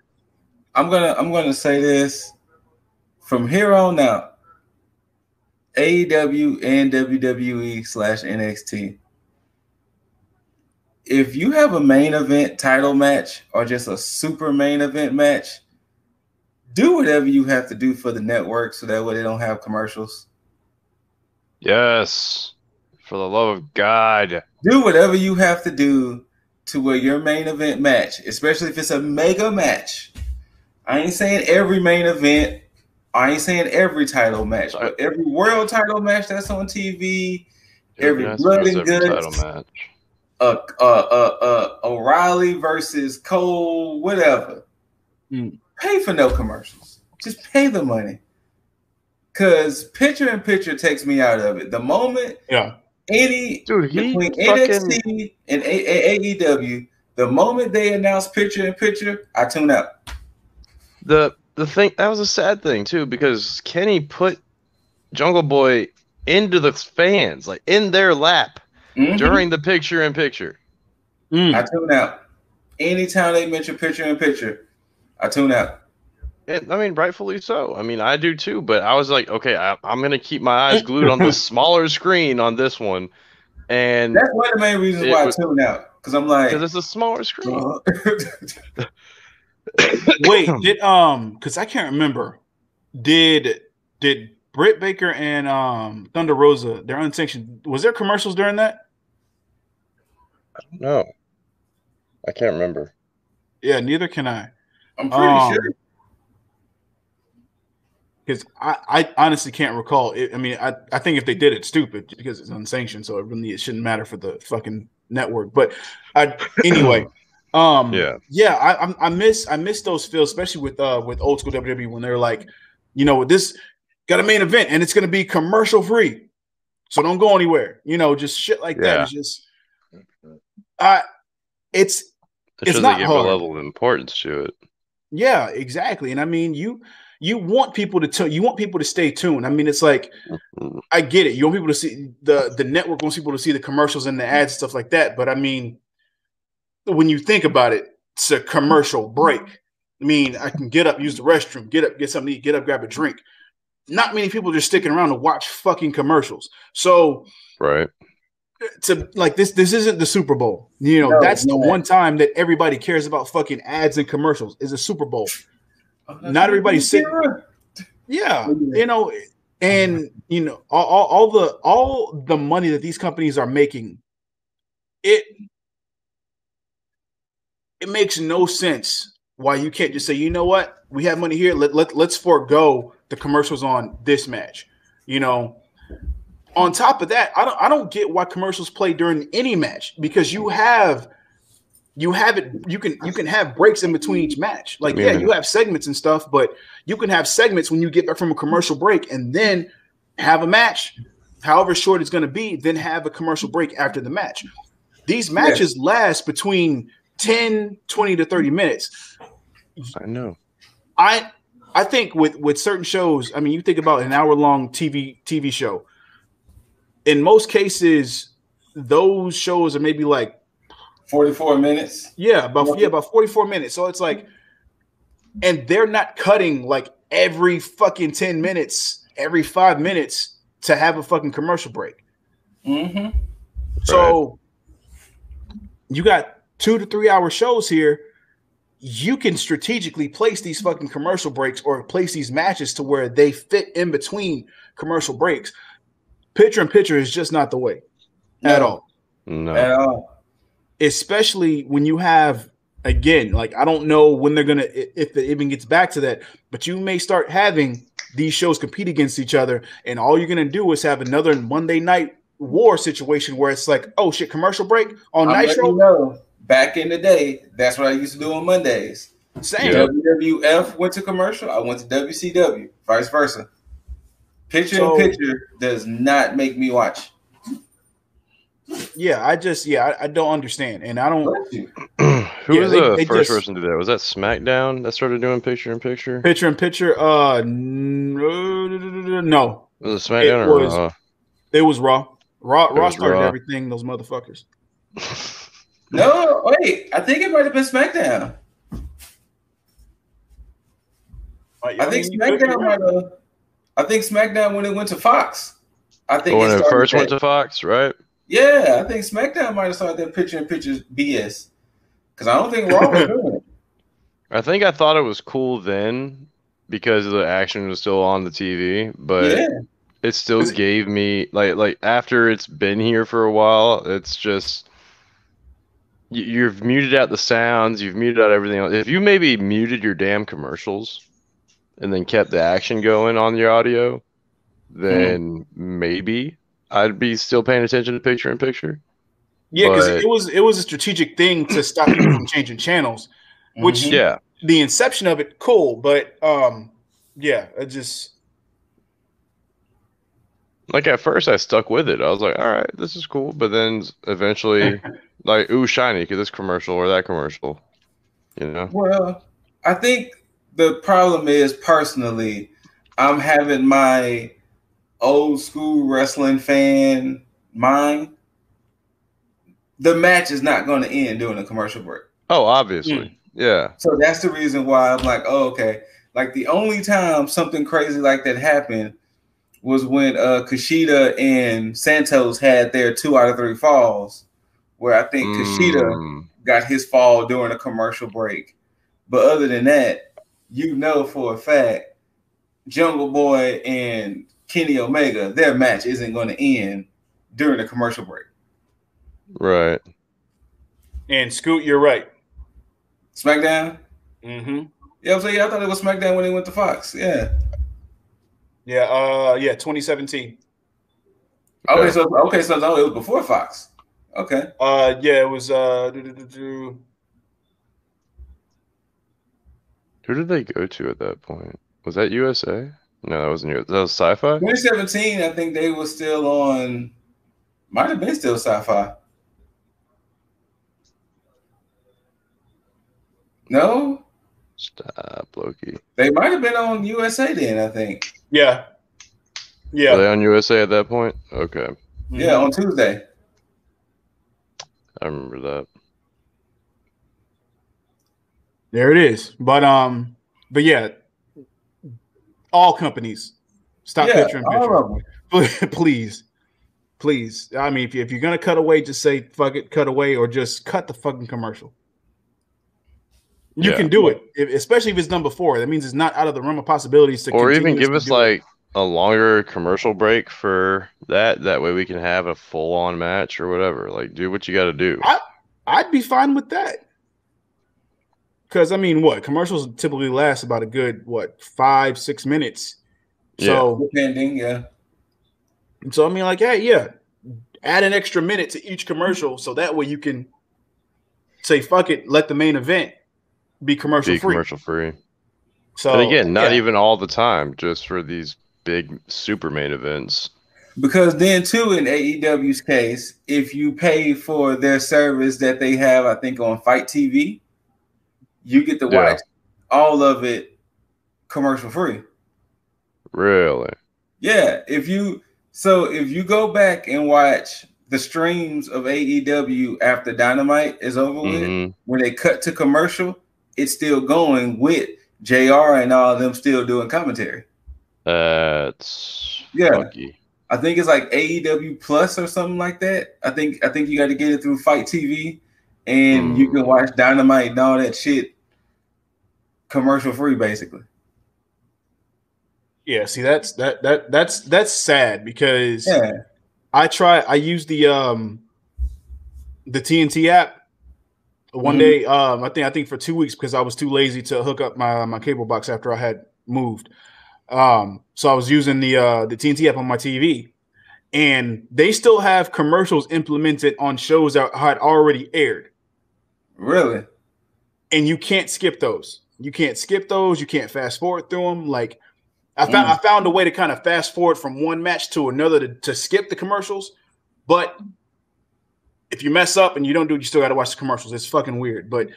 I'm gonna say this from here on out. AEW and WWE/NXT. If you have a main event title match or just a super main event match, do whatever you have to do for the network so that way they don't have commercials. Yes. For the love of God. Do whatever you have to do to where your main event match, especially if it's a mega match. I ain't saying every main event. I ain't saying every title match, but every world title match that's on TV, every blood and guts, O'Reilly versus Cole, whatever. Pay for no commercials. Just pay the money. Because picture-in-picture takes me out of it. The moment between NXT and AEW, the moment they announce picture-in-picture, I tune out. The thing, that was a sad thing too, because Kenny put Jungle Boy into the fans, like in their lap during the picture-in-picture. I tune out. Anytime they mention picture-in-picture, I tune out. And, I mean, rightfully so. I mean, I do too. But I was like, okay, I'm gonna keep my eyes glued on the smaller screen on this one, and that's one of the main reasons why I tune out. Because I'm like, because it's a smaller screen. Wait, did because I can't remember. Did Britt Baker and Thunder Rosa, they're unsanctioned? Was there commercials during that? No, I can't remember. Yeah, neither can I. I'm pretty sure. Because I honestly can't recall. I think if they did it, stupid because it's unsanctioned, so it shouldn't matter for the fucking network. But anyway, I miss those feels, especially with old school WWE when they're like, this got a main event and it's gonna be commercial free, so don't go anywhere. Just shit like that. It's just, it's not give hard. A level of importance to it. Yeah, exactly. And I mean, you want people to stay tuned. I mean, it's like, I get it. You want people to see the network wants people to see the commercials and the ads and stuff like that. But I mean, when you think about it, it's a commercial break. I mean, I can get up, use the restroom, get up, get something to eat, get up, grab a drink. Not many people are just sticking around to watch fucking commercials. So, right. To like this isn't the Super Bowl. That's the one time that everybody cares about fucking ads and commercials is a Super Bowl. Not everybody's sitting. Yeah, and all the money that these companies are making, it makes no sense why you can't just say, you know what, we have money here. Let's forego the commercials on this match. On top of that, I don't get why commercials play during any match, because you can have breaks in between each match. Like, you have segments and stuff, but you can have segments when you get back from a commercial break and then have a match, however short it's going to be, then have a commercial break after the match. These matches last between 10, 20 to 30 minutes. I know. I think with certain shows, I mean, you think about an hour-long TV show. In most cases, those shows are maybe like 44 minutes. Yeah, about 44 minutes. So it's like, and they're not cutting like every fucking 10 minutes, every 5 minutes to have a fucking commercial break. Mm-hmm. So you got 2 to 3 hour shows here. You can strategically place these fucking commercial breaks or place these matches to where they fit in between commercial breaks. Picture in picture is just not the way at all. No. At all. Especially when you have, again, like, I don't know when they're going to, if it even gets back to that, but you may start having these shows compete against each other, and all you're going to do is have another Monday Night War situation where it's like, oh shit, commercial break on Nitro. Back in the day, that's what I used to do on Mondays. Same. WWF went to commercial, I went to WCW, vice versa. Picture in picture does not make me watch. Yeah, I don't understand, and I don't. Who was the first person to do that? Was that SmackDown that started doing picture in picture? Picture in picture. No. Was it SmackDown or Raw? It was Raw. Raw started everything. Those motherfuckers. No, wait. I think it might have been SmackDown. I think SmackDown when it went to Fox. I think when it first went to Fox, right? Yeah, I think SmackDown might have started that picture in picture BS. Because I don't think Raw was doing it. I think I thought it was cool then because the action was still on the TV, but it still gave me like after it's been here for a while, it's just you've muted out the sounds, you've muted out everything else. If you maybe muted your damn commercials and then kept the action going on your audio, then maybe I'd be still paying attention to picture in picture. Yeah, because it was a strategic thing to stop people from changing channels, which the inception of it, cool, but it just like at first I stuck with it. I was like, all right, this is cool, but then eventually like, ooh, shiny, because this commercial or that commercial, you know? Well, I think the problem is personally, I'm having my old school wrestling fan mind, the match is not going to end during a commercial break. Oh, obviously. Yeah. So that's the reason why I'm like, oh, okay. Like the only time something crazy like that happened was when Kushida and Santos had their 2 out of 3 falls, where I think Kushida got his fall during a commercial break. But other than that, you know for a fact, Jungle Boy and Kenny Omega, their match isn't going to end during a commercial break. Right. And Scoot, you're right. SmackDown? Mm-hmm. Yeah, I'm saying, I thought it was SmackDown when they went to Fox. Yeah. Yeah, 2017. Okay, so it was before Fox. Okay. Yeah, it was Who did they go to at that point? Was that USA? No, that wasn't USA. That was Sci-Fi? 2017, I think they were still on, might have been still Sci-Fi. No? Stop, Loki. They might have been on USA then, I think. Yeah. Were they on USA at that point? Okay. Yeah, on Tuesday. I remember that. There it is. But yeah, all companies stop picture in picture. Please. I mean, if you're gonna cut away, just say fuck it, cut away, or just cut the fucking commercial. You can do it, especially if it's done before. That means it's not out of the realm of possibilities to. Or even give us like a longer commercial break for that. That way we can have a full-on match or whatever. Like, do what you got to do. I'd be fine with that. Because I mean, commercials typically last about a good 5-6 minutes. So depending, yeah. So I mean, like, hey, add an extra minute to each commercial, so that way you can say, "Fuck it, let the main event be commercial free." So and again, not even all the time, just for these big super main events. Because then, too, in AEW's case, if you pay for their service that they have, I think on Fight TV, you get to watch all of it commercial free. Really? Yeah. If you go back and watch the streams of AEW after Dynamite is over with, when they cut to commercial, it's still going with JR and all of them still doing commentary. That's funky. I think it's like AEW Plus or something like that. I think you got to get it through Fight TV, and you can watch Dynamite and all that shit commercial free, basically. Yeah, see, that's sad because I use the TNT app one day. I think for 2 weeks because I was too lazy to hook up my cable box after I had moved. So I was using the TNT app on my TV, and they still have commercials implemented on shows that had already aired. Really? And you can't skip those. You can't fast forward through them. Like I found a way to kind of fast forward from one match to another to skip the commercials. But if you mess up and you don't do it, you still got to watch the commercials. It's fucking weird. But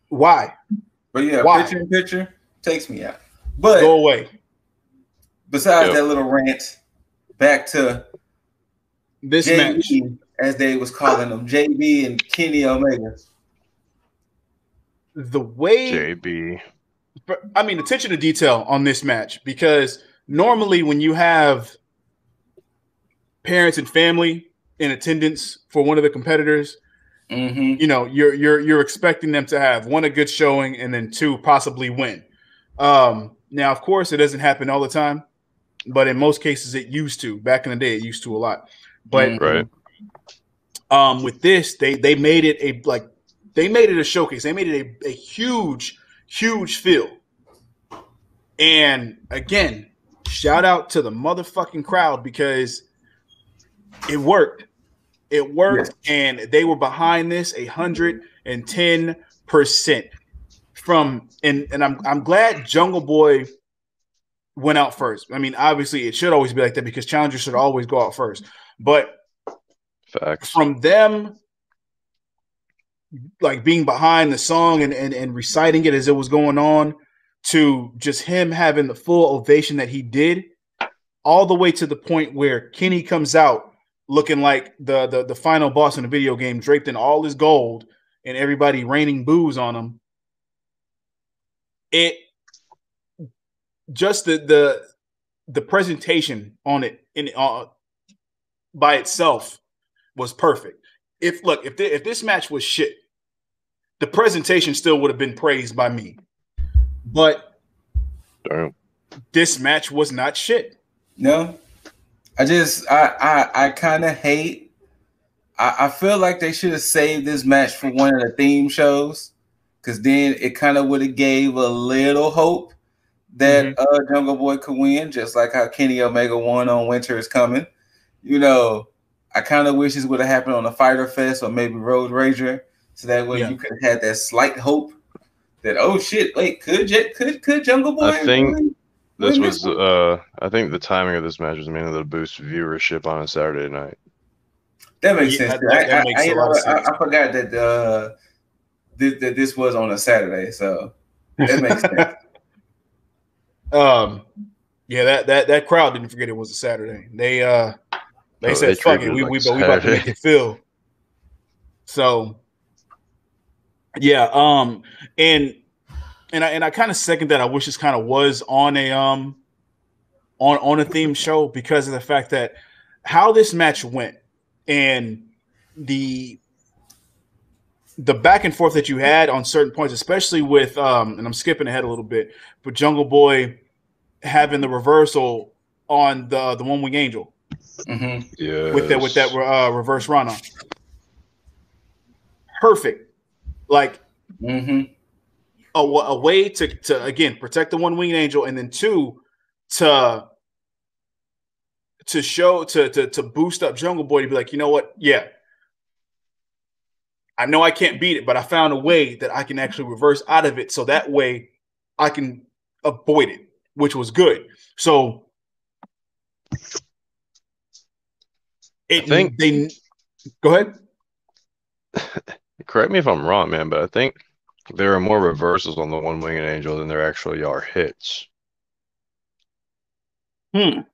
why? But picture in picture takes me out. But go away. Besides that little rant, back to this JB, match, as they was calling them, JB and Kenny Omega. The way JB, I mean, attention to detail on this match, because normally when you have parents and family in attendance for one of the competitors, you know, you're expecting them to have one, a good showing, and then two, possibly win. Now, of course, it doesn't happen all the time, but in most cases, it used to. Back in the day, it used to a lot. But with this, they made it a showcase. They made it a huge feel. And again, shout out to the motherfucking crowd because it worked. It worked, and they were behind this 110%. And I'm glad Jungle Boy went out first. I mean, obviously, it should always be like that because challengers should always go out first. But from them, like being behind the song and reciting it as it was going on, to just him having the full ovation that he did, all the way to the point where Kenny comes out looking like the final boss in the video game, draped in all his gold, and everybody raining boos on him. It just the presentation on it by itself was perfect. If this match was shit, the presentation still would have been praised by me. But this match was not shit. No, I kind of hate. I feel like they should have saved this match for one of the theme shows, because then it kind of would have gave a little hope that Jungle Boy could win, just like how Kenny Omega won on Winter is Coming. You know, I kind of wish this would have happened on a Fyter Fest or maybe Road Rager, so that way you could have had that slight hope that, oh shit, wait, could Jungle Boy? I think this was I think the timing of this match was mainly to boost viewership on a Saturday night. That makes sense. That makes a lot of sense. I forgot that that this was on a Saturday, so that makes sense. Yeah, that crowd didn't forget it was a Saturday. They said, "Fuck it, we about to make it feel." So, yeah, and I kind of second that. I wish this kind of was on a on a theme show, because of the fact that how this match went and the back and forth that you had on certain points, especially with and I'm skipping ahead a little bit, but Jungle Boy having the reversal on the One Wing Angel, with that reverse run on, perfect, like a way to again protect the One Wing Angel, and then two to boost up Jungle Boy to be like, you know what, yeah, I know I can't beat it, but I found a way that I can actually reverse out of it, so that way I can avoid it, which was good. So go ahead. Correct me if I'm wrong, man, but I think there are more reversals on the One Winged Angel than there actually are hits. And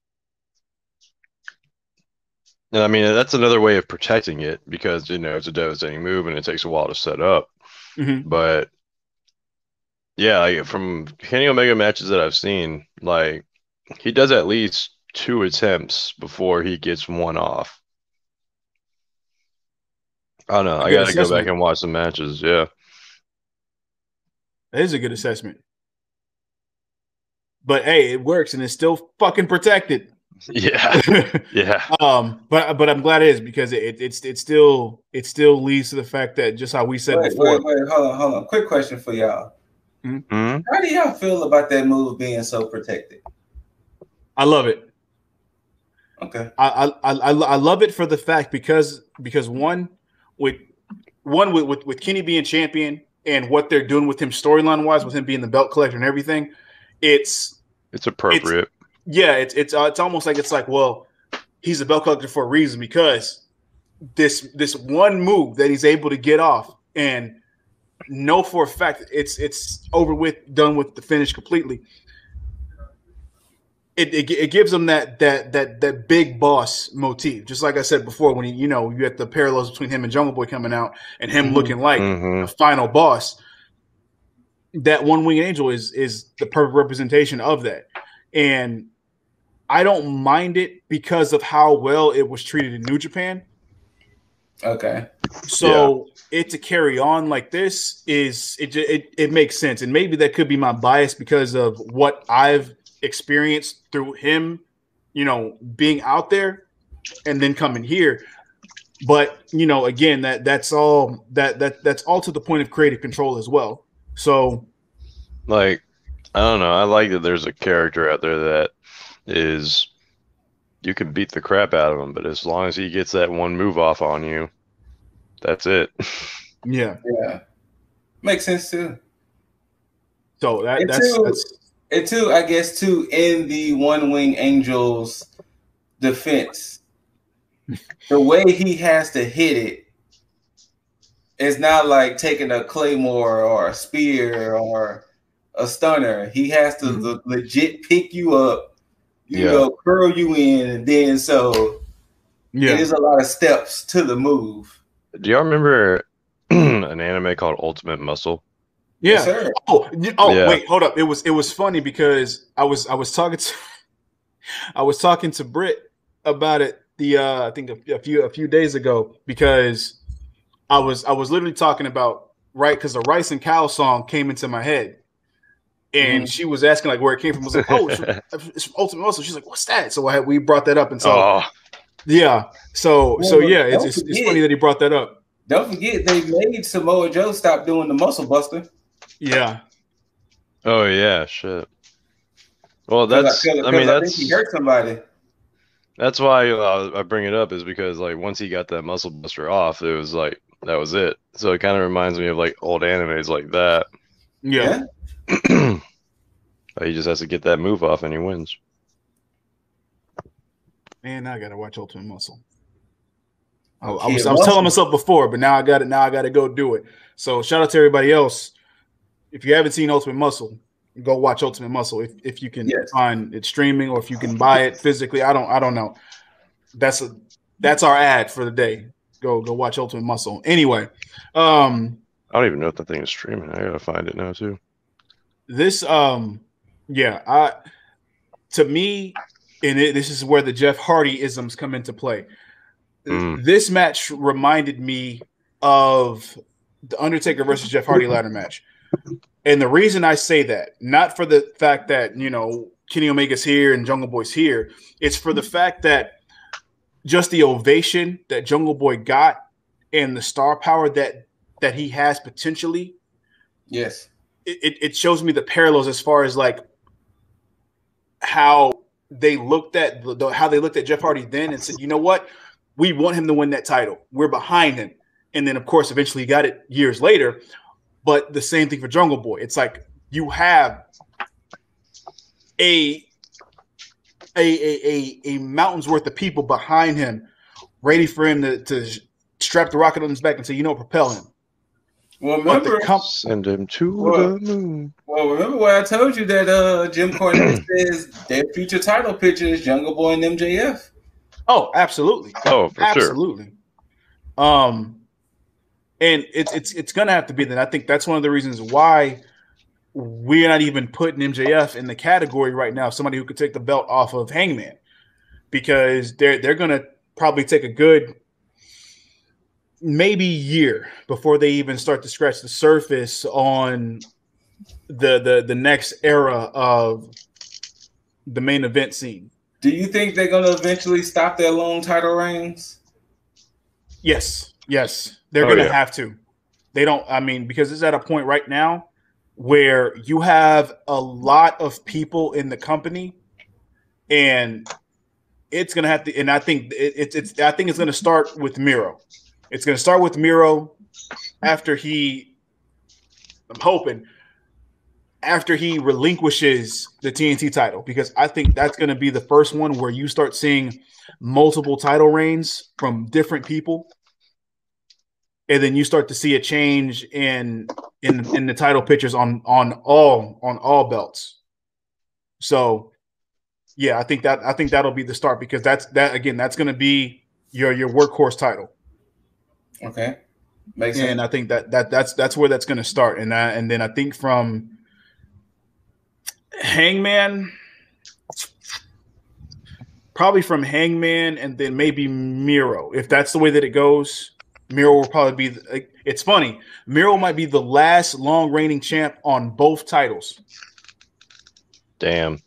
I mean, that's another way of protecting it, because, you know, it's a devastating move and it takes a while to set up. But yeah, from Kenny Omega matches that I've seen, like, he does at least 2 attempts before he gets one off. I don't know. I got to go back and watch the matches. Yeah. That is a good assessment. But hey, it works and it's still fucking protected. Yeah. Yeah. But I'm glad it is, because it still leads to the fact that, just how we said before. Wait, hold on. Quick question for y'all. How do y'all feel about that move being so protected? I love it. Okay. I love it for the fact because one with Kenny being champion and what they're doing with him storyline wise, with him being the belt collector and everything, it's appropriate. It's almost like, it's like, well, he's a belt collector for a reason, because this one move that he's able to get off and know for a fact it's over with, done with, the finish completely. It gives him that big boss motif, just like I said before, when you get the parallels between him and Jungle Boy coming out and him looking like a final boss. That One Winged Angel is the perfect representation of that, and I don't mind it because of how well it was treated in New Japan. Okay, so it to carry on like this it makes sense, and maybe that could be my bias because of what I've experienced through him, being out there and then coming here. But again, that's all to the point of creative control as well. So, like, I don't know. I like that there's a character out there that is, you can beat the crap out of him, but as long as he gets that one move off on you, that's it. Yeah. Makes sense too. So that's I guess too, in the One Wing Angel's defense, the way he has to hit it, it's not like taking a claymore or a spear or a stunner. He has to legit pick you up, you know, curl you in, and then there's a lot of steps to the move. Do y'all remember an anime called Ultimate Muscle? Yeah. Yes, sir. Yeah. Wait, hold up. It was funny because I was talking to Britt about it I think a few days ago, because I was literally talking about, right, because the Rice and Cow song came into my head, and she was asking like where it came from. I was like, oh, it's from Ultimate Muscle. She's like, what's that? So we brought that up, and so yeah, so yeah, it's funny that he brought that up. Don't forget they made Samoa Joe stop doing the muscle buster. Yeah. Oh yeah, shit. Well, that's I think he hurt somebody. That's why I bring it up, is because like once he got that muscle buster off, it was like that was it. So it kind of reminds me of like old animes like that. Yeah. He just has to get that move off and he wins. Man, now I gotta watch Ultimate Muscle. I was telling myself before, but now I got it. Now I got to go do it. So shout out to everybody else. If you haven't seen Ultimate Muscle, go watch Ultimate Muscle. If you can find it streaming, or if you can buy it physically, I don't know. That's our ad for the day. Go watch Ultimate Muscle. Anyway, I don't even know if the thing is streaming. I gotta find it now too. This to me, this is where the Jeff Hardy isms come into play. This match reminded me of the Undertaker versus Jeff Hardy ladder match. And the reason I say that, not for the fact that, you know, Kenny Omega's here and Jungle Boy's here, it's for the fact that just the ovation that Jungle Boy got and the star power that he has potentially. Yes. It shows me the parallels as far as like how they looked at Jeff Hardy then and said, you know what? We want him to win that title. We're behind him. And then, of course, eventually he got it years later. But the same thing for Jungle Boy. It's like you have a mountain's worth of people behind him, ready for him to strap the rocket on his back and say, you know, propel him. Well, remember, send him to the moon. Well, remember what I told you that Jim Cornette says their future title picture is Jungle Boy and MJF. Oh, absolutely. Oh, for absolutely. Sure. And it's gonna have to be that. I think that's one of the reasons why we're not even putting MJF in the category right now, somebody who could take the belt off of Hangman, because they're gonna probably take a good maybe year before they even start to scratch the surface on the next era of the main event scene. Do you think they're gonna eventually stop their long title reigns? Yes. They're going to have to. They don't, because it's at a point right now where you have a lot of people in the company, and it's going to have to, and I think it's going to start with Miro. It's going to start with Miro after he relinquishes the TNT title, because I think that's going to be the first one where you start seeing multiple title reigns from different people. And then you start to see a change in the title pictures on all belts. So, yeah, I think that'll be the start, because that's going to be your workhorse title. Okay, makes sense. And I think that's where that's going to start. And then I think from Hangman, probably from Hangman, and then maybe Miro, if that's the way that it goes. Miro will probably be. It's funny. Miro might be the last long reigning champ on both titles. Damn.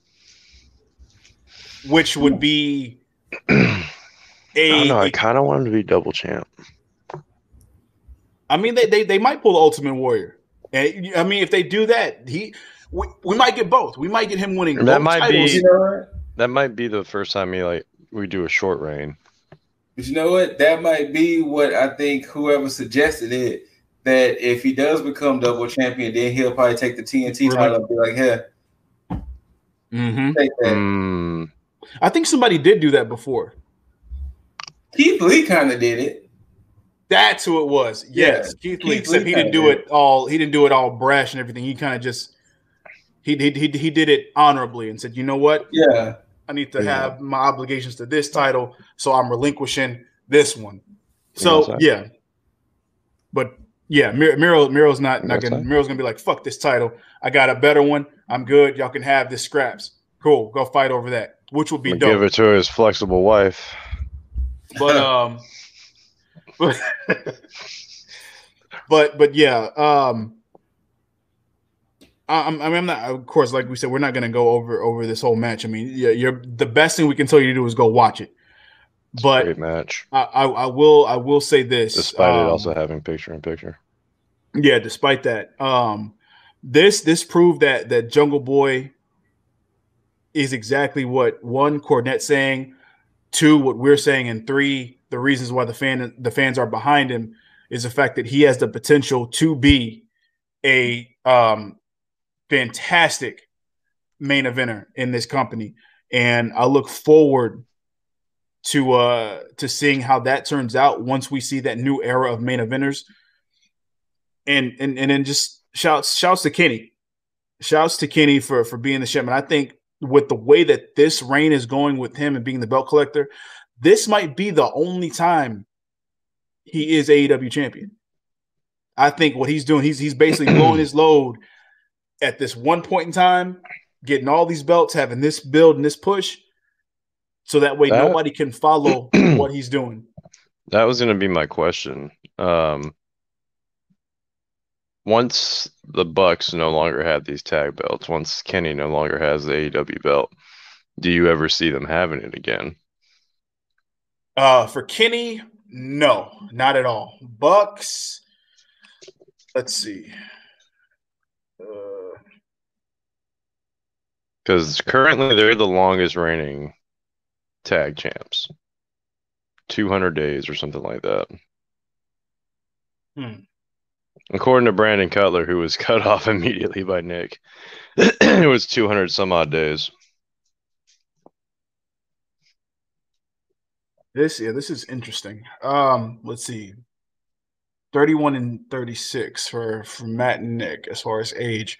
Which would be I don't know. I kind of want him to be double champ. I mean, they might pull the Ultimate Warrior. And I mean, if they do that, we might get both. We might get him winning both titles. That might be the first time we do a short reign. But you know what? That might be what I think whoever suggested it, that if he does become double champion, then he'll probably take the TNT title and be like, hey. Take that. I think somebody did do that before. Keith Lee kind of did it. That's who it was. Yes, yeah. Keith Lee, except he didn't do it all. He didn't do it all brash and everything. He kind of just he did it honorably and said, you know what? Yeah. I need to have my obligations to this title, so I'm relinquishing this one. So yeah, but yeah, Miro's not gonna Miro's gonna be like, fuck this title. I got a better one. I'm good. Y'all can have this scraps. Cool. Go fight over that, which would be dope. Give it to his flexible wife. But but yeah, I'm not. Of course, like we said, we're not going to go over this whole match. I mean, yeah, you're the best thing we can tell you to do is go watch it. But great match. I will say this, despite it also having picture in picture. Yeah, despite that, this proved that Jungle Boy is exactly what, one, Cornette's saying, two, what we're saying, and three, the reasons why the fans are behind him is the fact that he has the potential to be a fantastic main eventer in this company. And I look forward to seeing how that turns out once we see that new era of main eventers. And then just shouts to Kenny. Shouts to Kenny for being the champion. I think with the way that this reign is going with him and being the belt collector, this might be the only time he is AEW champion. I think what he's doing, he's basically blowing his load at this one point in time, getting all these belts, having this build and this push, so that way nobody can follow what he's doing. That was going to be my question. Once the Bucks no longer have these tag belts, once Kenny no longer has the AEW belt, do you ever see them having it again? For Kenny, no, not at all. Bucks, let's see. Because currently they're the longest reigning tag champs. 200 days or something like that. According to Brandon Cutler, who was cut off immediately by Nick, it was 200 some odd days. This is interesting. Let's see. 31 and 36 for Matt and Nick as far as age.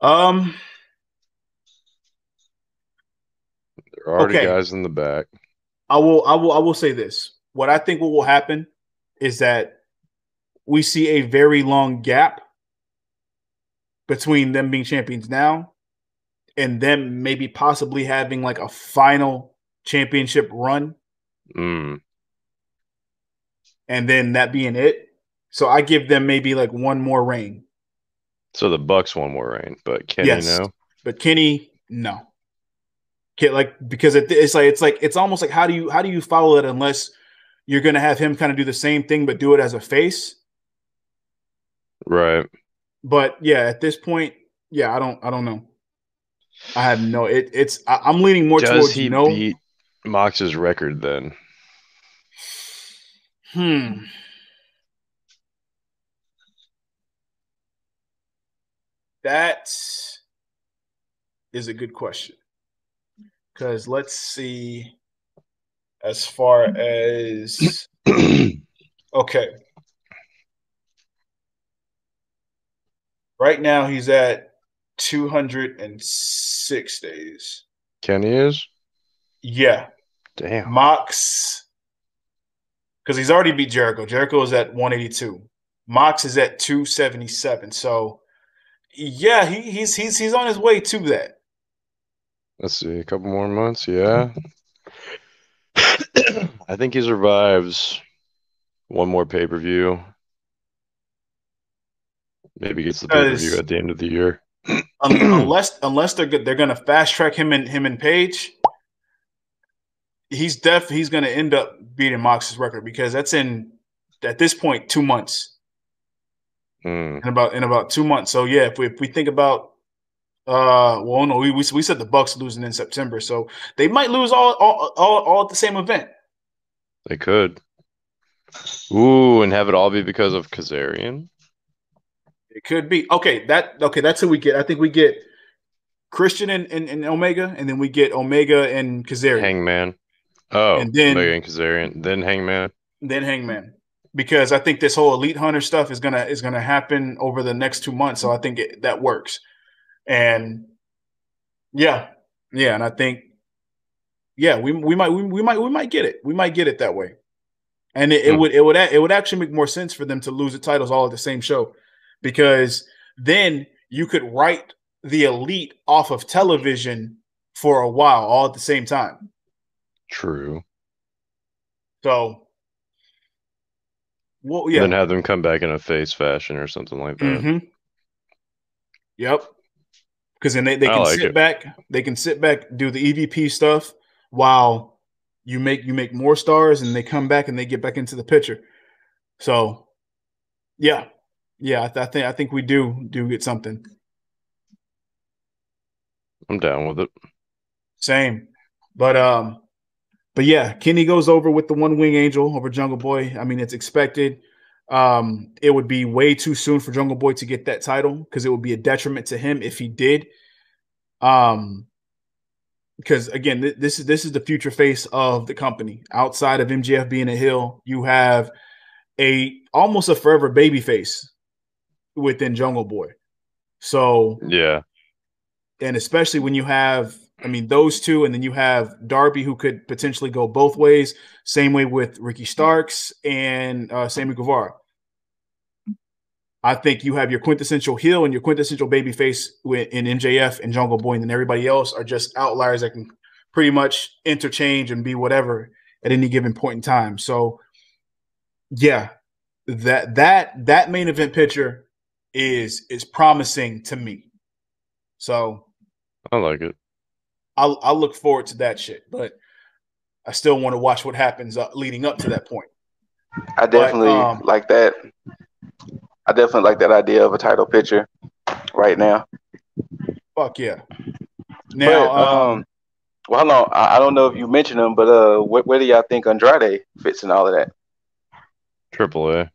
There are already guys in the back. I will say this. What I think what will happen is that we see a very long gap between them being champions now and them maybe possibly having like a final championship run. And then that being it. So I give them maybe like one more reign. So the Bucks one more reign, but Kenny no. But Kenny no. Because it's almost like how do you follow it unless you're gonna have him kind of do the same thing but do it as a face, right? But yeah, at this point, yeah, I don't know. I have no. I'm leaning more towards Does he beat Mox's record then? That is a good question. Because let's see, as far as okay, right now he's at 206 days. Kenny is? Yeah. Damn. Mox, because he's already beat Jericho. Jericho is at 182. Mox is at 277. So yeah, he's on his way to that. Let's see, a couple more months, yeah. I think he survives one more pay-per-view. Maybe gets the pay-per-view at the end of the year. unless they're gonna fast track him and Paige, he's gonna end up beating Mox's record because that's at this point 2 months. In about 2 months. So yeah, if we think about we said the Bucks losing in September, so they might lose all at the same event. They could. Ooh, and have it all be because of Kazarian. It could be. That's who we get. I think we get Christian and Omega, and then we get Omega and Kazarian. Hangman. Oh, and then Omega and Kazarian, then Hangman. Then Hangman. Because I think this whole Elite Hunter stuff is gonna happen over the next 2 months. So I think that works. And yeah, and I think Yeah, we might get it. We might get it that way. And it would actually make more sense for them to lose the titles all at the same show, because then you could write the Elite off of television for a while all at the same time. True. So, well, And then yeah. have them come back in a face fashion or something like that. Mm-hmm. Yep. Because then they I can like sit it. back, do the EVP stuff while you make more stars, and they come back and they get back into the picture. So, yeah, yeah, I think we do get something. I'm down with it. Same, but yeah, Kenny goes over with the One Wing Angel over Jungle Boy. I mean, it's expected. It would be way too soon for Jungle Boy to get that title, because it would be a detriment to him if he did. Um, because again, this is the future face of the company. Outside of MJF being a heel, you have almost a forever baby face within Jungle Boy. So, Yeah. and especially when you have, I mean, those two, and then you have Darby, who could potentially go both ways. Same way with Ricky Starks and Sammy Guevara. I think you have your quintessential heel and your quintessential babyface in MJF and Jungle Boy, and then everybody else are just outliers that can pretty much interchange and be whatever at any given point in time. So, yeah, that main event picture is promising to me. So I like it. I'll look forward to that shit, but I still want to watch what happens leading up to that point. I But definitely like that. I definitely like that idea of a title picture right now. fuck yeah. But Now, well, hold on. I don't know if you mentioned him, but where do y'all think Andrade fits in all of that? Triple A.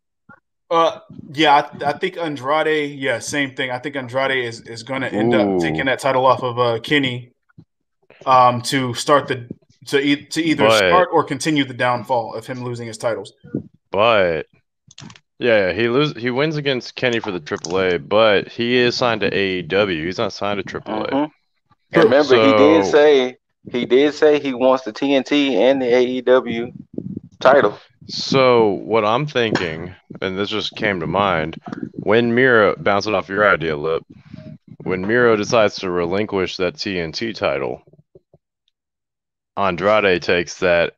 yeah, I think Andrade. Yeah, same thing. I think Andrade is going to end up taking Ooh. that title off of Kenny, to start to either But start or continue the downfall of him losing his titles. but yeah, he wins against Kenny for the Triple A, but he is signed to AEW. He's not signed to Triple A. Mm-hmm. And True. remember, So he did say he wants the TNT and the AEW title. so what I'm thinking, and this just came to mind, when Miro bouncing off your idea, Lip, when Miro decides to relinquish that TNT title, Andrade takes that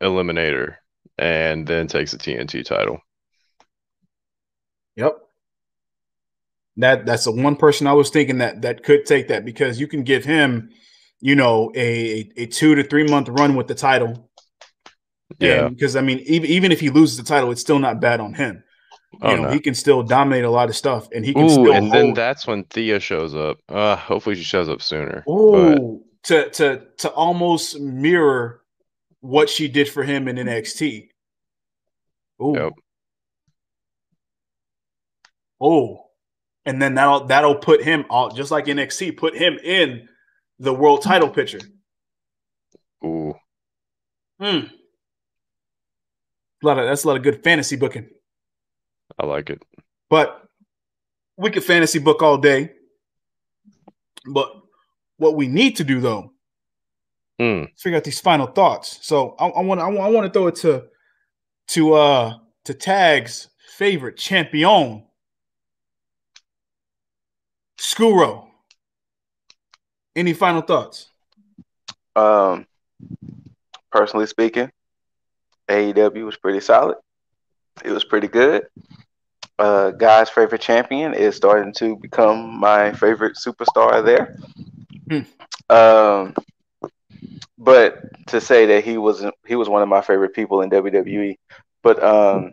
eliminator and then takes the TNT title. Yep. That's the one person I was thinking that could take that, because you can give him, a 2 to 3 month run with the title, Yeah. and because I mean, even if he loses the title, it's still not bad on him. Oh no. He can still dominate a lot of stuff, and he can Ooh, still and then hold. that's when Thea shows up. Hopefully she shows up sooner. But Oh, to almost mirror what she did for him in NXT. yep. Oh, oh, and then that'll put him all, just like NXT, put him in the world title picture. Ooh, Hmm. That's a lot of good fantasy booking. I like it. But we could fantasy book all day. But what we need to do, though, is figure out these final thoughts. So I want to throw it to Tag's favorite champion, Skuro. Any final thoughts? Um, personally speaking, AEW was pretty solid. It was pretty good. Guy's favorite champion is starting to become my favorite superstar there. Um, but to say that he was one of my favorite people in WWE. But I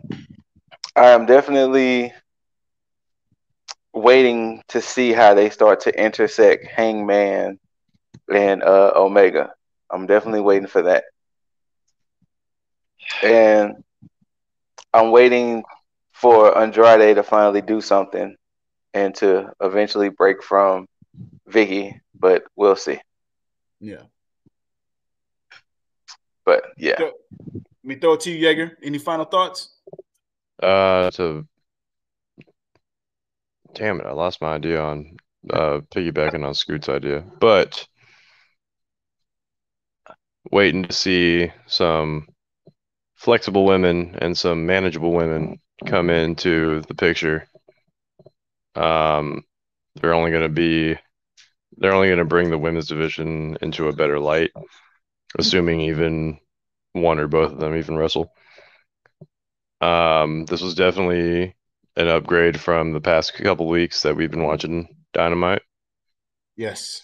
am definitely waiting to see how they start to intersect Hangman and Omega. I'm definitely waiting for that. And I'm waiting for Andrade to finally do something and to eventually break from Vicky, but we'll see. Yeah. But yeah. Let me throw it to you, Jaeger. Any final thoughts? To damn it, I lost my idea on piggybacking on Scoot's idea. But waiting to see some flexible women and some manageable women come into the picture. They're only going to bring the women's division into a better light, assuming even one or both of them even wrestle. This was definitely an upgrade from the past couple weeks that we've been watching Dynamite. Yes.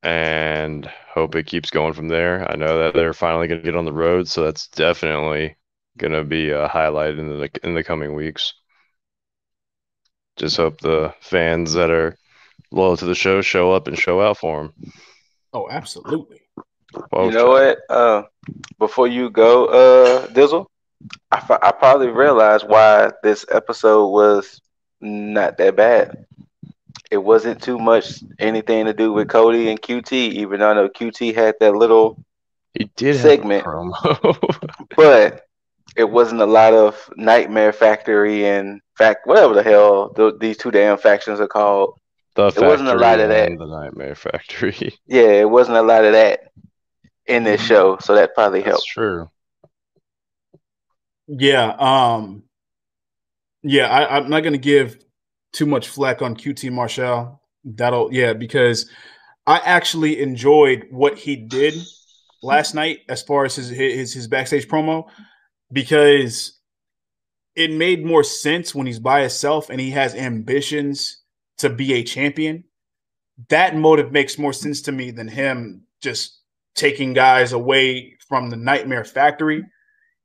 And hope it keeps going from there. I know that they're finally going to get on the road, so that's definitely going to be a highlight in the coming weeks. Just hope the fans that are loyal to the show up and show out for them. Oh, absolutely. You know what? Before you go, Dizzle, I probably realized why this episode was not that bad. It wasn't too much anything to do with Cody and QT, even though I know QT had that little segment, have a promo. but it wasn't a lot of Nightmare Factory and whatever the hell these two damn factions are called. It wasn't a lot of that. The Nightmare Factory. Yeah, it wasn't a lot of that in this show, so that probably helped. That's true. Yeah. I'm not gonna give too much flack on QT Marshall. Because I actually enjoyed what he did last night as far as his backstage promo, because it made more sense when he's by himself and he has ambitions to be a champion. That motive makes more sense to me than him just taking guys away from the Nightmare Factory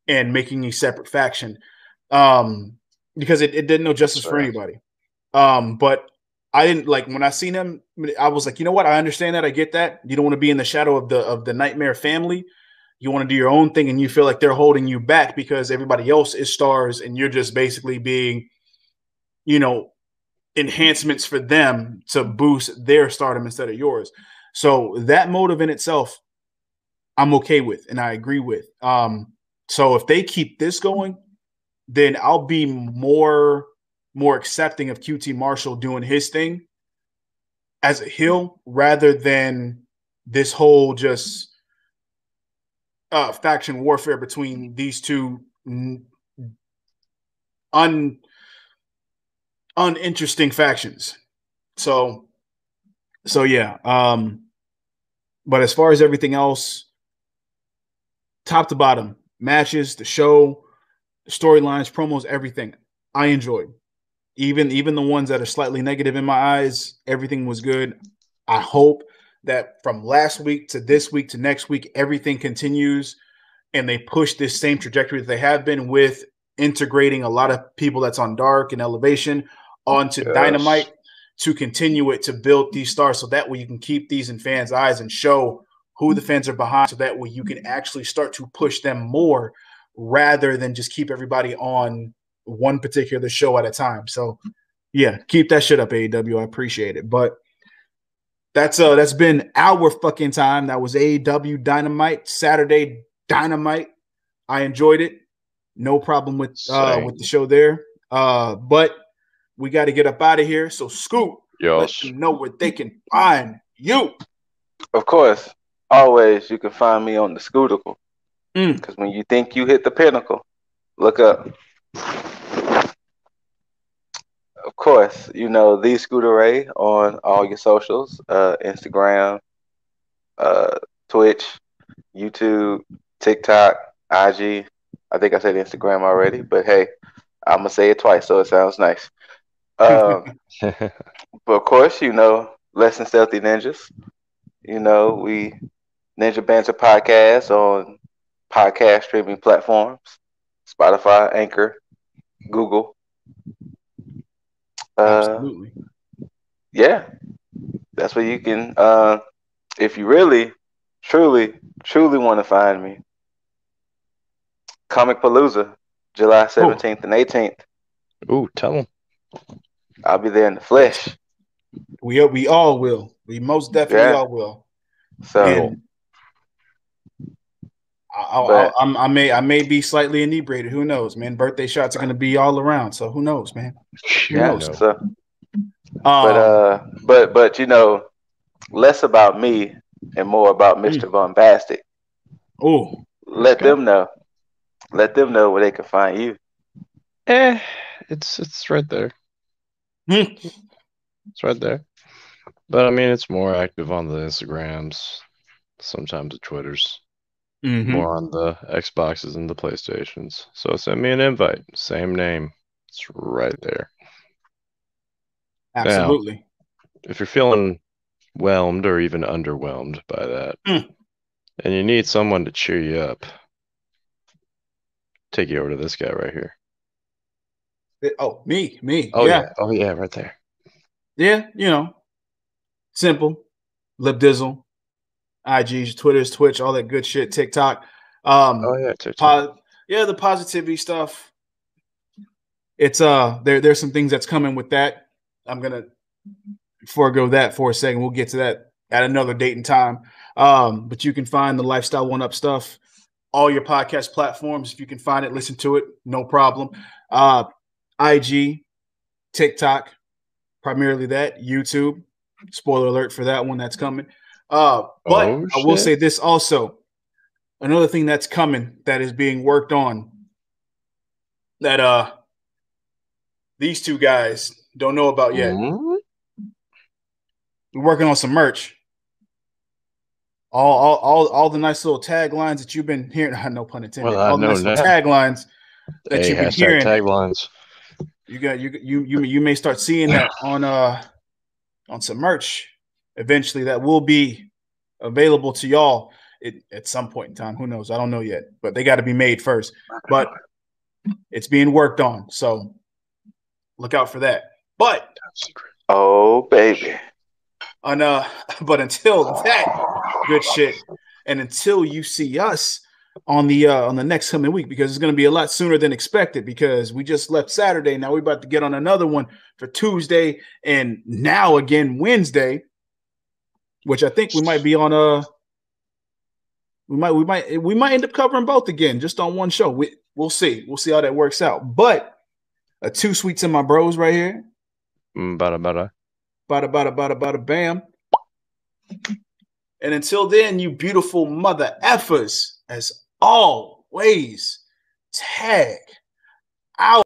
and making a separate faction. Because it did no justice for anybody. But I didn't like when I seen him, I was like, you know what? I understand that. I get that. You don't want to be in the shadow of the Nightmare family. You want to do your own thing, and you feel like they're holding you back because everybody else is stars and you're just basically being, enhancements for them to boost their stardom instead of yours. So that motive in itself, I'm okay with and I agree with. So if they keep this going, then I'll be more accepting of QT Marshall doing his thing as a heel rather than this whole just faction warfare between these two uninteresting factions. So yeah. But as far as everything else, top to bottom, matches, the show, storylines, promos, everything I enjoyed. Even the ones that are slightly negative in my eyes, everything was good. I hope that from last week to this week to next week, everything continues and they push this same trajectory that they have been with integrating a lot of people that's on Dark and Elevation onto Dynamite to continue it, to build these stars so that way you can keep these in fans' eyes and show who the fans are behind, so that way you can actually start to push them more rather than just keep everybody on one particular show at a time. So yeah, keep that shit up, AEW. I appreciate it. But that's been our fucking time. That was AEW Dynamite, Saturday Dynamite. I enjoyed it. No problem with the show there. But we got to get up out of here. So Scoot, let them know where they can find you. Of course, always you can find me on the Scootical. Because when you think you hit the pinnacle, look up. Of course, the ScooterRay on all your socials, Instagram, Twitch, YouTube, TikTok, IG. I think I said Instagram already, but hey, I'm going to say it twice so it sounds nice. But of course, Less Than Stealthy Ninjas. We Ninja Banter Podcast on podcast streaming platforms, Spotify, Anchor, Google. Absolutely. Yeah, that's where you can, if you really, truly want to find me. Comic Palooza, July 17th and 18th. Ooh, tell them. I'll be there in the flesh. We all will. We most definitely all will. So I may be slightly inebriated. Who knows, man? Birthday shots are going to be all around. So who knows, man? Who knows? So, but less about me and more about Mr. Bombastic. Oh, Let them know. Let them know where they can find you. It's right there. Hmm. It's right there. But I mean, it's more active on the Instagrams, sometimes the Twitters, more on the Xboxes and the PlayStations. So send me an invite. Same name. It's right there. Absolutely. Now, if you're feeling whelmed or even underwhelmed by that, and you need someone to cheer you up, take you over to this guy right here. Oh, me. Oh Yeah. yeah. Oh yeah, right there. Yeah, simple. Lip Dizzle, IGs, Twitters, Twitch, all that good shit, TikTok. Oh yeah, TikTok. The positivity stuff. It's there's some things that's coming with that. I'm gonna forego that for a second. We'll get to that at another date and time. But you can find the Lifestyle One Up stuff, all your podcast platforms. If you can find it, listen to it, no problem. IG, TikTok, primarily that, YouTube. Spoiler alert for that one that's coming. But I will say this also. Another thing that's coming that is being worked on that these two guys don't know about yet. Mm-hmm. We're working on some merch. All the nice little taglines that you've been hearing. No pun intended. Well, I all the know nice little now. taglines that you've been Hashtag hearing. taglines. You may start seeing that on some merch eventually that will be available to y'all at some point in time. Who knows? I don't know yet, but they got to be made first. But it's being worked on, so look out for that. But oh baby, but until that good shit, and until you see us on the next coming week, because it's going to be a lot sooner than expected, because we just left Saturday. Now we're about to get on another one for Tuesday, and now again Wednesday, which I think we might be on we might end up covering both again, just on one show. We'll see how that works out. But two sweets in my bros right here. Bada Bam. And until then, you beautiful mother effers, as always, tag out.